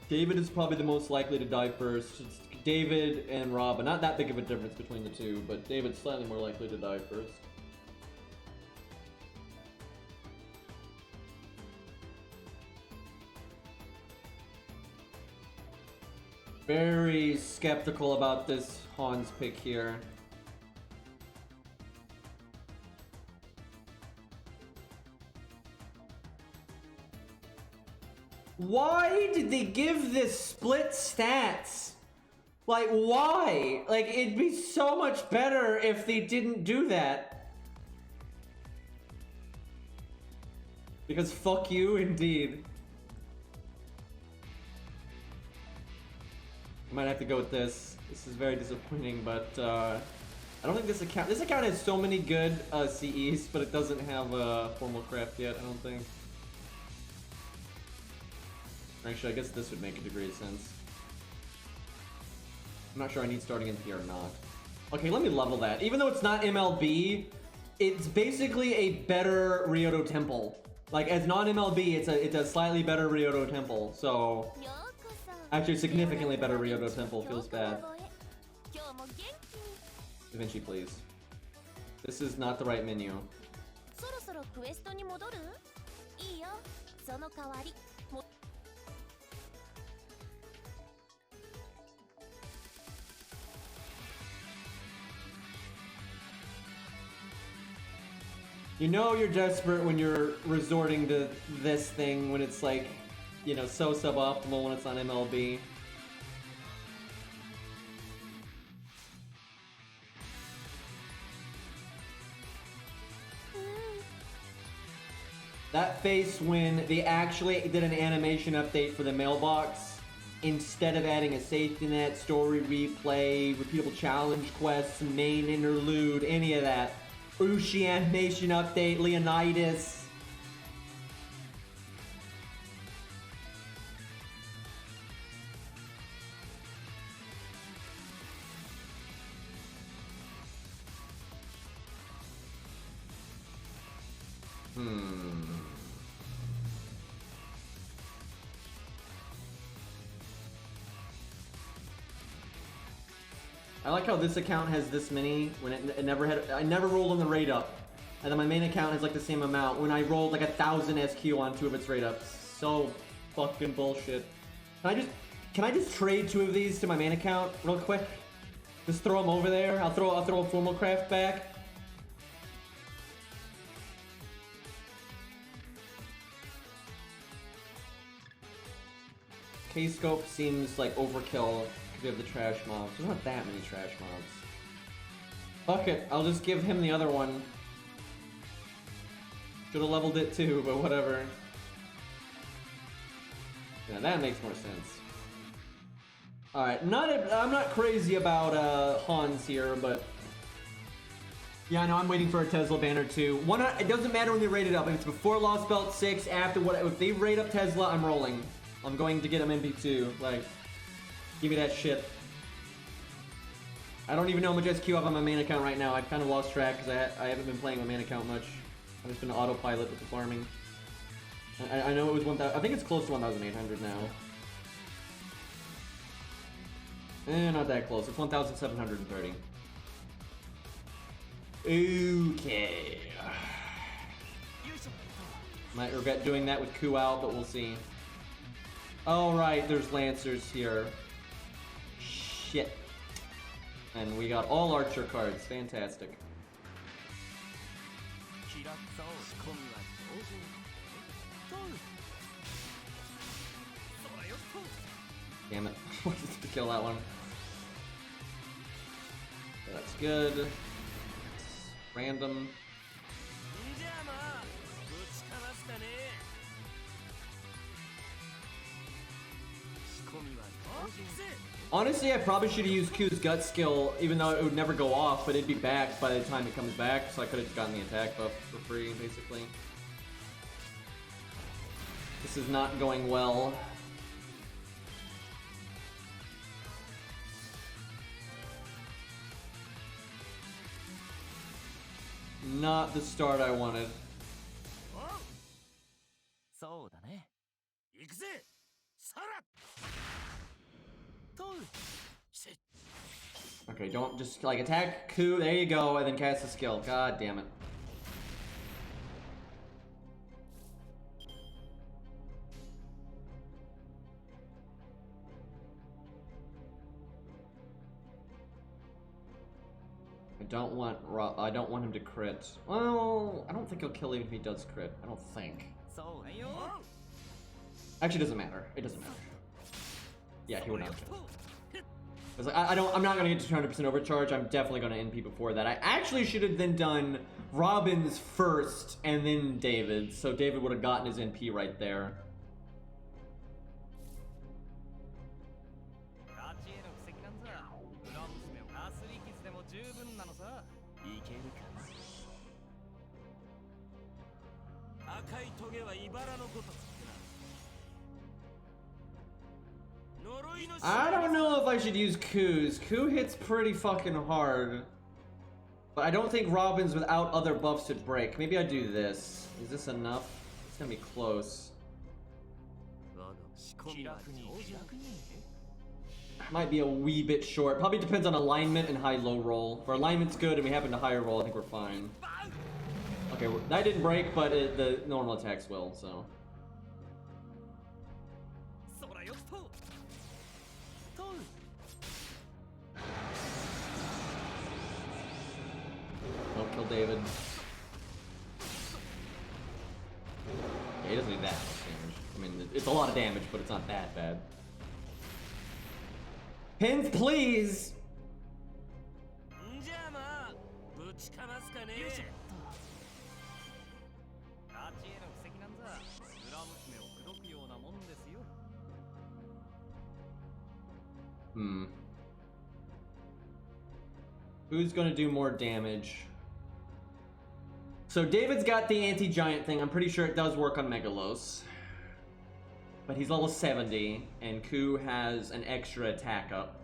David is probably the most likely to die first. It's David and Robin. Not that big of a difference between the two, but David's slightly more likely to die first. Very skeptical about this Hans pick here. Why did they give this split stats? Like, why? Like, it'd be so much better if they didn't do that. Because fuck you, indeed. I might have to go with this. This is very disappointing, but I don't think this account has so many good CEs, but it doesn't have formal craft yet, I don't think. Actually, I guess this would make a degree of sense. I'm not sure I need starting MP or not. Okay, let me level that. Even though it's not MLB, it's basically a better Ryoto Temple. Like, as non-MLB, it's a slightly better Ryoto Temple, so... Actually, significantly better Ryoto Temple. Feels bad. Da Vinci, please. This is not the right menu. You know you're desperate when you're resorting to this thing when it's like, you know, so suboptimal when it's on MLB. That face when they actually did an animation update for the mailbox instead of adding a safety net, story replay, repeatable challenge quests, main interlude, any of that. Ushi animation update, Leonidas. I like how this account has this many when it never had. I never rolled on the rate up, and then my main account has like the same amount when I rolled like 1,000 SQ on 2 of its rate ups. So fucking bullshit. Can I just trade 2 of these to my main account real quick? Just throw them over there. I'll throw a formal craft back. K-scope seems like overkill. We have the trash mobs. There's not that many trash mobs. Fuck it, I'll just give him the other one. Should've leveled it too, but whatever. Yeah, that makes more sense. Alright, I'm not crazy about Hans here, but... Yeah, I know, I'm waiting for a Tesla banner too. It doesn't matter when they rate it up. If it's before Lost Belt 6, after what... If they rate up Tesla, I'm rolling. I'm going to get him MP2, like... Give me that shit. I don't even know how much SQ I have on my main account right now. I've kind of lost track because I haven't been playing my main account much. I've just been autopilot with the farming. I know it was 1,000. I think it's close to 1,800 now. Not that close. It's 1,730. Okay. Might regret doing that with Ku out, but we'll see. Alright, there's Lancers here. Shit. And we got all Archer cards. Fantastic. Damn it. To kill that one. That's good. Random. Honestly, I probably should have used Q's gut skill, even though it would never go off, but it'd be back by the time it comes back, so I could have just gotten the attack buff for free, basically. This is not going well. Not the start I wanted. Okay, don't just like attack Ku, there you go, and then cast a skill. God damn it. I don't want him to crit. Well, I don't think he'll kill even if he does crit. I don't think. Actually, it doesn't matter. It doesn't matter. Yeah, he would not kill. I'm not gonna get to 200% overcharge. I'm definitely gonna NP before that. I actually should have then done Robin's first and then David, so David would have gotten his NP right there. I don't know if I should use Ku's. Ku hits pretty fucking hard. But I don't think Robin's without other buffs would break. Maybe I do this. Is this enough? It's gonna be close. Might be a wee bit short. Probably depends on alignment and high-low roll. If our alignment's good and we happen to higher roll, I think we're fine. Okay, that didn't break, but the normal attacks will, so. Don't kill David. Yeah, he doesn't need that much damage. I mean, it's a lot of damage, but it's not that bad. Penth, please! Who's gonna do more damage? So David's got the anti-giant thing. I'm pretty sure it does work on Megalos. But he's level 70, and Ku has an extra attack up.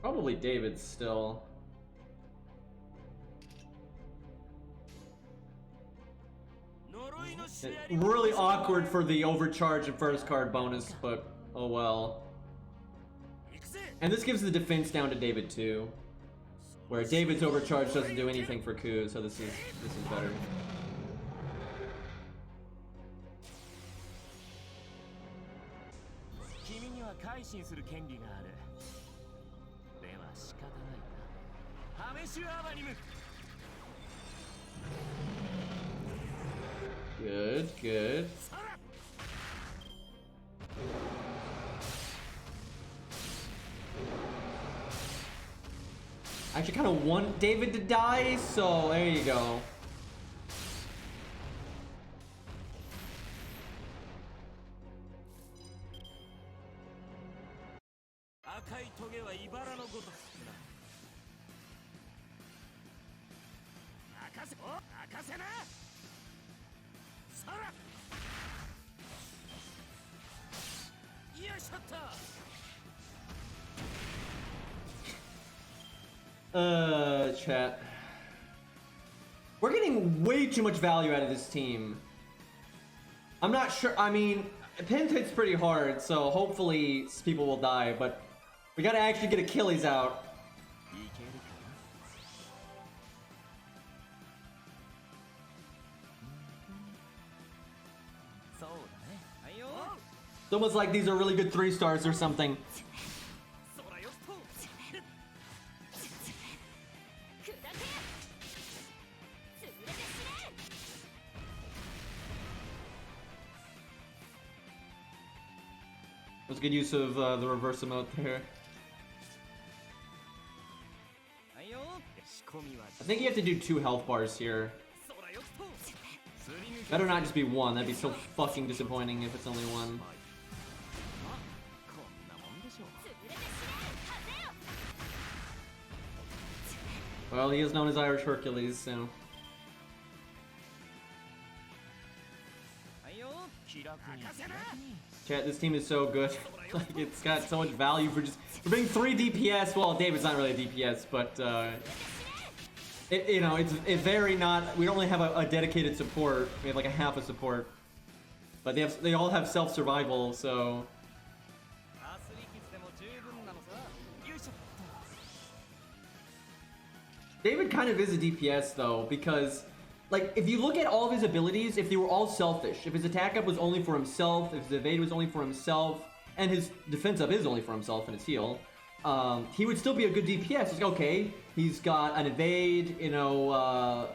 Probably David still. Really awkward for the overcharge and first card bonus, but oh well. And this gives the defense down to David too, where David's overcharge doesn't do anything for Ku, so this is better. Good, good. I actually kind of want David to die, so there you go. Chat. We're getting way too much value out of this team. I'm not sure, I mean, Penth hits pretty hard, so hopefully people will die, but we gotta actually get Achilles out. It's almost like these are really good 3-stars or something. That was a good use of the reverse emote there. I think you have to do 2 health bars here. Better not just be 1, that'd be so fucking disappointing if it's only 1. Well, he is known as Irish Hercules, so... Chat, this team is so good. Like, it's got so much value for being 3 DPS. Well, David's not really a DPS, but you know, it's very not. We only have a dedicated support. We have like a half a support, but they all have self survival. So David kind of is a DPS though, because like, if you look at all of his abilities, if they were all selfish, if his attack up was only for himself, if his evade was only for himself, and his defense up is only for himself and his heal, he would still be a good DPS. It's like, okay, he's got an evade, you know,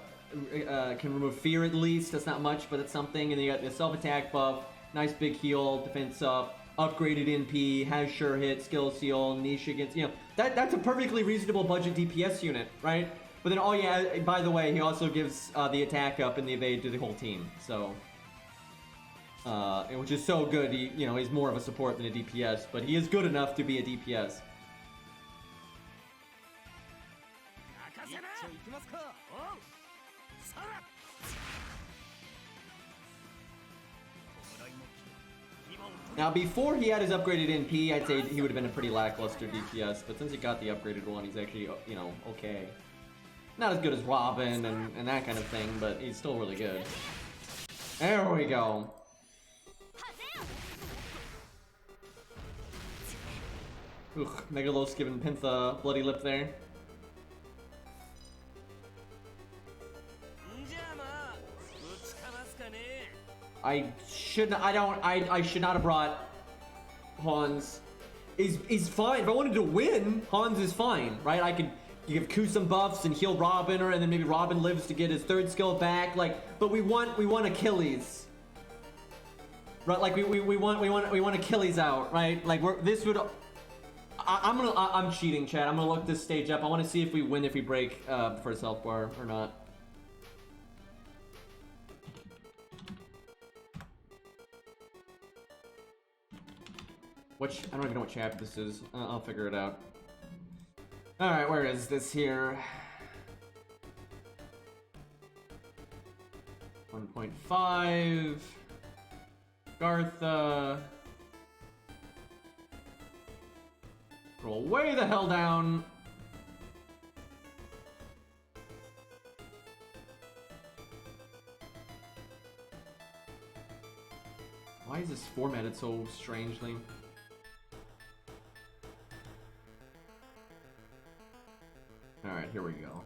can remove fear at least, that's not much, but it's something, and then you got the self-attack buff, nice big heal, defense up, upgraded NP, has sure hit, skill seal, niche against, you know, that's a perfectly reasonable budget DPS unit, right? But then, oh yeah, by the way, he also gives the attack up and the evade to the whole team. So, which is so good. You know, he's more of a support than a DPS, but he is good enough to be a DPS. Now, before he had his upgraded NP, I'd say he would have been a pretty lackluster DPS. But since he got the upgraded one, he's actually, you know, okay. Not as good as Robin and that kind of thing, but he's still really good. There we go. Ugh, Megalos giving Penth a bloody lip there. I should not have brought Hans. He's fine. If I wanted to win, Hans is fine, right? I could give Ku some buffs and heal Robin, and then maybe Robin lives to get his 3rd skill back. Like, but we want Achilles, right? Like we want Achilles out, right? Like this would. I'm cheating, chat. I'm gonna look this stage up. I want to see if we win if we break first health bar or not. I don't even know what chapter this is. I'll figure it out. Alright, where is this here? 1.5. Agartha. Roll way the hell down. Why is this formatted so strangely? Alright, here we go.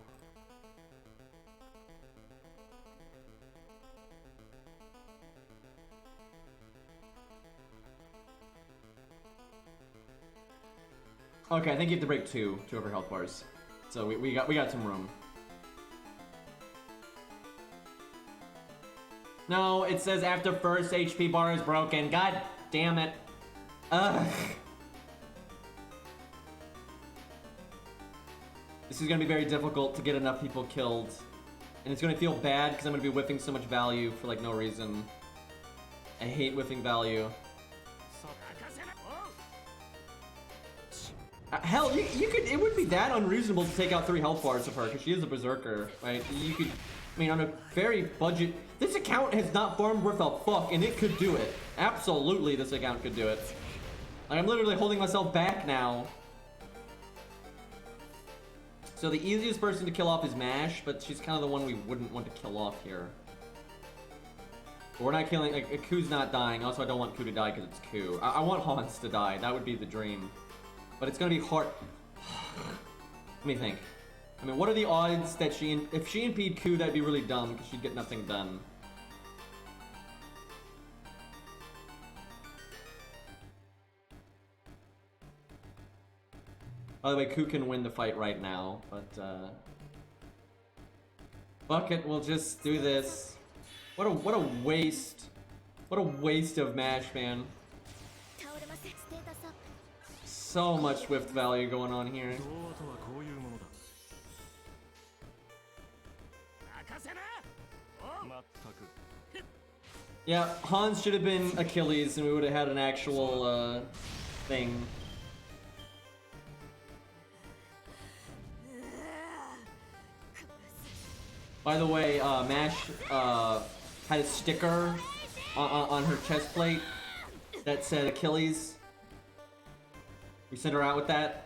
Okay, I think you have to break two of our health bars. So we got some room. No, it says after first HP bar is broken. God damn it. Ugh. This is gonna be very difficult to get enough people killed. And it's gonna feel bad because I'm gonna be whiffing so much value for like no reason. I hate whiffing value. Hell, you could, it wouldn't be that unreasonable to take out 3 health bars of her, because she is a berserker, right? You could, I mean, on a very budget, this account has not farmed worth a fuck, and it could do it. Absolutely, this account could do it. Like, I'm literally holding myself back now. So the easiest person to kill off is Mash, but she's kind of the one we wouldn't want to kill off here. We're not killing, like, Ku's not dying. Also, I don't want Ku to die because it's Ku. I want Hans to die. That would be the dream. But it's gonna be hard. Let me think. I mean, what are the odds that if she impede Ku, that'd be really dumb because she'd get nothing done. By the way, Ku can win the fight right now, but fuck it, we'll just do this. What a waste. What a waste of Mash, man. So much Swift value going on here. Yeah, Hans should have been Achilles and we would have had an actual thing. By the way, Mash had a sticker on her chest plate that said Achilles. We sent her out with that.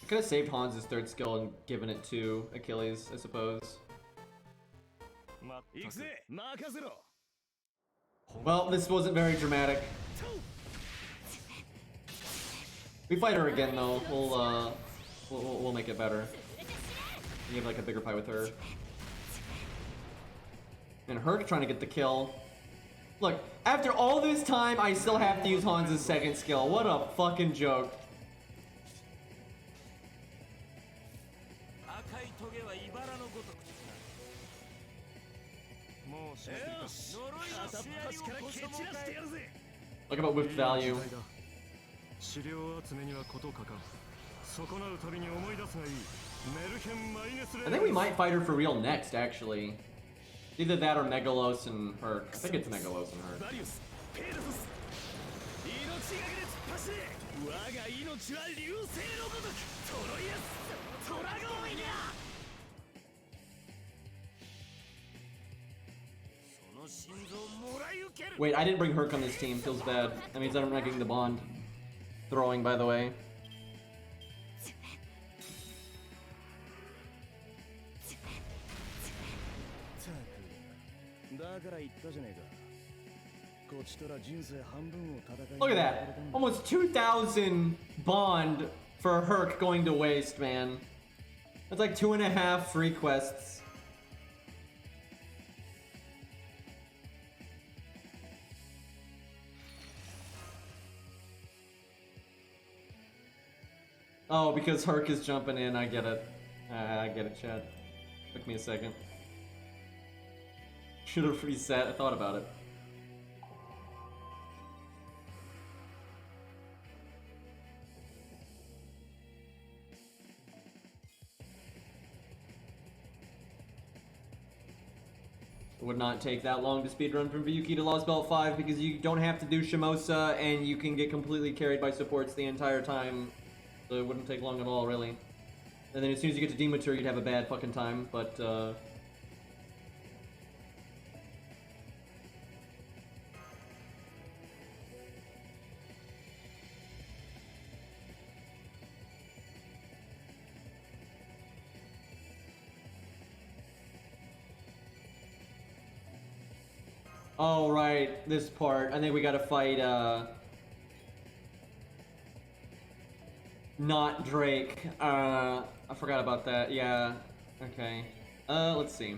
I could have saved Hans' third skill and given it to Achilles, I suppose. Well, this wasn't very dramatic. We fight her again though. We'll make it better. We have like a bigger fight with her. And her trying to get the kill. Look, after all this time, I still have to use Hans' second skill. What a fucking joke. Look about whipped value. I think we might fight her for real next, actually. Either that or Megalos and Herc. I think it's Megalos and Herc. Wait, I didn't bring Herc on this team. Feels bad. That means I'm not getting the bond. Throwing, by the way. Look at that. Almost 2,000 bond for Herc going to waste, man. That's like 2.5 free quests. Oh, because Herc is jumping in, I get it. I get it, Chad. Took me a second. Should have reset, I thought about it. It would not take that long to speedrun from Vyuki to Lost Belt 5 because you don't have to do Shimosa and you can get completely carried by supports the entire time. So it wouldn't take long at all, really. And then as soon as you get to Demeter, you'd have a bad fucking time, but, oh, right, this part. I think we gotta fight, not Drake. I forgot about that. Yeah. Okay. Let's see.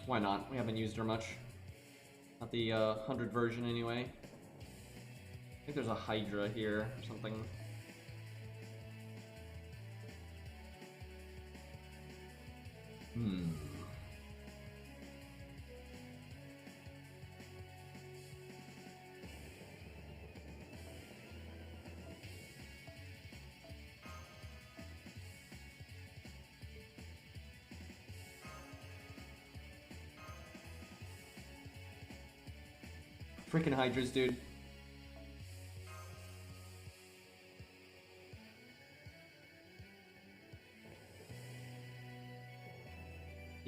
Why not? We haven't used her much. Not the 100 version anyway. I think there's a Hydra here or something. Freaking Hydras, dude.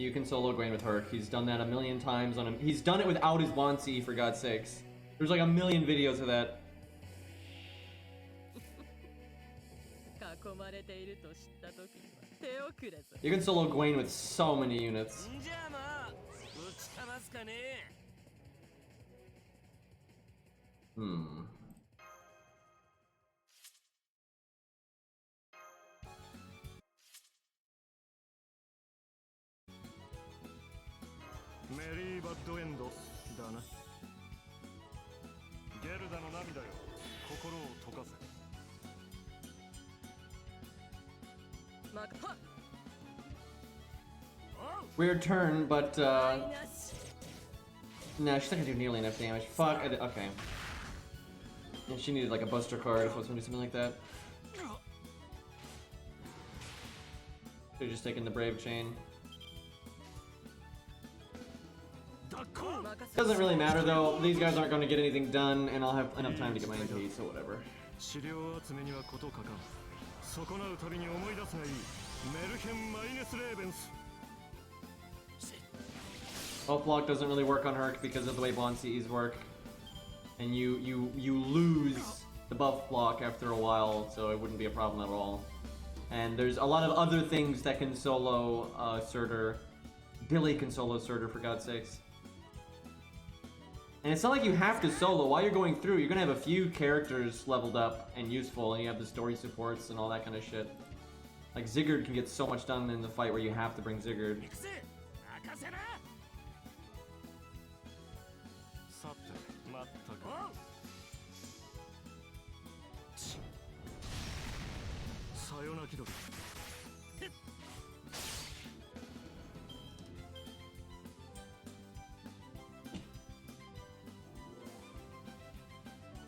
You can solo Gwain with Herc. He's done that a million times on him. He's done it without his Wansi, for God's sakes. There's like a million videos of that. You can solo Gwain with so many units. Hmm. Merry bad end だな。ゲルダの涙よ、心を溶かせ。Weird turn, but nah, she's not gonna do nearly enough damage. Fuck. Okay. Yeah, she needed like a buster card if I was gonna do something like that. Should've just taken the Brave Chain. Doesn't really matter though. These guys aren't going to get anything done, and I'll have enough time to get my MP, so whatever. Buff block doesn't really work on Herc because of the way Bonsi's work, and you lose the buff block after a while, so it wouldn't be a problem at all. And there's a lot of other things that can solo Surtur. Billy can solo Surtur, for God's sakes. And it's not like you have to solo. While you're going through, you're gonna have a few characters leveled up and useful, and you have the story supports and all that kind of shit. Like Sigurd can get so much done in the fight where you have to bring Sigurd.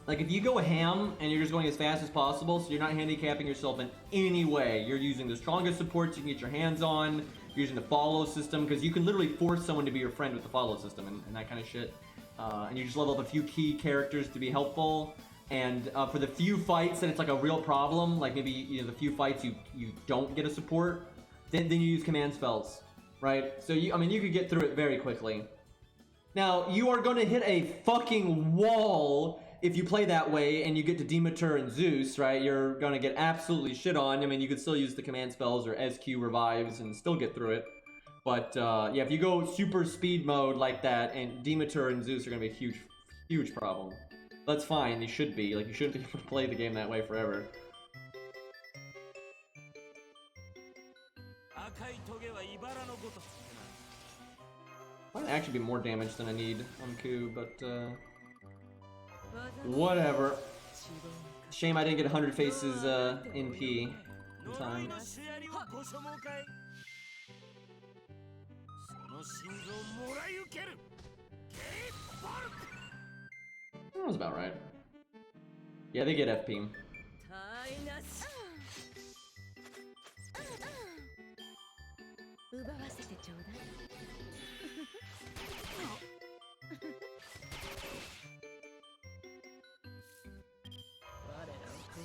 Like, if you go ham and you're just going as fast as possible, so you're not handicapping yourself in any way, you're using the strongest supports you can get your hands on, you're using the follow system, because you can literally force someone to be your friend with the follow system and that kind of shit. And you just level up a few key characters to be helpful. And for the few fights that it's like a real problem, like maybe the few fights you don't get a support, then you use command spells, right? So you could get through it very quickly. Now, you are going to hit a fucking wall if you play that way and you get to Demeter and Zeus, right? You're going to get absolutely shit on. I mean, you could still use the command spells or SQ revives and still get through it. But yeah, if you go super speed mode like that, and Demeter and Zeus are going to be a huge, huge problem. That's fine, you should be. Like, you shouldn't be able to play the game that way forever. Might actually be more damage than I need on Ku, but whatever. Shame I didn't get 100 faces in P in time. That was about right. Yeah, they get FP.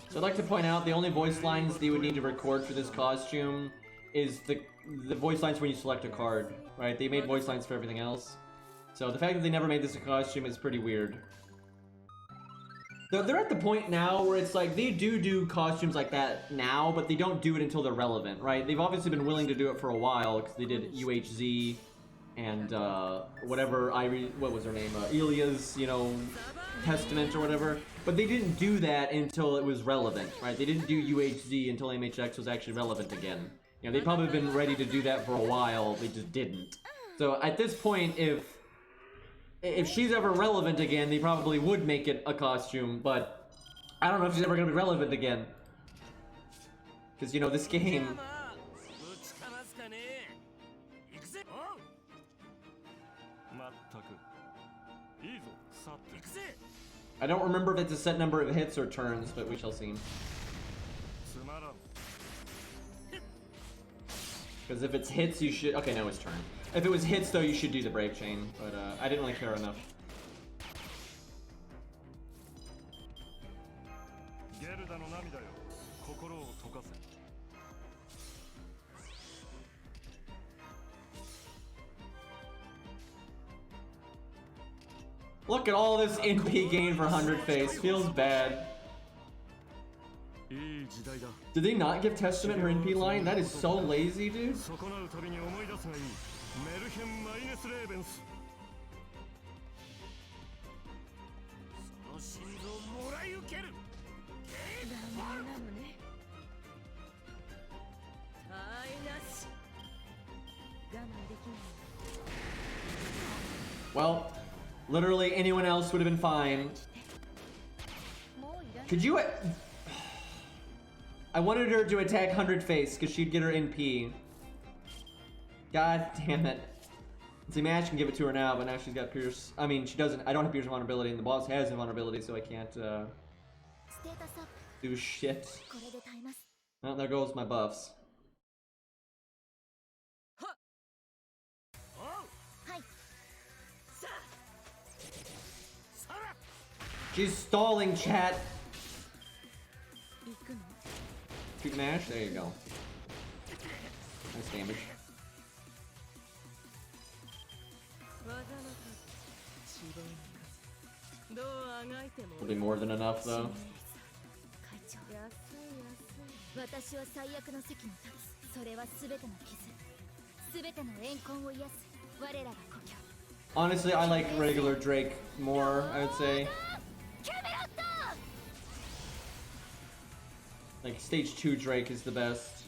So I'd like to point out the only voice lines that you would need to record for this costume is the voice lines when you select a card, right? They made voice lines for everything else. So the fact that they never made this a costume is pretty weird. They're at the point now where it's like they do costumes like that now, but they don't do it until they're relevant, right? They've obviously been willing to do it for a while because they did UHZ and whatever what was her name? Ilya's, Testament or whatever. But they didn't do that until it was relevant, right? They didn't do UHZ until MHX was actually relevant again. They'd probably been ready to do that for a while, they just didn't. So at this point, if she's ever relevant again, they probably would make it a costume, but I don't know if she's ever gonna be relevant again. Because, this game... I don't remember if it's a set number of hits or turns, but we shall see. Because if it's hits, you should... Okay, no, it's turn. If it was hits, though, you should do the Brave Chain, but I didn't really care enough. Look at all this NP gain for 100 face. Feels bad. Did they not give Testament her NP line? That is so lazy, dude. Well, literally anyone else would have been fine. Could you... I wanted her to attack 100 face because she'd get her NP. God damn it. See, Match can give it to her now, but now she's got Pierce. I mean, she doesn't. I don't have Pierce invulnerability, and the boss has invulnerability, so I can't do shit. Oh, there goes my buffs. She's stalling, chat. Shoot mash, there you go. Nice damage. Will be more than enough though. Honestly, I like regular Drake more, I would say. Like, stage 2 Drake is the best.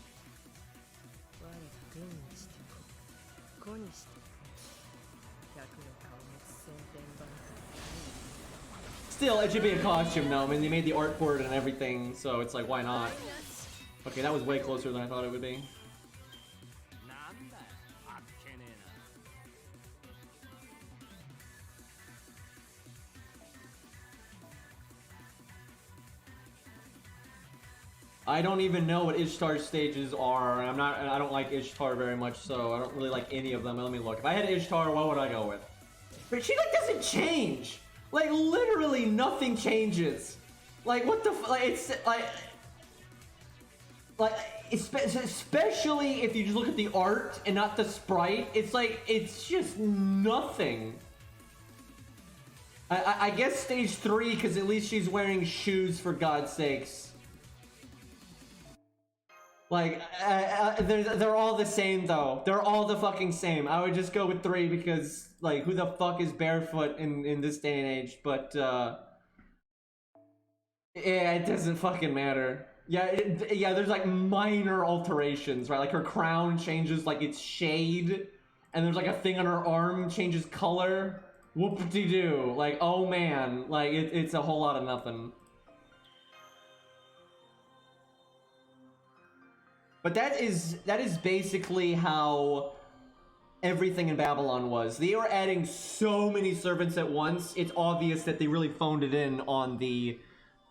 Still, it should be a costume though. I mean, they made the art for it and everything, so it's like, why not? Okay, that was way closer than I thought it would be. I don't even know what Ishtar's stages are. I don't like Ishtar very much, so I don't really like any of them. Let me look. If I had Ishtar, what would I go with? But she like doesn't change. Like literally nothing changes. Like what the like it's like especially if you just look at the art and not the sprite, it's like it's just nothing. I guess stage 3 because at least she's wearing shoes for God's sakes. Like, they're all the same though. They're all the fucking same. I would just go with 3 because, like, who the fuck is barefoot in this day and age? But, yeah, it doesn't fucking matter. Yeah, yeah, there's like minor alterations, right? Like her crown changes like its shade, and there's like a thing on her arm changes color. Whoop-de-doo. Like, oh man. Like, it's a whole lot of nothing. But that is basically how everything in Babylon was. They were adding so many servants at once. It's obvious that they really phoned it in on the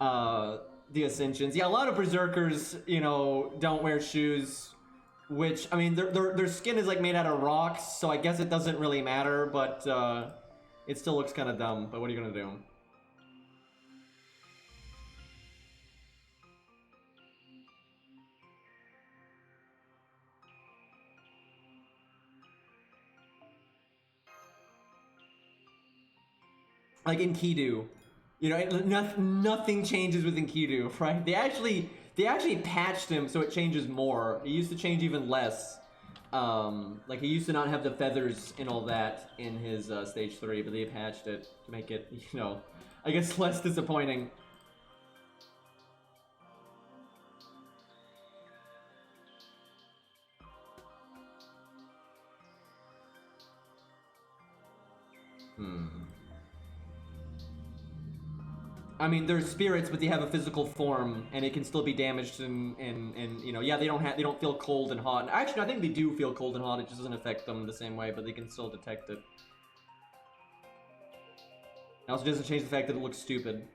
Ascensions. Yeah, a lot of berserkers, you know, don't wear shoes, which I mean, their skin is like made out of rocks, so I guess it doesn't really matter. But it still looks kind of dumb. But what are you gonna do? Like Enkidu, you know, nothing changes with Enkidu, right? They actually patched him so it changes more. It used to change even less. Like he used to not have the feathers and all that in his stage 3, but they patched it to make it, you know, I guess less disappointing. I mean, they're spirits, but they have a physical form, and it can still be damaged, and you know, yeah, they don't feel cold and hot. Actually, I think they do feel cold and hot. It just doesn't affect them the same way, but they can still detect it. It also doesn't change the fact that it looks stupid.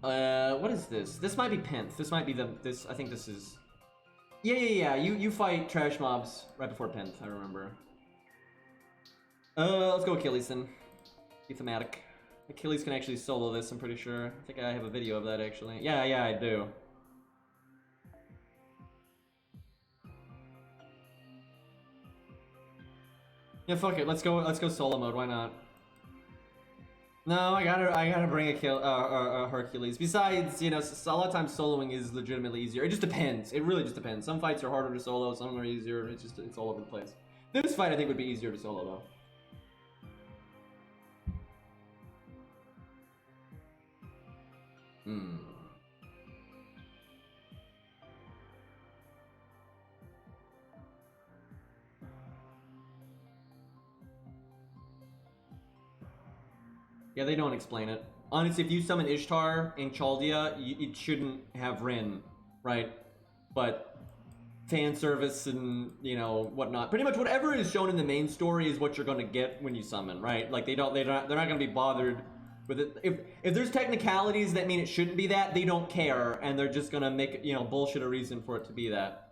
What is this? This might be Penth. This might be this. I think this is. Yeah. You fight trash mobs right before Penth. I remember. Let's go Achilles then. Be thematic. Achilles can actually solo this, I'm pretty sure. I think I have a video of that actually. Yeah, I do. Yeah, fuck it. Let's go solo mode. Why not? No, I gotta bring a Hercules. Besides, you know, a lot of times soloing is legitimately easier. It just depends. It really just depends. Some fights are harder to solo, some are easier. It's all over the place. This fight I think would be easier to solo though. Yeah, they don't explain it. Honestly, if you summon Ishtar in Chaldea, it shouldn't have Rin, right? But fan service and, you know, whatnot. Pretty much whatever is shown in the main story is what you're gonna get when you summon, right? Like they're not gonna be bothered with it. If there's technicalities that mean it shouldn't be that, they don't care, and they're just gonna make, you know, bullshit a reason for it to be that.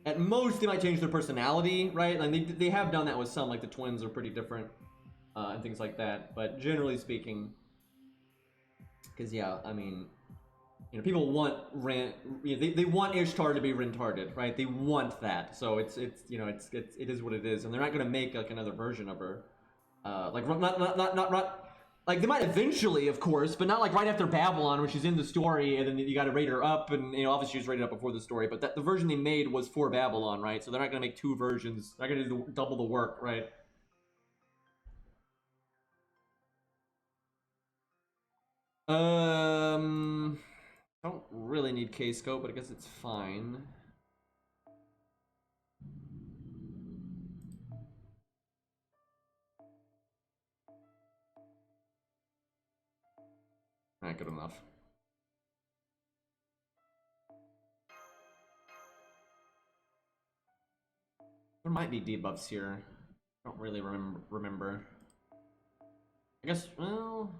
At most, they might change their personality, right? Like they have done that with some, like the twins are pretty different. And things like that, but generally speaking, because yeah, I mean, you know, people want they want Ishtar to be Rentarded, right? They want that, so it's you know it is what it is, and they're not gonna make like another version of her, like not like they might eventually, of course, but not like right after Babylon, where she's in the story, and then you got to rate her up, and you know obviously she was rated up before the story, but the version they made was for Babylon, right? So they're not gonna make two versions. They're gonna do double the work, right? I don't really need K-scope, but I guess it's fine. Not good enough. There might be debuffs here. I don't really remember. I guess, well,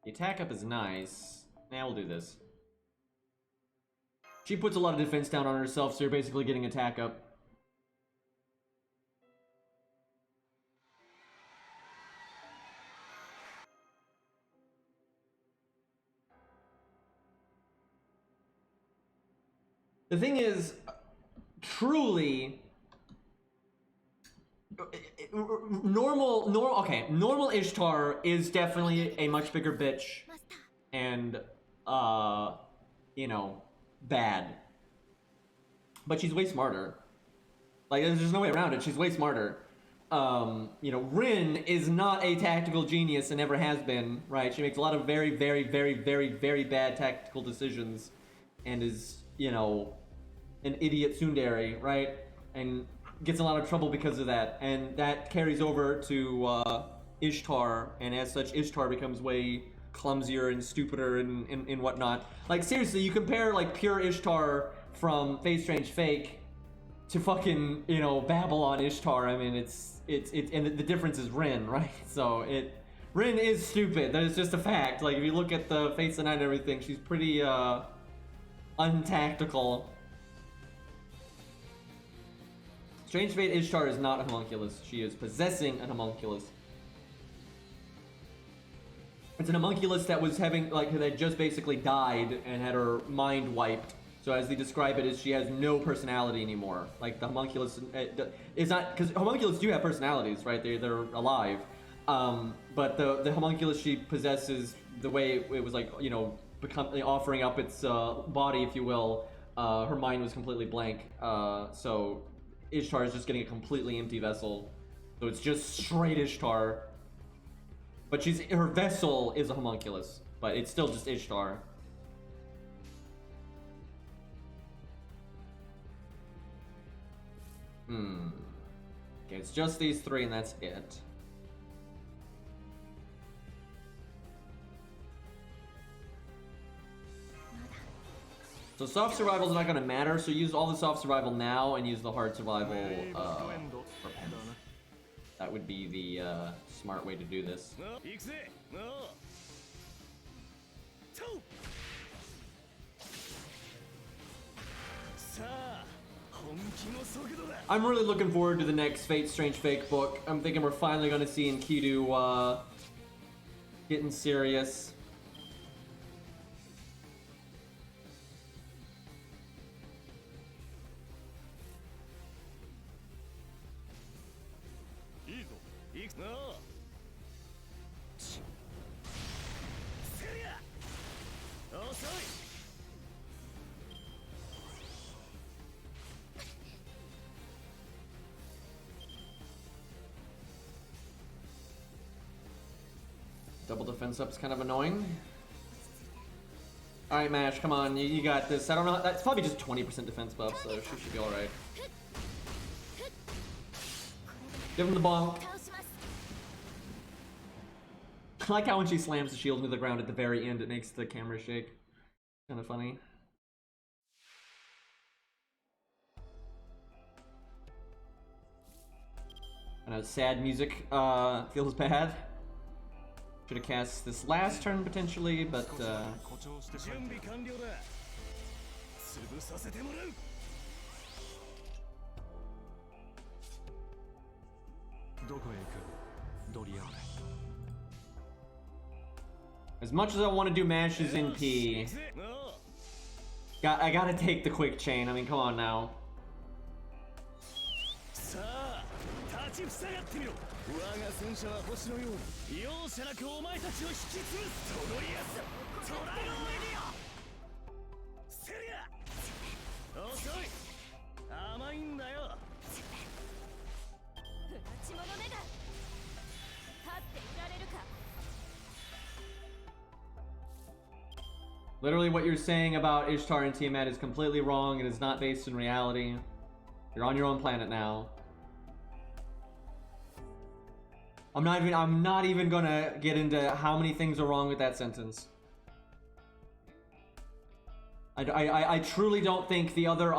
the attack up is nice. Nah, we'll do this. She puts a lot of defense down on herself, so you're basically getting attack up. The thing is, truly, normal Ishtar is definitely a much bigger bitch, and you know, bad. But she's way smarter. Like, there's no way around it. She's way smarter. You know, Rin is not a tactical genius and never has been, right? She makes a lot of very, very, very, very, very bad tactical decisions and is, you know, an idiot tsundere, right? And gets in a lot of trouble because of that. And that carries over to Ishtar, and as such, Ishtar becomes way clumsier and stupider and whatnot. Like, seriously, you compare, like, pure Ishtar from Fate Strange Fake to fucking, you know, Babylon Ishtar. I mean, it's and the difference is Rin, right? So Rin is stupid. That is just a fact. Like, if you look at the Fates of the Night and everything, she's pretty untactical. Strange Fate Ishtar is not a homunculus. She is possessing an homunculus. It's an homunculus that was having, like, that just basically died and had her mind wiped. So as they describe it, is she has no personality anymore. Like, the homunculus is not, because homunculus do have personalities, right? They're alive. But the homunculus she possesses, the way it was, like, you know, offering up its body, if you will, her mind was completely blank. So Ishtar is just getting a completely empty vessel. So it's just straight Ishtar. But her vessel is a homunculus, but it's still just Ishtar. Okay, it's just these three and that's it. So soft survival is not going to matter, so use all the soft survival now and use the hard survival for Penth. That would be the smart way to do this. I'm really looking forward to the next Fate Strange Fake book. I'm thinking we're finally going to see Enkidu getting serious. Double defense up's kind of annoying. Alright, Mash, come on, you got this. I don't know, that's probably just 20% defense buff, so she should be alright. Give him the bonk. I like how when she slams the shield into the ground at the very end, it makes the camera shake. Kind of funny. I know sad music feels bad. Should have cast this last turn potentially, but as much as I want to do mashes in P, I gotta take the quick chain. I mean, come on now. Literally what you're saying about Ishtar and Tiamat is completely wrong. It is not based in reality. You're on your own planet now. I'm not even gonna get into how many things are wrong with that sentence. I truly don't think the other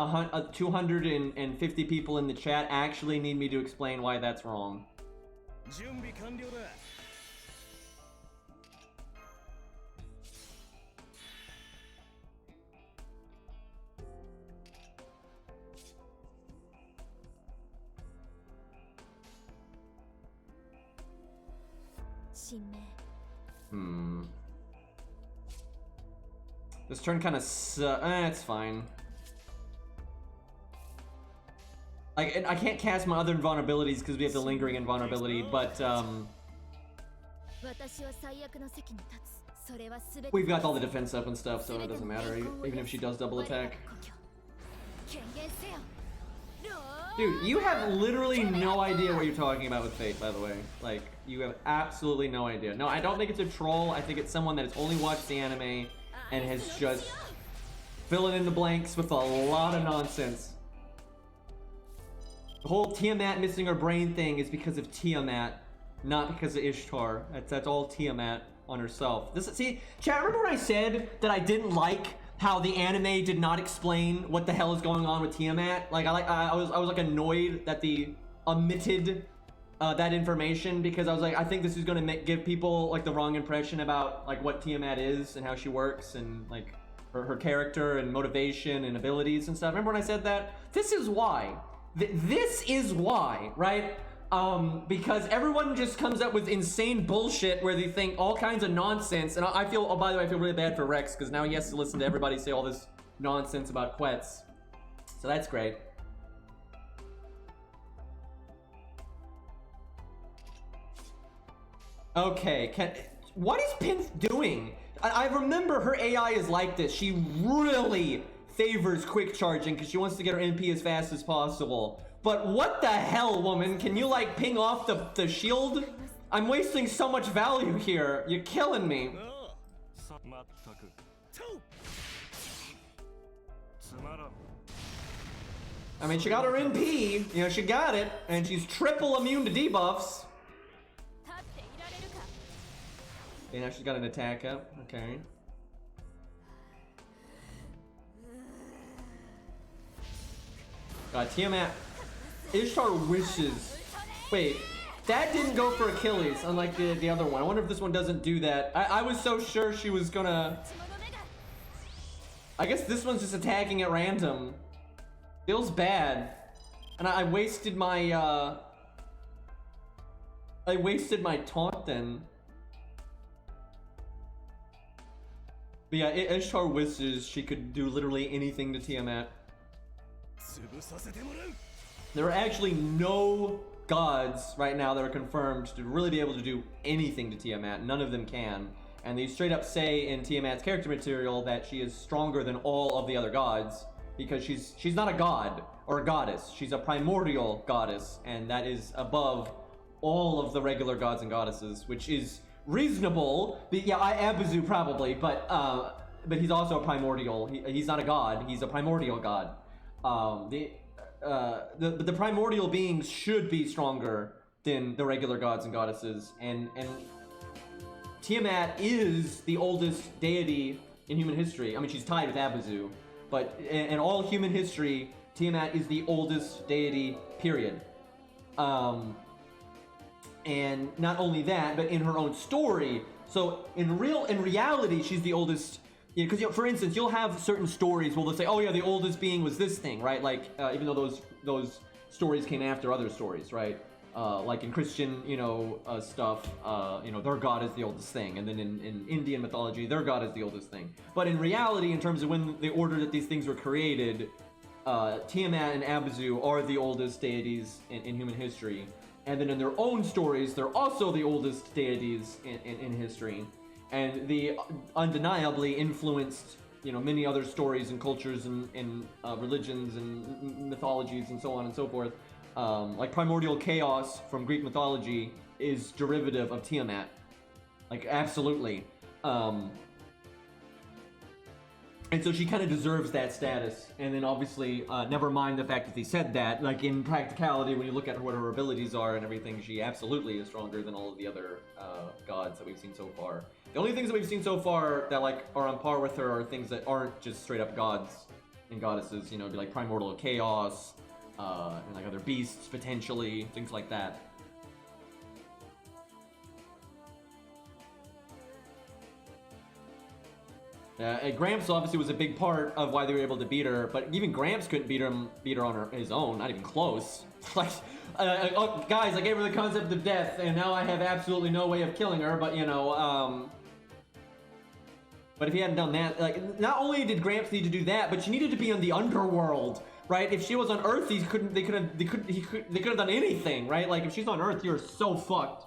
250 people in the chat actually need me to explain why that's wrong. This turn kind of it's fine. I can't cast my other invulnerabilities because we have the lingering invulnerability, but we've got all the defense up and stuff, so it doesn't matter, even if she does double attack. Dude, you have literally no idea what you're talking about with Fate, by the way. Like, you have absolutely no idea. No, I don't think it's a troll. I think it's someone that has only watched the anime and has just filling in the blanks with a lot of nonsense. The whole Tiamat missing her brain thing is because of Tiamat, not because of Ishtar. That's all Tiamat on herself. See, chat, remember when I said that I didn't like how the anime did not explain what the hell is going on with Tiamat? Like, I was like annoyed that they omitted that information, because I was like, I think this is gonna give people like the wrong impression about like what Tiamat is and how she works and like her character and motivation and abilities and stuff. Remember when I said that? This is why. This is why, right? Because everyone just comes up with insane bullshit where they think all kinds of nonsense. And I feel, oh, by the way, I feel really bad for Rex because now he has to listen to everybody say all this nonsense about Quetz. So that's great. Okay, what is Penth doing? I remember her AI is like this. She really favors quick charging because she wants to get her NP as fast as possible. But what the hell, woman? Can you like ping off the shield? I'm wasting so much value here. You're killing me. I mean, she got her NP, you know, she got it, and she's triple immune to debuffs. Okay, now she's got an attack up, okay. God, Tiamat. Ishtar wishes. Wait, that didn't go for Achilles, unlike the other one. I wonder if this one doesn't do that. I was so sure she was gonna... I guess this one's just attacking at random. Feels bad. And I wasted my, I wasted my taunt then. But yeah, Ishtar wishes she could do literally anything to Tiamat. There are actually no gods right now that are confirmed to really be able to do anything to Tiamat. None of them can. And they straight up say in Tiamat's character material that she is stronger than all of the other gods because she's not a god or a goddess. She's a primordial goddess, and that is above all of the regular gods and goddesses, which is reasonable. But yeah, Abuzu probably, but he's also a primordial. He's not a god. He's a primordial god. The primordial beings should be stronger than the regular gods and goddesses, and Tiamat is the oldest deity in human history. I mean, she's tied with Abuzu, but in all human history, Tiamat is the oldest deity, period. And not only that, but in her own story. So in reality, she's the oldest. Because for instance, you'll have certain stories where they'll say, "Oh yeah, the oldest being was this thing," right? Like even though those stories came after other stories, right? Like in Christian, stuff, their god is the oldest thing, and then in Indian mythology, their god is the oldest thing. But in reality, in terms of when the order that these things were created, Tiamat and Abuzu are the oldest deities in human history. And then in their own stories, they're also the oldest deities in history. And they undeniably influenced, many other stories and cultures and religions and mythologies and so on and so forth. Like primordial chaos from Greek mythology is derivative of Tiamat. Like, absolutely. And so she kind of deserves that status. And then obviously, never mind the fact that they said that, like in practicality, when you look at what her abilities are and everything, she absolutely is stronger than all of the other gods that we've seen so far. The only things that we've seen so far that like are on par with her are things that aren't just straight up gods and goddesses, be like primordial chaos, and like other beasts potentially, things like that. And Gramps obviously was a big part of why they were able to beat her, but even Gramps couldn't beat her on his own, not even close. Like, guys, I gave her the concept of death, and now I have absolutely no way of killing her. But but if he hadn't done that, like, not only did Gramps need to do that, but she needed to be in the underworld, right? If she was on Earth, they could have done anything, right? Like, if she's on Earth, you're so fucked.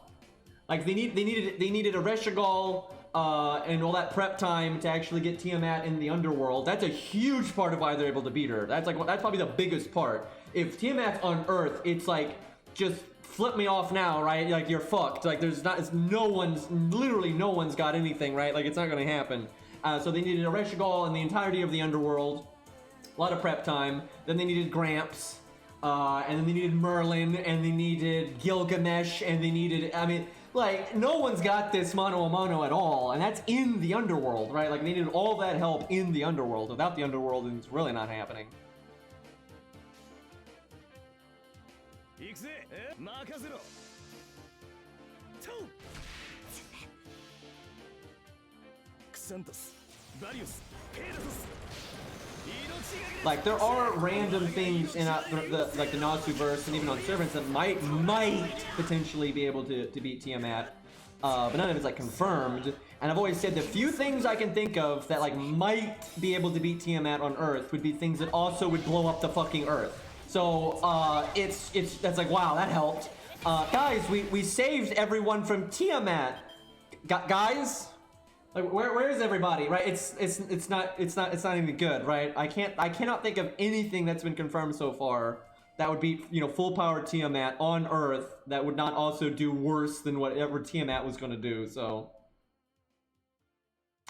Like, they needed a Reshigal, and all that prep time to actually get Tiamat in the underworld. That's a huge part of why they're able to beat her. That's probably the biggest part. If Tiamat's on Earth, it's like, just flip me off now, right? Like, you're fucked. Like, literally no one's got anything, right? Like, it's not gonna happen. So they needed a Reshigal in the entirety of the underworld. A lot of prep time. Then they needed Gramps. And then they needed Merlin. And they needed Gilgamesh. And they needed, like, no one's got this mano a mano at all. And that's in the underworld, right? Like, they needed all that help in the underworld. Without the underworld, it's really not happening. Like, there are random things in the Nasuverse and even on servants that might potentially be able to beat Tiamat, but none of it's like confirmed. And I've always said the few things I can think of that like might be able to beat Tiamat on Earth would be things that also would blow up the fucking Earth. So that's like, wow, that helped. Guys, we saved everyone from Tiamat. Guys. Like, where is everybody, right? It's not even good, right? I cannot think of anything that's been confirmed so far that would be, full power Tiamat on Earth that would not also do worse than whatever Tiamat was going to do. So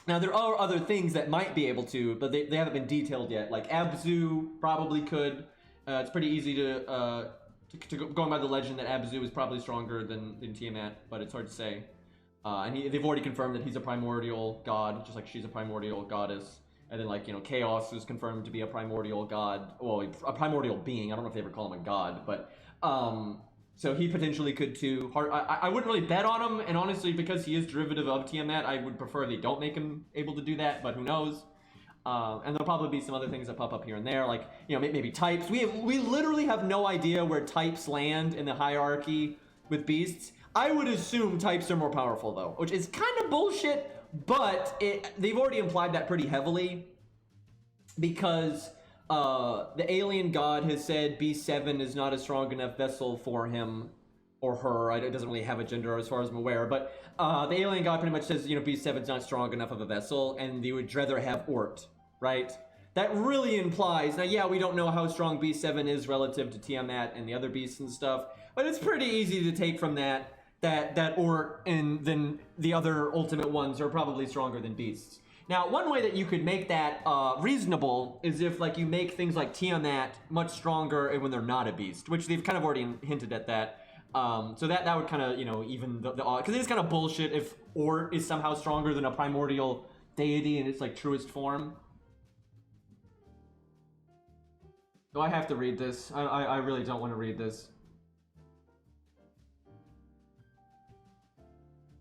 now there are other things that might be able to, but they haven't been detailed yet. Like Abuzu probably could. It's pretty easy to going by the legend that Abuzu is probably stronger than Tiamat, but it's hard to say. And they've already confirmed that he's a primordial god, just like she's a primordial goddess. And then, like, Chaos is confirmed to be a primordial god. Well, a primordial being. I don't know if they ever call him a god, but so he potentially could too. I wouldn't really bet on him, and honestly, because he is derivative of Tiamat, I would prefer they don't make him able to do that. But who knows? And there'll probably be some other things that pop up here and there, like maybe types. We literally have no idea where types land in the hierarchy with beasts. I would assume types are more powerful, though, which is kind of bullshit, but they've already implied that pretty heavily because the alien god has said B7 is not a strong enough vessel for him or her. It doesn't really have a gender as far as I'm aware, but the alien god pretty much says, B7's not strong enough of a vessel, and they would rather have Ort, right? That really implies, now yeah, we don't know how strong B7 is relative to Tiamat and the other beasts and stuff, but it's pretty easy to take from that that orc and then the other ultimate ones are probably stronger than beasts. Now, one way that you could make that reasonable is if like you make things like Tiamat much stronger when they're not a beast, which they've kind of already hinted at that. So that would kind of, you know, even the because it is kind of bullshit if Ort is somehow stronger than a primordial deity in its like truest form. Do I have to read this? I really don't want to read this.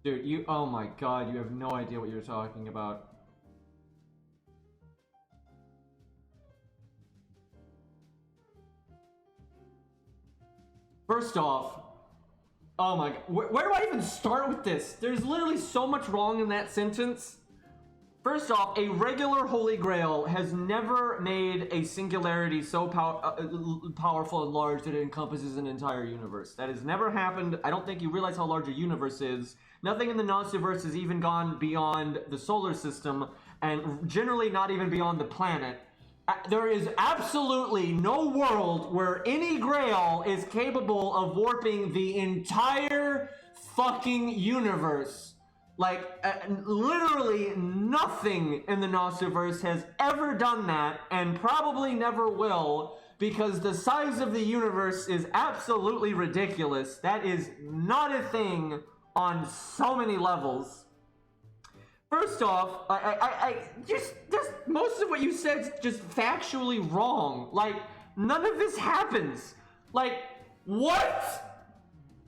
Dude, you, oh my god, you have no idea what you're talking about. First off, oh my god, where do I even start with this? There's literally so much wrong in that sentence. First off, a regular Holy Grail has never made a singularity so powerful and large that it encompasses an entire universe. That has never happened. I don't think you realize how large a universe is. Nothing in the Nasuverse has even gone beyond the solar system, and generally not even beyond the planet. There is absolutely no world where any Grail is capable of warping the entire fucking universe. Like, literally nothing in the Nasuverse has ever done that, and probably never will, because the size of the universe is absolutely ridiculous. That is not a thing on so many levels. First off, I just most of what you said is just factually wrong. Like, none of this happens. Like, what?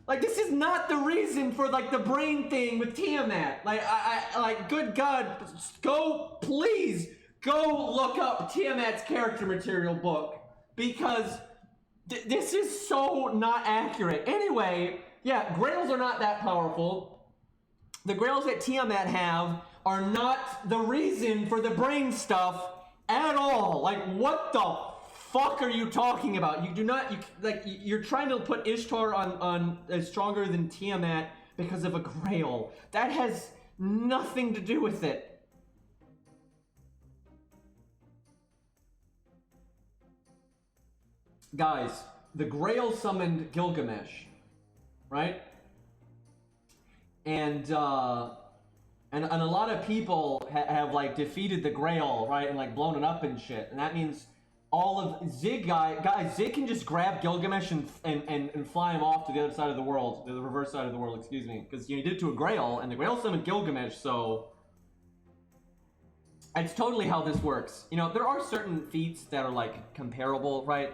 Like, this is not the reason for, like, the brain thing with Tiamat. Like, like, good God, please, go look up Tiamat's character material book. Because this is so not accurate. Anyway, yeah, Grails are not that powerful. The Grails that Tiamat have are not the reason for the brain stuff at all. Like, what the fuck are you talking about? You do not, you're trying to put Ishtar on as stronger than Tiamat because of a Grail. That has nothing to do with it. Guys, the Grail summoned Gilgamesh, right? And a lot of people have like defeated the Grail, right, and like blown it up and shit. And that means all of Zig guys, Zig can just grab Gilgamesh and fly him off to the other side of the world, to the reverse side of the world, excuse me, because you know, he did it to a Grail, and the Grail summoned Gilgamesh, so it's totally how this works. You know, there are certain feats that are like comparable, right?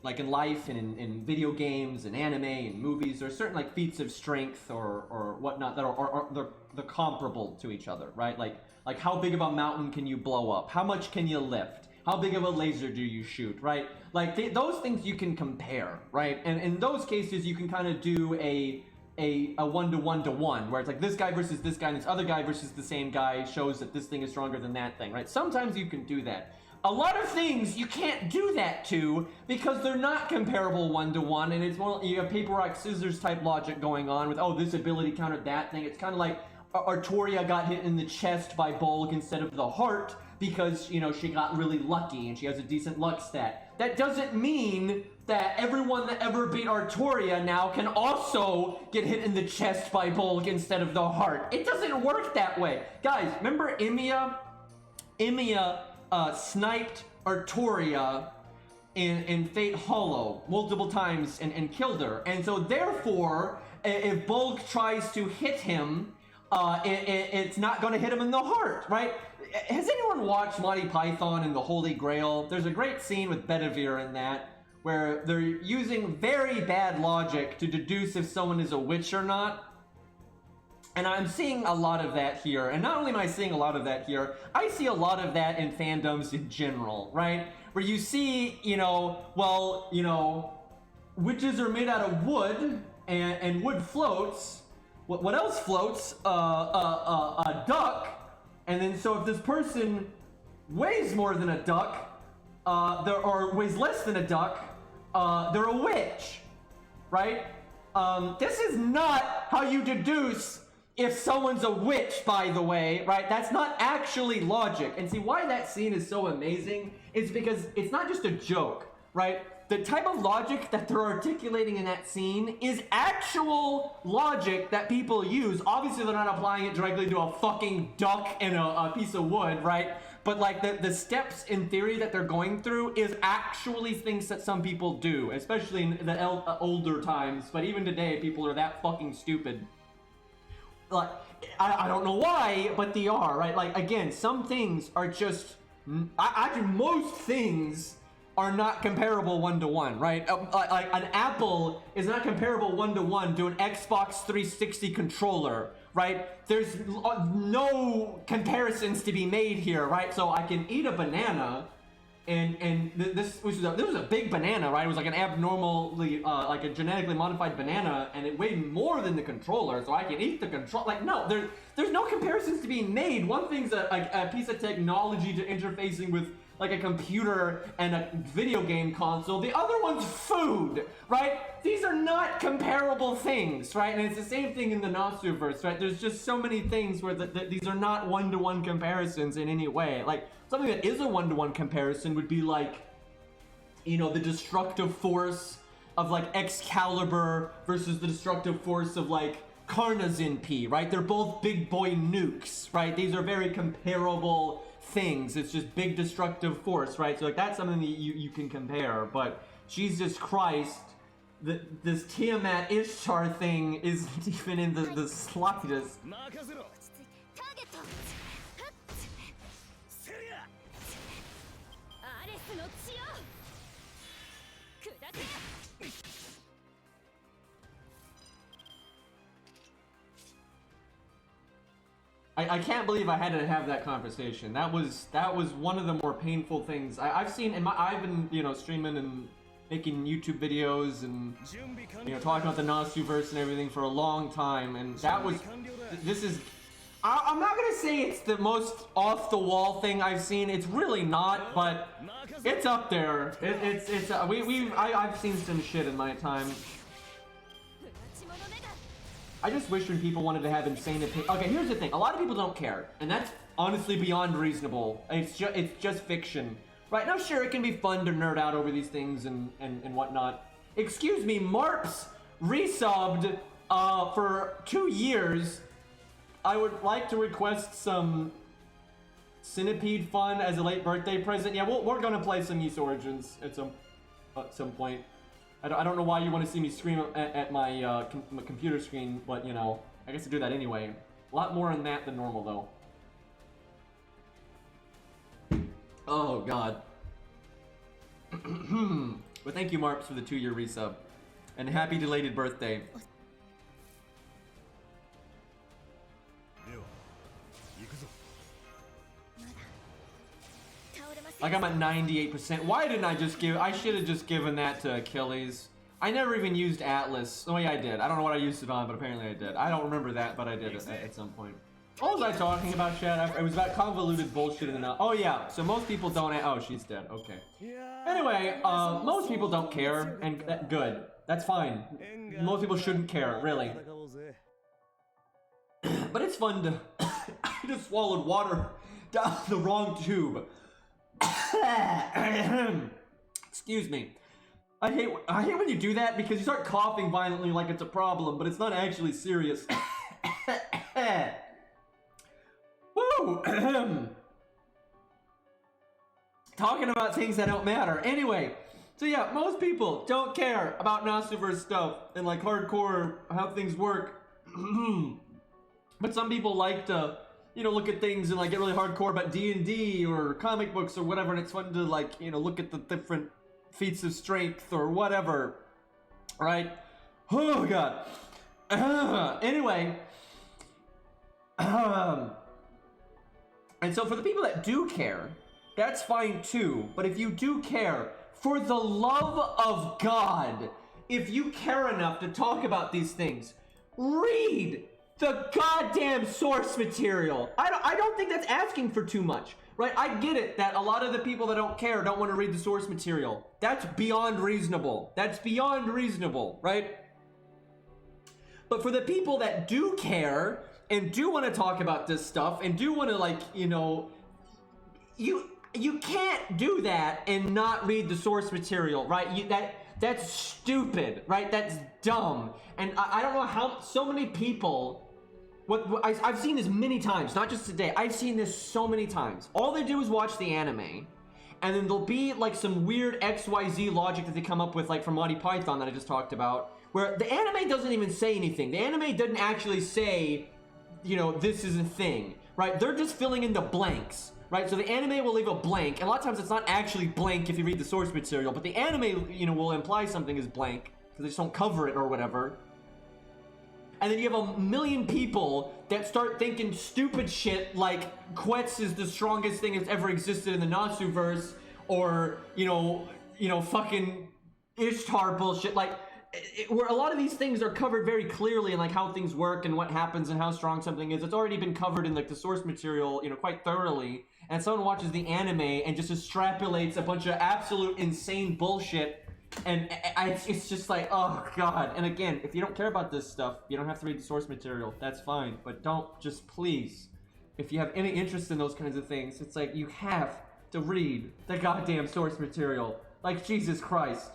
Like in life and in video games and anime and movies, there are certain like feats of strength or whatnot that are they're comparable to each other, right? Like how big of a mountain can you blow up? How much can you lift? How big of a laser do you shoot, right? Like those things you can compare, right? And in those cases, you can kind of do a 1-to-1-to-1, where it's like this guy versus this guy and this other guy versus the same guy shows that this thing is stronger than that thing, right? Sometimes you can do that. A lot of things you can't do that to because they're not comparable 1-to-1, and it's more, you have paper, rock, scissors type logic going on with, oh, this ability countered that thing. It's kind of like Arthurian got hit in the chest by Bolg instead of the heart because, you know, she got really lucky and she has a decent luck stat. That doesn't mean that everyone that ever beat Arthurian now can also get hit in the chest by Bolg instead of the heart. It doesn't work that way. Guys, remember Emiya? Emiya sniped Arturia in Fate Hollow multiple times and killed her. And so therefore, if Bolg tries to hit him, it's not going to hit him in the heart, right? Has anyone watched Monty Python and the Holy Grail? There's a great scene with Bedivere in that, where they're using very bad logic to deduce if someone is a witch or not. And I'm seeing a lot of that here. And not only am I seeing a lot of that here, I see a lot of that in fandoms in general, right? Where you see, you know, well, you know, witches are made out of wood, and wood floats. What else floats? A duck. And then so if this person weighs more than a duck, or weighs less than a duck, they're a witch, right? This is not how you deduce if someone's a witch, by the way, right? That's not actually logic. And see, why that scene is so amazing is because it's not just a joke, right? the type of logic that they're articulating in that scene is actual logic that people use. Obviously, they're not applying it directly to a fucking duck and a piece of wood, right? But like the steps in theory that they're going through is actually things that some people do, especially in the older times. But even today, people are that fucking stupid. Like, I don't know why, but they are, right? Like, again, some things are just, most things are not comparable one-to-one, right? Like, an Apple is not comparable one-to-one to an Xbox 360 controller, right? There's no comparisons to be made here, right? So I can eat a banana, and this was a big banana, right? It was like an abnormally, like a genetically modified banana, and it weighed more than the controller, so I can eat the control. Like, no, there's no comparisons to be made. One thing's a piece of technology to interfacing with like a computer and a video game console. The other one's food, right? These are not comparable things, right? And it's the same thing in the Nasuverse, right? There's just so many things where these are not one-to-one comparisons in any way. Like, something that is a one-to-one comparison would be like, you know, the destructive force of like Excalibur versus the destructive force of like Carnazin P, right? They're both big boy nukes, right? These are very comparable things. It's just big destructive force, right? So like that's something that you can compare. But Jesus Christ, this Tiamat Ishtar thing isn't even in the slightest. I can't believe I had to have that conversation. That was one of the more painful things I've seen in my. I've been, you know, streaming and making YouTube videos and, you know, talking about the Nasuverse and everything for a long time, and that was. This is. I'm not gonna say it's the most off the wall thing I've seen. It's really not, but it's up there. I've seen some shit in my time. I just wish when people wanted to have insane opinions. Okay, here's the thing. A lot of people don't care, and that's honestly beyond reasonable. It's just fiction. Right now, sure, it can be fun to nerd out over these things and whatnot. Excuse me, Marps resubbed for 2 years. I would like to request some Centipede fun as a late birthday present. Yeah, we're gonna play some Ys Origins at some point. I don't know why you want to see me scream at my computer screen, but, you know, I guess I do that anyway. A lot more in that than normal, though. Oh, God. But thank you, Marps, for the 2-year resub. And happy belated birthday. Like, I'm at 98%. Why didn't I just give... I should have just given that to Achilles. I never even used Atlas. Oh, yeah, I did. I don't know what I used it on, but apparently I did. I don't remember that, but I did at some point. What was I talking about, Chad? It was about convoluted bullshit in the... Oh, yeah. So most people don't... Oh, she's dead. Okay. Anyway, most people don't care, and good. That's fine. Most people shouldn't care, really. But it's fun to... I just swallowed water down the wrong tube. Excuse me. I hate when you do that because you start coughing violently like it's a problem, but it's not actually serious. Woo! Talking about things that don't matter. Anyway, so yeah, most people don't care about Nasuverse stuff and like hardcore how things work. But some people like to, you know, look at things and like get really hardcore about D&D or comic books or whatever, and it's fun to like, you know, look at the different feats of strength or whatever, right? Oh God. Anyway, and so for the people that do care, that's fine too. But if you do care, for the love of God, if you care enough to talk about these things, read the goddamn source material. I don't think that's asking for too much, right? I get it that a lot of the people that don't care don't want to read the source material. That's beyond reasonable. That's beyond reasonable, right? But for the people that do care and do want to talk about this stuff and do want to, like, you know, you can't do that and not read the source material, right? That's stupid, right? That's dumb. And I don't know how so many people. I've seen this many times, not just today. I've seen this so many times. All they do is watch the anime, and then there'll be like some weird XYZ logic that they come up with, like from Monty Python that I just talked about, where the anime doesn't even say anything. The anime doesn't actually say, you know, this is a thing, right? They're just filling in the blanks, right? So the anime will leave a blank, and a lot of times it's not actually blank if you read the source material, but the anime, you know, will imply something is blank because they just don't cover it or whatever. And then you have a million people that start thinking stupid shit like Quetz is the strongest thing that's ever existed in the Nasuverse, or you know, fucking Ishtar bullshit. Like, where a lot of these things are covered very clearly in like how things work and what happens and how strong something is. It's already been covered in like the source material, you know, quite thoroughly. And someone watches the anime and just extrapolates a bunch of absolute insane bullshit. And it's just like, oh god. And again, if you don't care about this stuff, you don't have to read the source material. That's fine. But don't, just please, if you have any interest in those kinds of things, it's like you have to read the goddamn source material. Like, Jesus Christ.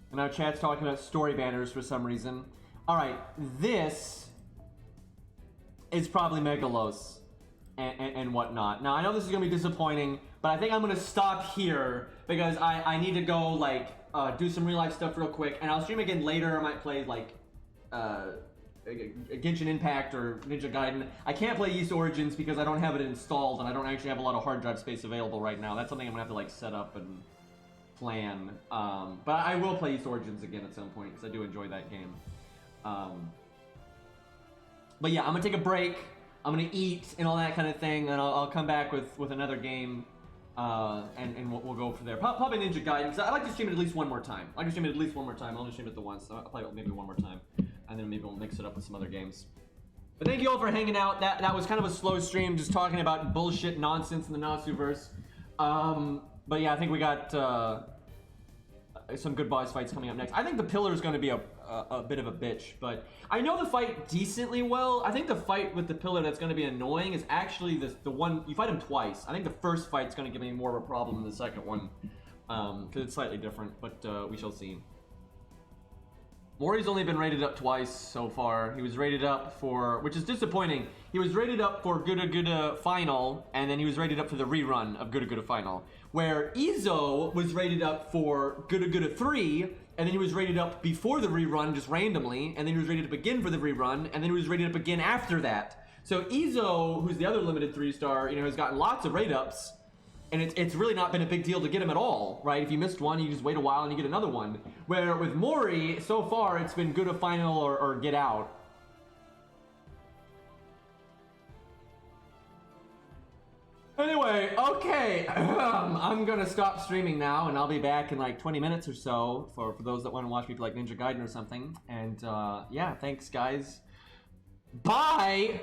And now chat's talking about story banners for some reason. Alright, this is probably Megalos and whatnot. Now, I know this is going to be disappointing, but I think I'm going to stop here because I need to go, like, do some real-life stuff real quick, and I'll stream again later. I might play, like, Genshin Impact or Ninja Gaiden. I can't play Ys Origins because I don't have it installed, and I don't actually have a lot of hard drive space available right now. That's something I'm going to have to, like, set up and plan. But I will play Ys Origins again at some point because I do enjoy that game. But yeah, I'm gonna take a break. I'm gonna eat and all that kind of thing, and I'll come back with another game, and we'll go from there. Probably Ninja Gaiden, because I like to stream it at least one more time. I like to stream it at least one more time. I'll only stream it the once, so I'll play it maybe one more time, and then maybe we'll mix it up with some other games. But thank you all for hanging out. That was kind of a slow stream, just talking about bullshit nonsense in the Nasuverse. But yeah, I think we got some good boss fights coming up next. I think the pillar is going to be a bit of a bitch, but I know the fight decently well. I think the fight with the pillar that's going to be annoying is actually the one you fight him twice. I think the first fight's going to give me more of a problem than the second one, because it's slightly different, but we shall see. Mori's only been rated up twice so far. He was rated up for, which is disappointing, he was rated up for Gura Final, and then he was rated up for the rerun of Gura Final. Where Izo was rated up for Gura 3, and then he was rated up before the rerun, just randomly, and then he was rated up again for the rerun, and then he was rated up again after that. So Izo, who's the other limited 3-star, you know, has gotten lots of rate ups, and it's really not been a big deal to get him at all, right? If you missed one, you just wait a while and you get another one. Where with Mori, so far, it's been Gura Final or Get Out. Anyway, okay, I'm gonna stop streaming now, and I'll be back in like 20 minutes or so for those that want to watch me play like Ninja Gaiden or something. And yeah, thanks guys. Bye!